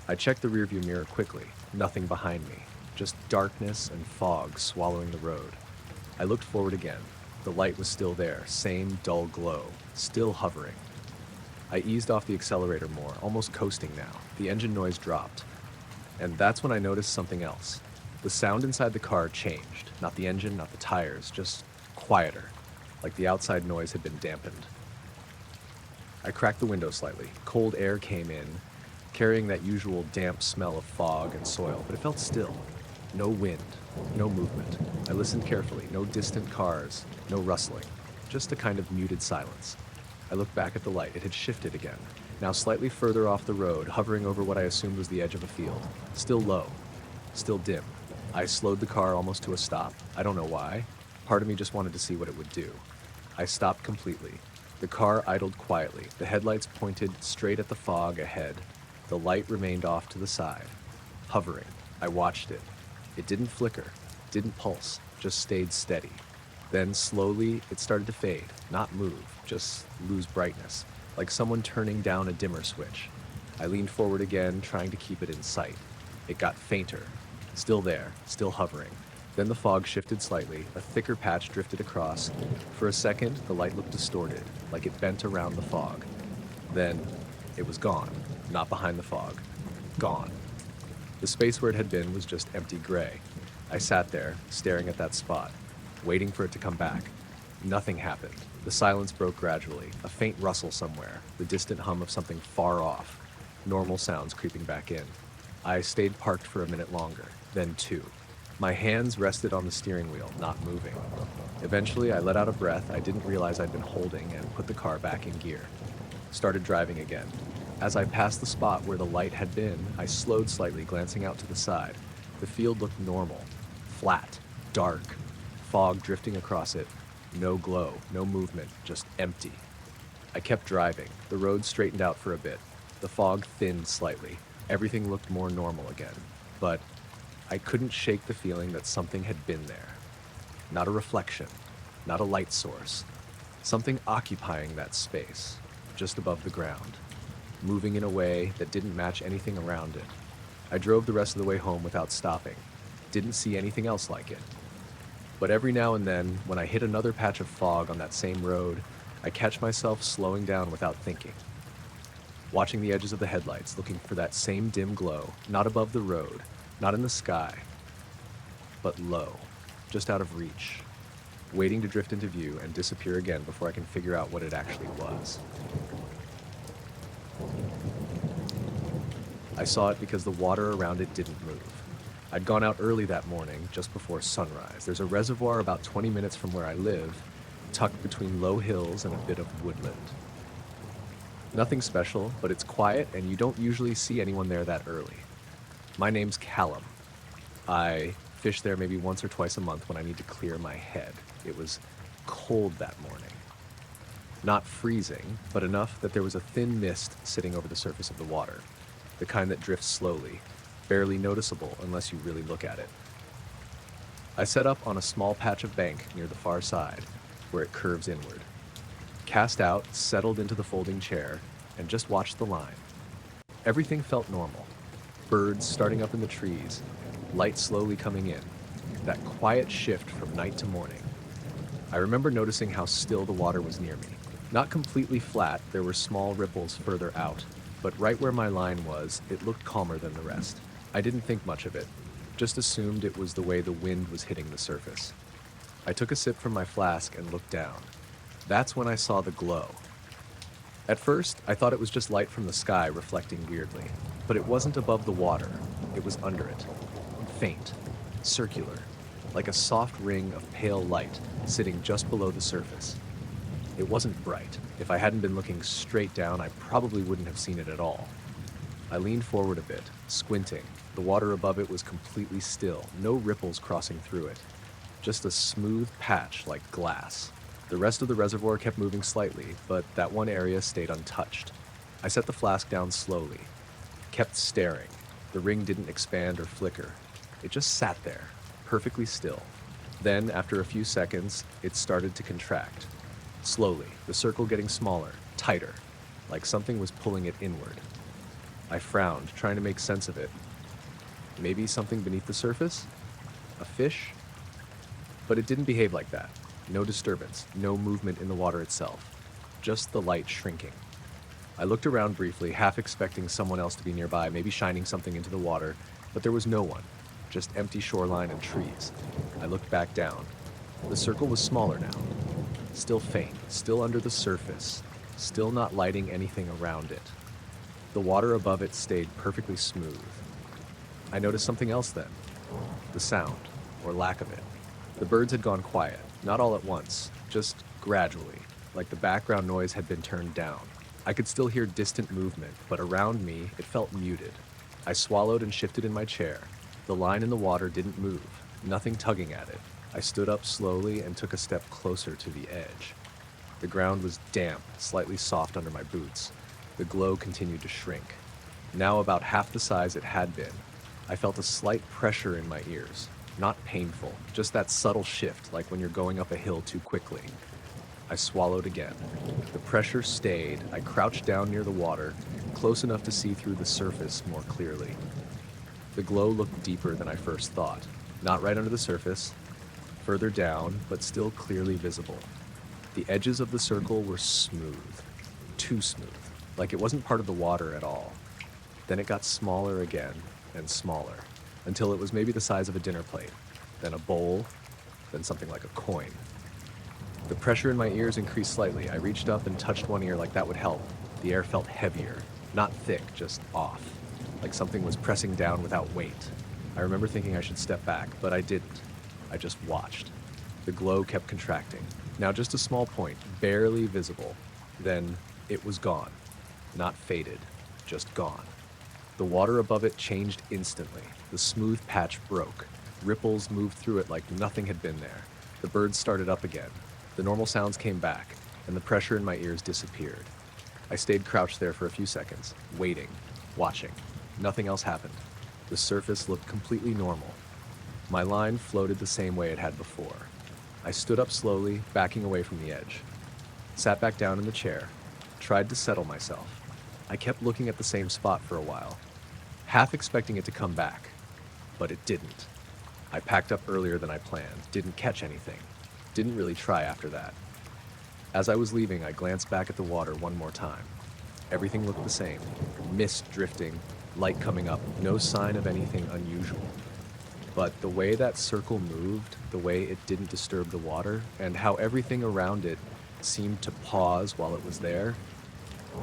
I checked the rearview mirror quickly, nothing behind me, just darkness and fog swallowing the road. I looked forward again. The light was still there, same dull glow, still hovering. I eased off the accelerator more, almost coasting now. The engine noise dropped. And that's when I noticed something else. The sound inside the car changed. Not the engine, not the tires, just quieter, like the outside noise had been dampened. I cracked the window slightly. Cold air came in, carrying that usual damp smell of fog and soil, but it felt still. No wind, no movement. I listened carefully. No distant cars, no rustling, just a kind of muted silence. I looked back at the light. It had shifted again, now slightly further off the road, hovering over what I assumed was the edge of a field. Still low, still dim. I slowed the car almost to a stop. I don't know why. Part of me just wanted to see what it would do. I stopped completely. The car idled quietly. The headlights pointed straight at the fog ahead. The light remained off to the side, hovering. I watched it. It didn't flicker, didn't pulse, just stayed steady. Then slowly, it started to fade, not move, just lose brightness, like someone turning down a dimmer switch. I leaned forward again, trying to keep it in sight. It got fainter, still there, still hovering. Then the fog shifted slightly, a thicker patch drifted across. For a second, the light looked distorted, like it bent around the fog. Then, it was gone, not behind the fog. Gone. The space where it had been was just empty gray. I sat there, staring at that spot, waiting for it to come back. Nothing happened. The silence broke gradually, a faint rustle somewhere, the distant hum of something far off, normal sounds creeping back in. I stayed parked for a minute longer, then two. My hands rested on the steering wheel, not moving. Eventually, I let out a breath I didn't realize I'd been holding and put the car back in gear. Started driving again. As I passed the spot where the light had been, I slowed slightly, glancing out to the side. The field looked normal, flat, dark, fog drifting across it. No glow, no movement, just empty. I kept driving. The road straightened out for a bit. The fog thinned slightly. Everything looked more normal again. But I couldn't shake the feeling that something had been there. Not a reflection, not a light source. Something occupying that space, just above the ground, moving in a way that didn't match anything around it. I drove the rest of the way home without stopping. Didn't see anything else like it. But every now and then, when I hit another patch of fog on that same road, I catch myself slowing down without thinking. Watching the edges of the headlights, looking for that same dim glow, not above the road, not in the sky, but low, just out of reach, waiting to drift into view and disappear again before I can figure out what it actually was. I saw it because the water around it didn't move. I'd gone out early that morning, just before sunrise. There's a reservoir about 20 minutes from where I live, tucked between low hills and a bit of woodland. Nothing special, but it's quiet and you don't usually see anyone there that early. My name's Callum. I fish there maybe once or twice a month when I need to clear my head. It was cold that morning. Not freezing, but enough that there was a thin mist sitting over the surface of the water, the kind that drifts slowly, barely noticeable unless you really look at it. I set up on a small patch of bank near the far side, where it curves inward. Cast out, settled into the folding chair, and just watched the line. Everything felt normal. Birds starting up in the trees, light slowly coming in, that quiet shift from night to morning. I remember noticing how still the water was near me. Not completely flat, there were small ripples further out, but right where my line was, it looked calmer than the rest. I didn't think much of it, just assumed it was the way the wind was hitting the surface. I took a sip from my flask and looked down. That's when I saw the glow. At first, I thought it was just light from the sky reflecting weirdly, but it wasn't above the water, it was under it. Faint, circular, like a soft ring of pale light sitting just below the surface. It wasn't bright. If I hadn't been looking straight down, I probably wouldn't have seen it at all. I leaned forward a bit, squinting. The water above it was completely still, no ripples crossing through it. Just a smooth patch like glass. The rest of the reservoir kept moving slightly, but that one area stayed untouched. I set the flask down slowly, kept staring. The ring didn't expand or flicker. It just sat there, perfectly still. Then, after a few seconds, it started to contract. Slowly, the circle getting smaller, tighter, like something was pulling it inward. I frowned, trying to make sense of it. Maybe something beneath the surface? A fish? But it didn't behave like that. No disturbance, no movement in the water itself. Just the light shrinking. I looked around briefly, half expecting someone else to be nearby, maybe shining something into the water, but there was no one. Just empty shoreline and trees. I looked back down. The circle was smaller now. Still faint, still under the surface, still not lighting anything around it. The water above it stayed perfectly smooth. I noticed something else then. The sound, or lack of it. The birds had gone quiet, not all at once, just gradually, like the background noise had been turned down. I could still hear distant movement, but around me, it felt muted. I swallowed and shifted in my chair. The line in the water didn't move, nothing tugging at it. I stood up slowly and took a step closer to the edge. The ground was damp, slightly soft under my boots. The glow continued to shrink. Now about half the size it had been. I felt a slight pressure in my ears. Not painful, just that subtle shift, like when you're going up a hill too quickly. I swallowed again. The pressure stayed. I crouched down near the water, close enough to see through the surface more clearly. The glow looked deeper than I first thought. Not right under the surface, further down, but still clearly visible. The edges of the circle were smooth, too smooth, like it wasn't part of the water at all. Then it got smaller again and smaller, until it was maybe the size of a dinner plate, then a bowl, then something like a coin. The pressure in my ears increased slightly. I reached up and touched one ear like that would help. The air felt heavier, not thick, just off, like something was pressing down without weight. I remember thinking I should step back, but I didn't. I just watched. The glow kept contracting. Now just a small point, barely visible. Then it was gone. Not faded, just gone. The water above it changed instantly. The smooth patch broke. Ripples moved through it like nothing had been there. The birds started up again. The normal sounds came back, and the pressure in my ears disappeared. I stayed crouched there for a few seconds, waiting, watching. Nothing else happened. The surface looked completely normal. My line floated the same way it had before. I stood up slowly, backing away from the edge. Sat back down in the chair, tried to settle myself. I kept looking at the same spot for a while, half expecting it to come back, but it didn't. I packed up earlier than I planned, didn't catch anything, didn't really try after that. As I was leaving, I glanced back at the water one more time. Everything looked the same. Mist drifting, light coming up, no sign of anything unusual. But the way that circle moved, the way it didn't disturb the water, and how everything around it seemed to pause while it was there,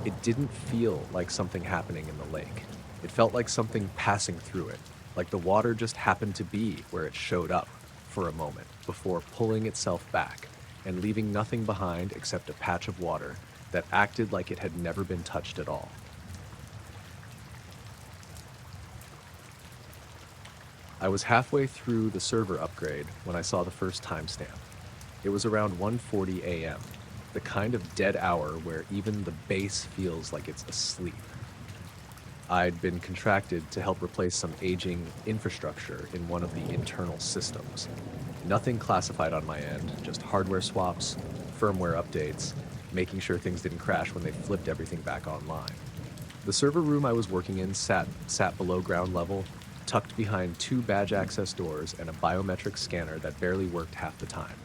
it didn't feel like something happening in the lake. It felt like something passing through it, like the water just happened to be where it showed up for a moment before pulling itself back and leaving nothing behind except a patch of water that acted like it had never been touched at all. I was halfway through the server upgrade when I saw the first timestamp. It was around 1:40 a.m., the kind of dead hour where even the base feels like it's asleep. I'd been contracted to help replace some aging infrastructure in one of the internal systems. Nothing classified on my end, just hardware swaps, firmware updates, making sure things didn't crash when they flipped everything back online. The server room I was working in sat below ground level, tucked behind 2 badge access doors and a biometric scanner that barely worked half the time.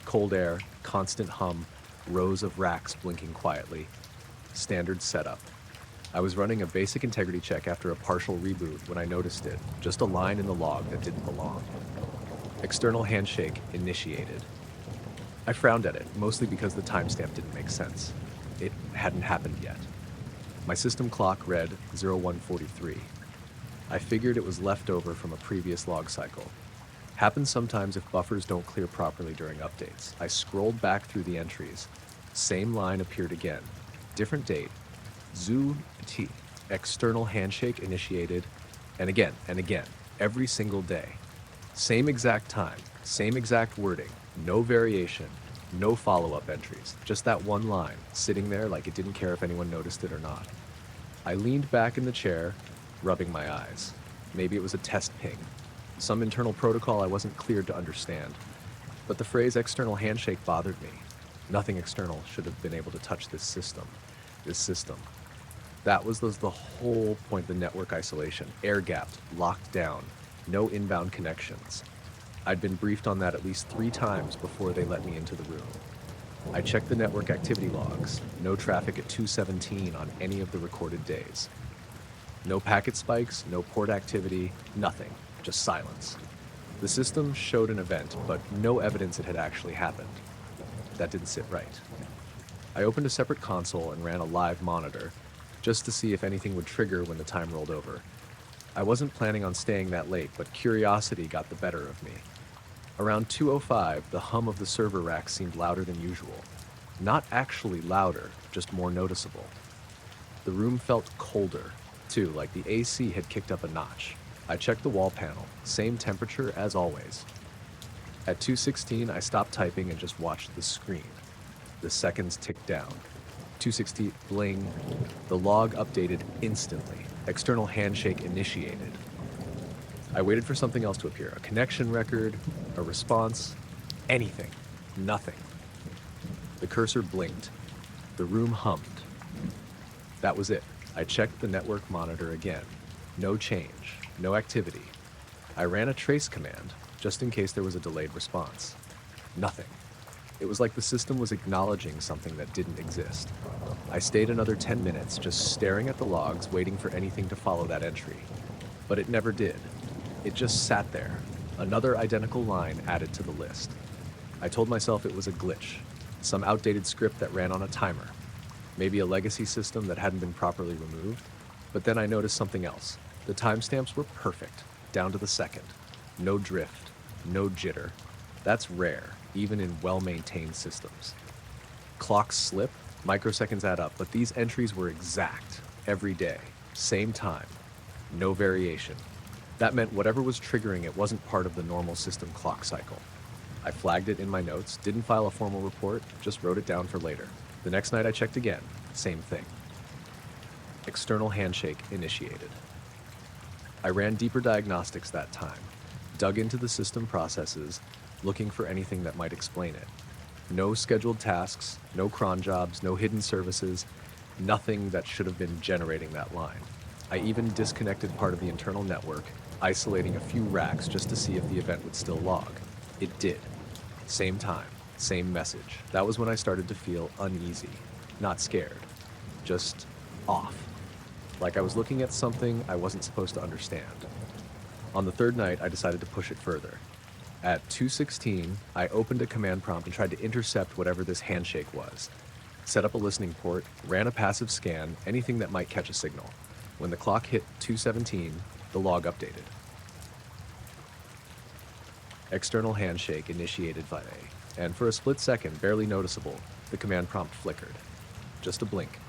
Cold air, constant hum, rows of racks blinking quietly. Standard setup. I was running a basic integrity check after a partial reboot when I noticed it, just a line in the log that didn't belong. External handshake initiated. I frowned at it, mostly because the timestamp didn't make sense. It hadn't happened yet. My system clock read 0143. I figured it was left over from a previous log cycle. Happens sometimes if buffers don't clear properly during updates. I scrolled back through the entries. Same line appeared again. Different date. Zoo T. External handshake initiated. And again, every single day. Same exact time, same exact wording, no variation, no follow-up entries. Just that one line, sitting there like it didn't care if anyone noticed it or not. I leaned back in the chair, rubbing my eyes. Maybe it was a test ping. Some internal protocol I wasn't cleared to understand. But the phrase external handshake bothered me. Nothing external should have been able to touch this system. That was the whole point of the network isolation. Air-gapped, locked down, no inbound connections. I'd been briefed on that at least 3 times before they let me into the room. I checked the network activity logs. No traffic at 2:17 on any of the recorded days. No packet spikes, no port activity, nothing. Just silence. The system showed an event, but no evidence it had actually happened. That didn't sit right. I opened a separate console and ran a live monitor, just to see if anything would trigger when the time rolled over. I wasn't planning on staying that late, but curiosity got the better of me. Around 2:05, the hum of the server rack seemed louder than usual. Not actually louder, just more noticeable. The room felt colder, too, like the AC had kicked up a notch. I checked the wall panel, same temperature as always. At 2:16, I stopped typing and just watched the screen. The seconds ticked down. 2:16, bling. The log updated instantly. External handshake initiated. I waited for something else to appear. A connection record, a response, anything. Nothing. The cursor blinked. The room hummed. That was it. I checked the network monitor again. No change. No activity. I ran a trace command, just in case there was a delayed response. Nothing. It was like the system was acknowledging something that didn't exist. I stayed another 10 minutes, just staring at the logs, waiting for anything to follow that entry. But it never did. It just sat there, another identical line added to the list. I told myself it was a glitch, some outdated script that ran on a timer, maybe a legacy system that hadn't been properly removed. But then I noticed something else. The timestamps were perfect. down to the second. No drift, no jitter. That's rare, even in well-maintained systems. Clocks slip, microseconds add up, but these entries were exact, every day, same time, no variation. That meant whatever was triggering it wasn't part of the normal system clock cycle. I flagged it in my notes, didn't file a formal report, just wrote it down for later. The next night I checked again, same thing. External handshake initiated. I ran deeper diagnostics that time, dug into the system processes, looking for anything that might explain it. No scheduled tasks, no cron jobs, no hidden services, nothing that should have been generating that line. I even disconnected part of the internal network, isolating a few racks just to see if the event would still log. It did. Same time, same message. That was when I started to feel uneasy, not scared, just off. Like I was looking at something I wasn't supposed to understand. On the third night, I decided to push it further. At 2:16, I opened a command prompt and tried to intercept whatever this handshake was. Set up a listening port, ran a passive scan, anything that might catch a signal. When the clock hit 2:17, the log updated. External handshake initiated via, and for a split second, barely noticeable, the command prompt flickered. Just a blink.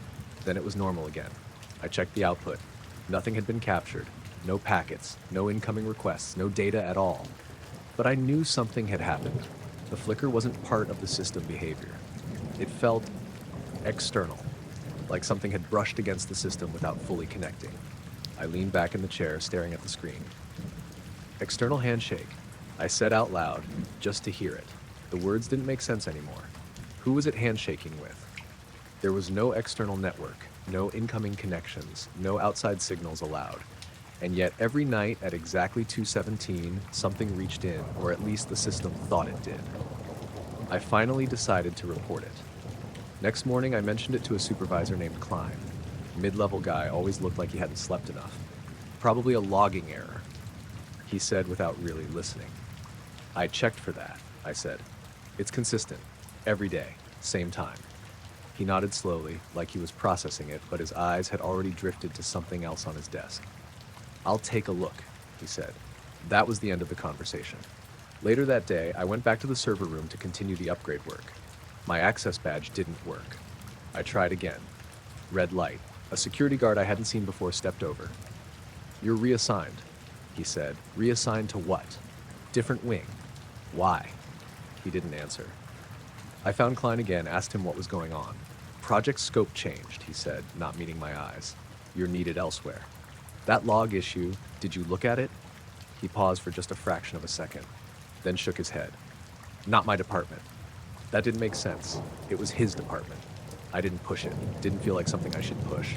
Then it was normal again. I checked the output. Nothing had been captured. No packets, no incoming requests, no data at all. But I knew something had happened. The flicker wasn't part of the system behavior. It felt external, like something had brushed against the system without fully connecting. I leaned back in the chair, staring at the screen. External handshake, I said out loud, just to hear it. The words didn't make sense anymore. Who was it handshaking with? There was no external network, no incoming connections, no outside signals allowed. And yet every night at exactly 2:17, something reached in, or at least the system thought it did. I finally decided to report it. Next morning, I mentioned it to a supervisor named Klein. Mid-level guy, always looked like he hadn't slept enough. Probably a logging error, he said without really listening. I checked for that, I said. It's consistent, every day, same time. He nodded slowly, like he was processing it, but his eyes had already drifted to something else on his desk. I'll take a look, he said. That was the end of the conversation. Later that day, I went back to the server room to continue the upgrade work. My access badge didn't work. I tried again. Red light. A security guard I hadn't seen before stepped over. You're reassigned, he said. Reassigned to what? Different wing. Why? He didn't answer. I found Klein again, asked him what was going on. Project scope changed, he said, not meeting my eyes. You're needed elsewhere. That log issue, did you look at it? He paused for just a fraction of a second, then shook his head. Not my department. That didn't make sense. It was his department. I didn't push it. Didn't feel like something I should push.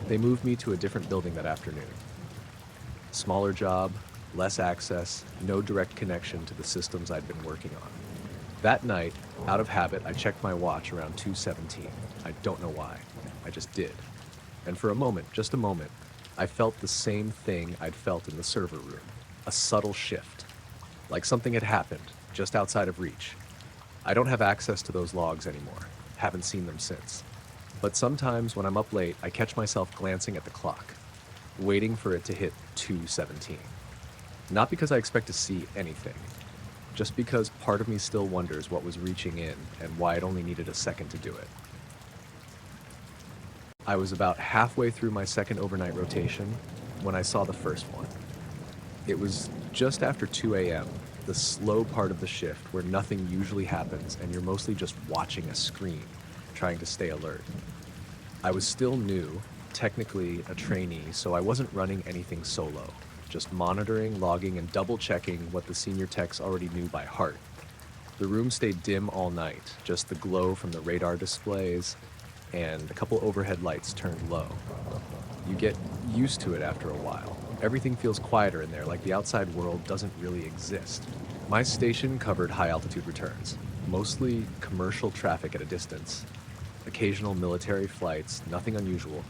They moved me to a different building that afternoon. Smaller job, less access, no direct connection to the systems I'd been working on. That night, out of habit, I checked my watch around 2:17. I don't know why. I just did. And for a moment, just a moment, I felt the same thing I'd felt in the server room. A subtle shift. Like something had happened, just outside of reach. I don't have access to those logs anymore. Haven't seen them since. But sometimes when I'm up late, I catch myself glancing at the clock, waiting for it to hit 2:17. Not because I expect to see anything, just because part of me still wonders what was reaching in and why it only needed a second to do it. I was about halfway through my second overnight rotation when I saw the first one. It was just after 2 a.m., the slow part of the shift where nothing usually happens and you're mostly just watching a screen, trying to stay alert. I was still new, technically a trainee, so I wasn't running anything solo, just monitoring, logging, and double-checking what the senior techs already knew by heart. The room stayed dim all night, just the glow from the radar displays, and a couple overhead lights turned low. You get used to it after a while. Everything feels quieter in there, like the outside world doesn't really exist. My station covered high-altitude returns, mostly commercial traffic at a distance. Occasional military flights, nothing unusual.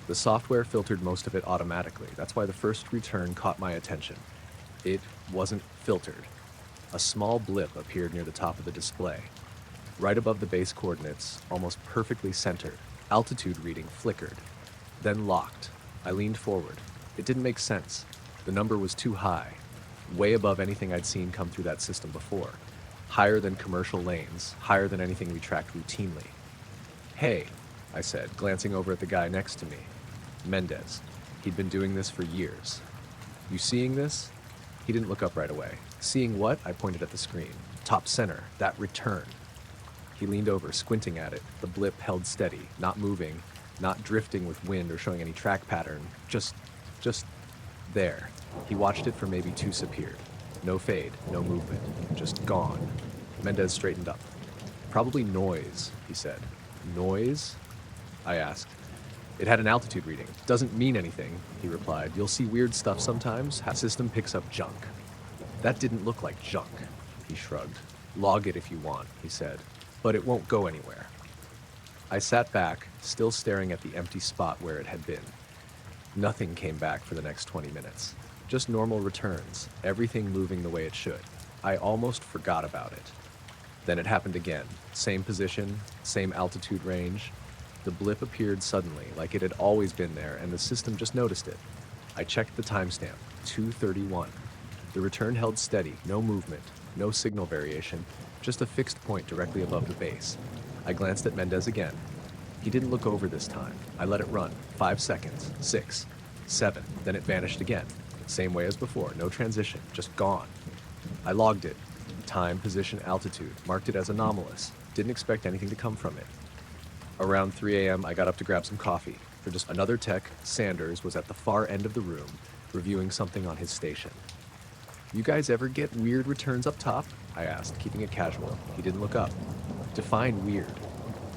The software filtered most of it automatically. That's why the first return caught my attention. It wasn't filtered. A small blip appeared near the top of the display. Right above the base coordinates, almost perfectly centered, altitude reading flickered, then locked. I leaned forward. It didn't make sense. The number was too high, way above anything I'd seen come through that system before. Higher than commercial lanes, higher than anything we tracked routinely. "Hey," I said, glancing over at the guy next to me. Mendez. He'd been doing this for years. "You seeing this?" He didn't look up right away. "Seeing what?" I pointed at the screen. "Top center, that return." He leaned over, squinting at it. The blip held steady, not moving, not drifting with wind or showing any track pattern. Just there. He watched it for maybe 2 seconds. No fade, no movement, just gone. Mendez straightened up. "Probably noise," he said. "Noise?" I asked. "It had an altitude reading. Doesn't mean anything," he replied. "You'll see weird stuff sometimes. How system picks up junk." "That didn't look like junk," he shrugged. "Log it if you want," he said, "but it won't go anywhere." I sat back, still staring at the empty spot where it had been. Nothing came back for the next 20 minutes. Just normal returns, everything moving the way it should. I almost forgot about it. Then it happened again. Same position, same altitude range. The blip appeared suddenly, like it had always been there, and the system just noticed it. I checked the timestamp, 2:31. The return held steady, no movement, no signal variation, just a fixed point directly above the base. I glanced at Mendez again. He didn't look over this time. I let it run. 5 seconds, 6, 7, then it vanished again. Same way as before, no transition, just gone. I logged it. Time, position, altitude, marked it as anomalous. Didn't expect anything to come from it. Around 3 a.m., I got up to grab some coffee. For just another tech, Sanders was at the far end of the room, reviewing something on his station. "You guys ever get weird returns up top?" I asked, keeping it casual. He didn't look up. "Define weird."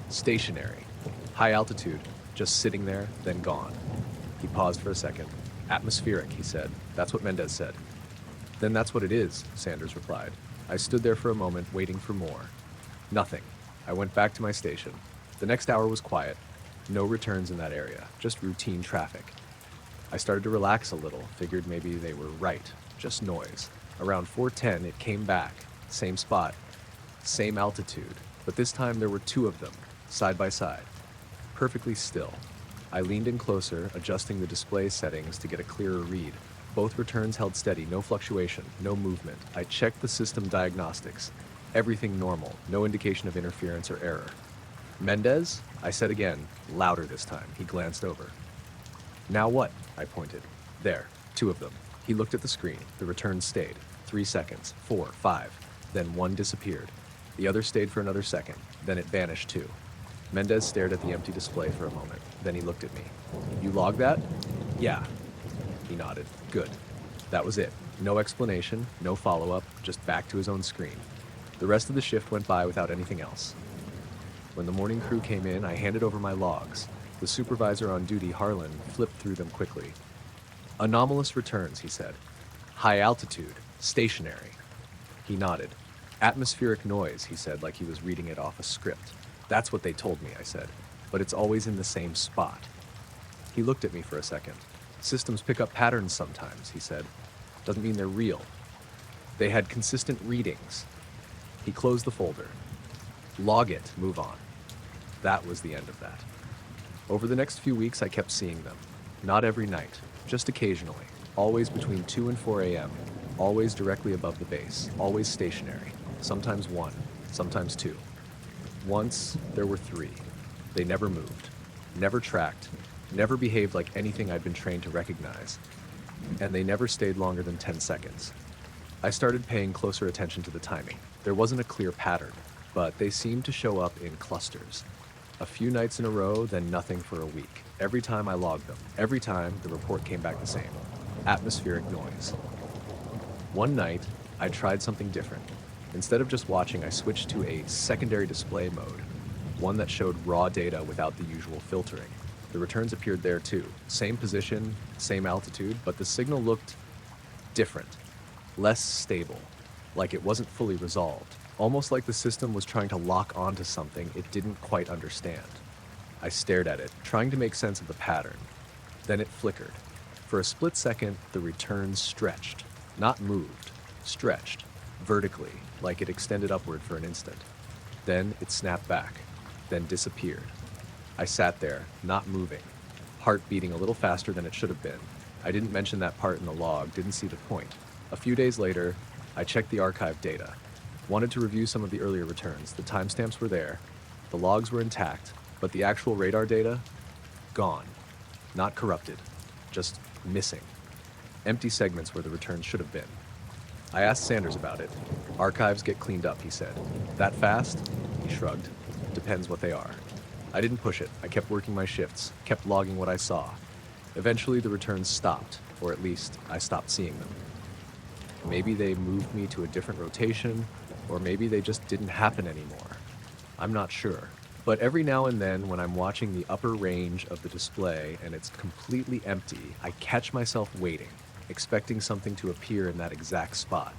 "Stationary. High altitude, just sitting there, then gone." He paused for a second. "Atmospheric," he said. "That's what Mendez said." "Then that's what it is," Sanders replied. I stood there for a moment, waiting for more. Nothing. I went back to my station. The next hour was quiet. No returns in that area, just routine traffic. I started to relax a little, figured maybe they were right, just noise. Around 4:10, it came back. Same spot, same altitude, but this time there were 2 of them, side by side. Perfectly still. I leaned in closer, adjusting the display settings to get a clearer read. Both returns held steady, no fluctuation, no movement. I checked the system diagnostics. Everything normal, no indication of interference or error. "Mendez?" I said again, louder this time. He glanced over. "Now what?" I pointed. "There, 2 of them." He looked at the screen. The returns stayed. 3 seconds, 4, 5. Then one disappeared. The other stayed for another second. Then it vanished too. Mendez stared at the empty display for a moment. Then he looked at me. "You logged that?" "Yeah." He nodded. "Good." That was it. No explanation, no follow-up, just back to his own screen. The rest of the shift went by without anything else. When the morning crew came in, I handed over my logs. The supervisor on duty, Harlan, flipped through them quickly. "Anomalous returns," he said. "High altitude, stationary." He nodded. "Atmospheric noise," he said, like he was reading it off a script. "That's what they told me," I said. "But it's always in the same spot." He looked at me for a second. "Systems pick up patterns sometimes," he said. "Doesn't mean they're real." They had consistent readings. He closed the folder. "Log it, move on." That was the end of that. Over the next few weeks, I kept seeing them. Not every night, just occasionally. Always between 2 and 4 a.m. Always directly above the base. Always stationary. Sometimes 1, sometimes 2. Once, there were 3. They never moved, never tracked, never behaved like anything I'd been trained to recognize. And they never stayed longer than 10 seconds. I started paying closer attention to the timing. There wasn't a clear pattern, but they seemed to show up in clusters. A few nights in a row, then nothing for a week. Every time I logged them, every time the report came back the same. Atmospheric noise. One night, I tried something different. Instead of just watching, I switched to a secondary display mode, one that showed raw data without the usual filtering. The returns appeared there too. Same position, same altitude, but the signal looked different, less stable, like it wasn't fully resolved, almost like the system was trying to lock onto something it didn't quite understand. I stared at it, trying to make sense of the pattern. Then it flickered. For a split second, the returns stretched, not moved, stretched, vertically, like it extended upward for an instant. Then it snapped back, then disappeared. I sat there, not moving, heart beating a little faster than it should have been. I didn't mention that part in the log, didn't see the point. A few days later, I checked the archive data. Wanted to review some of the earlier returns. The timestamps were there, the logs were intact, but the actual radar data, gone. Not corrupted, just missing. Empty segments where the returns should have been. I asked Sanders about it. Archives get cleaned up, he said. That fast? He shrugged. Depends what they are. I didn't push it. I kept working my shifts, kept logging what I saw. Eventually the returns stopped, or at least I stopped seeing them. Maybe they moved me to a different rotation, or maybe they just didn't happen anymore. I'm not sure. But every now and then, when I'm watching the upper range of the display and it's completely empty, I catch myself waiting, expecting something to appear in that exact spot.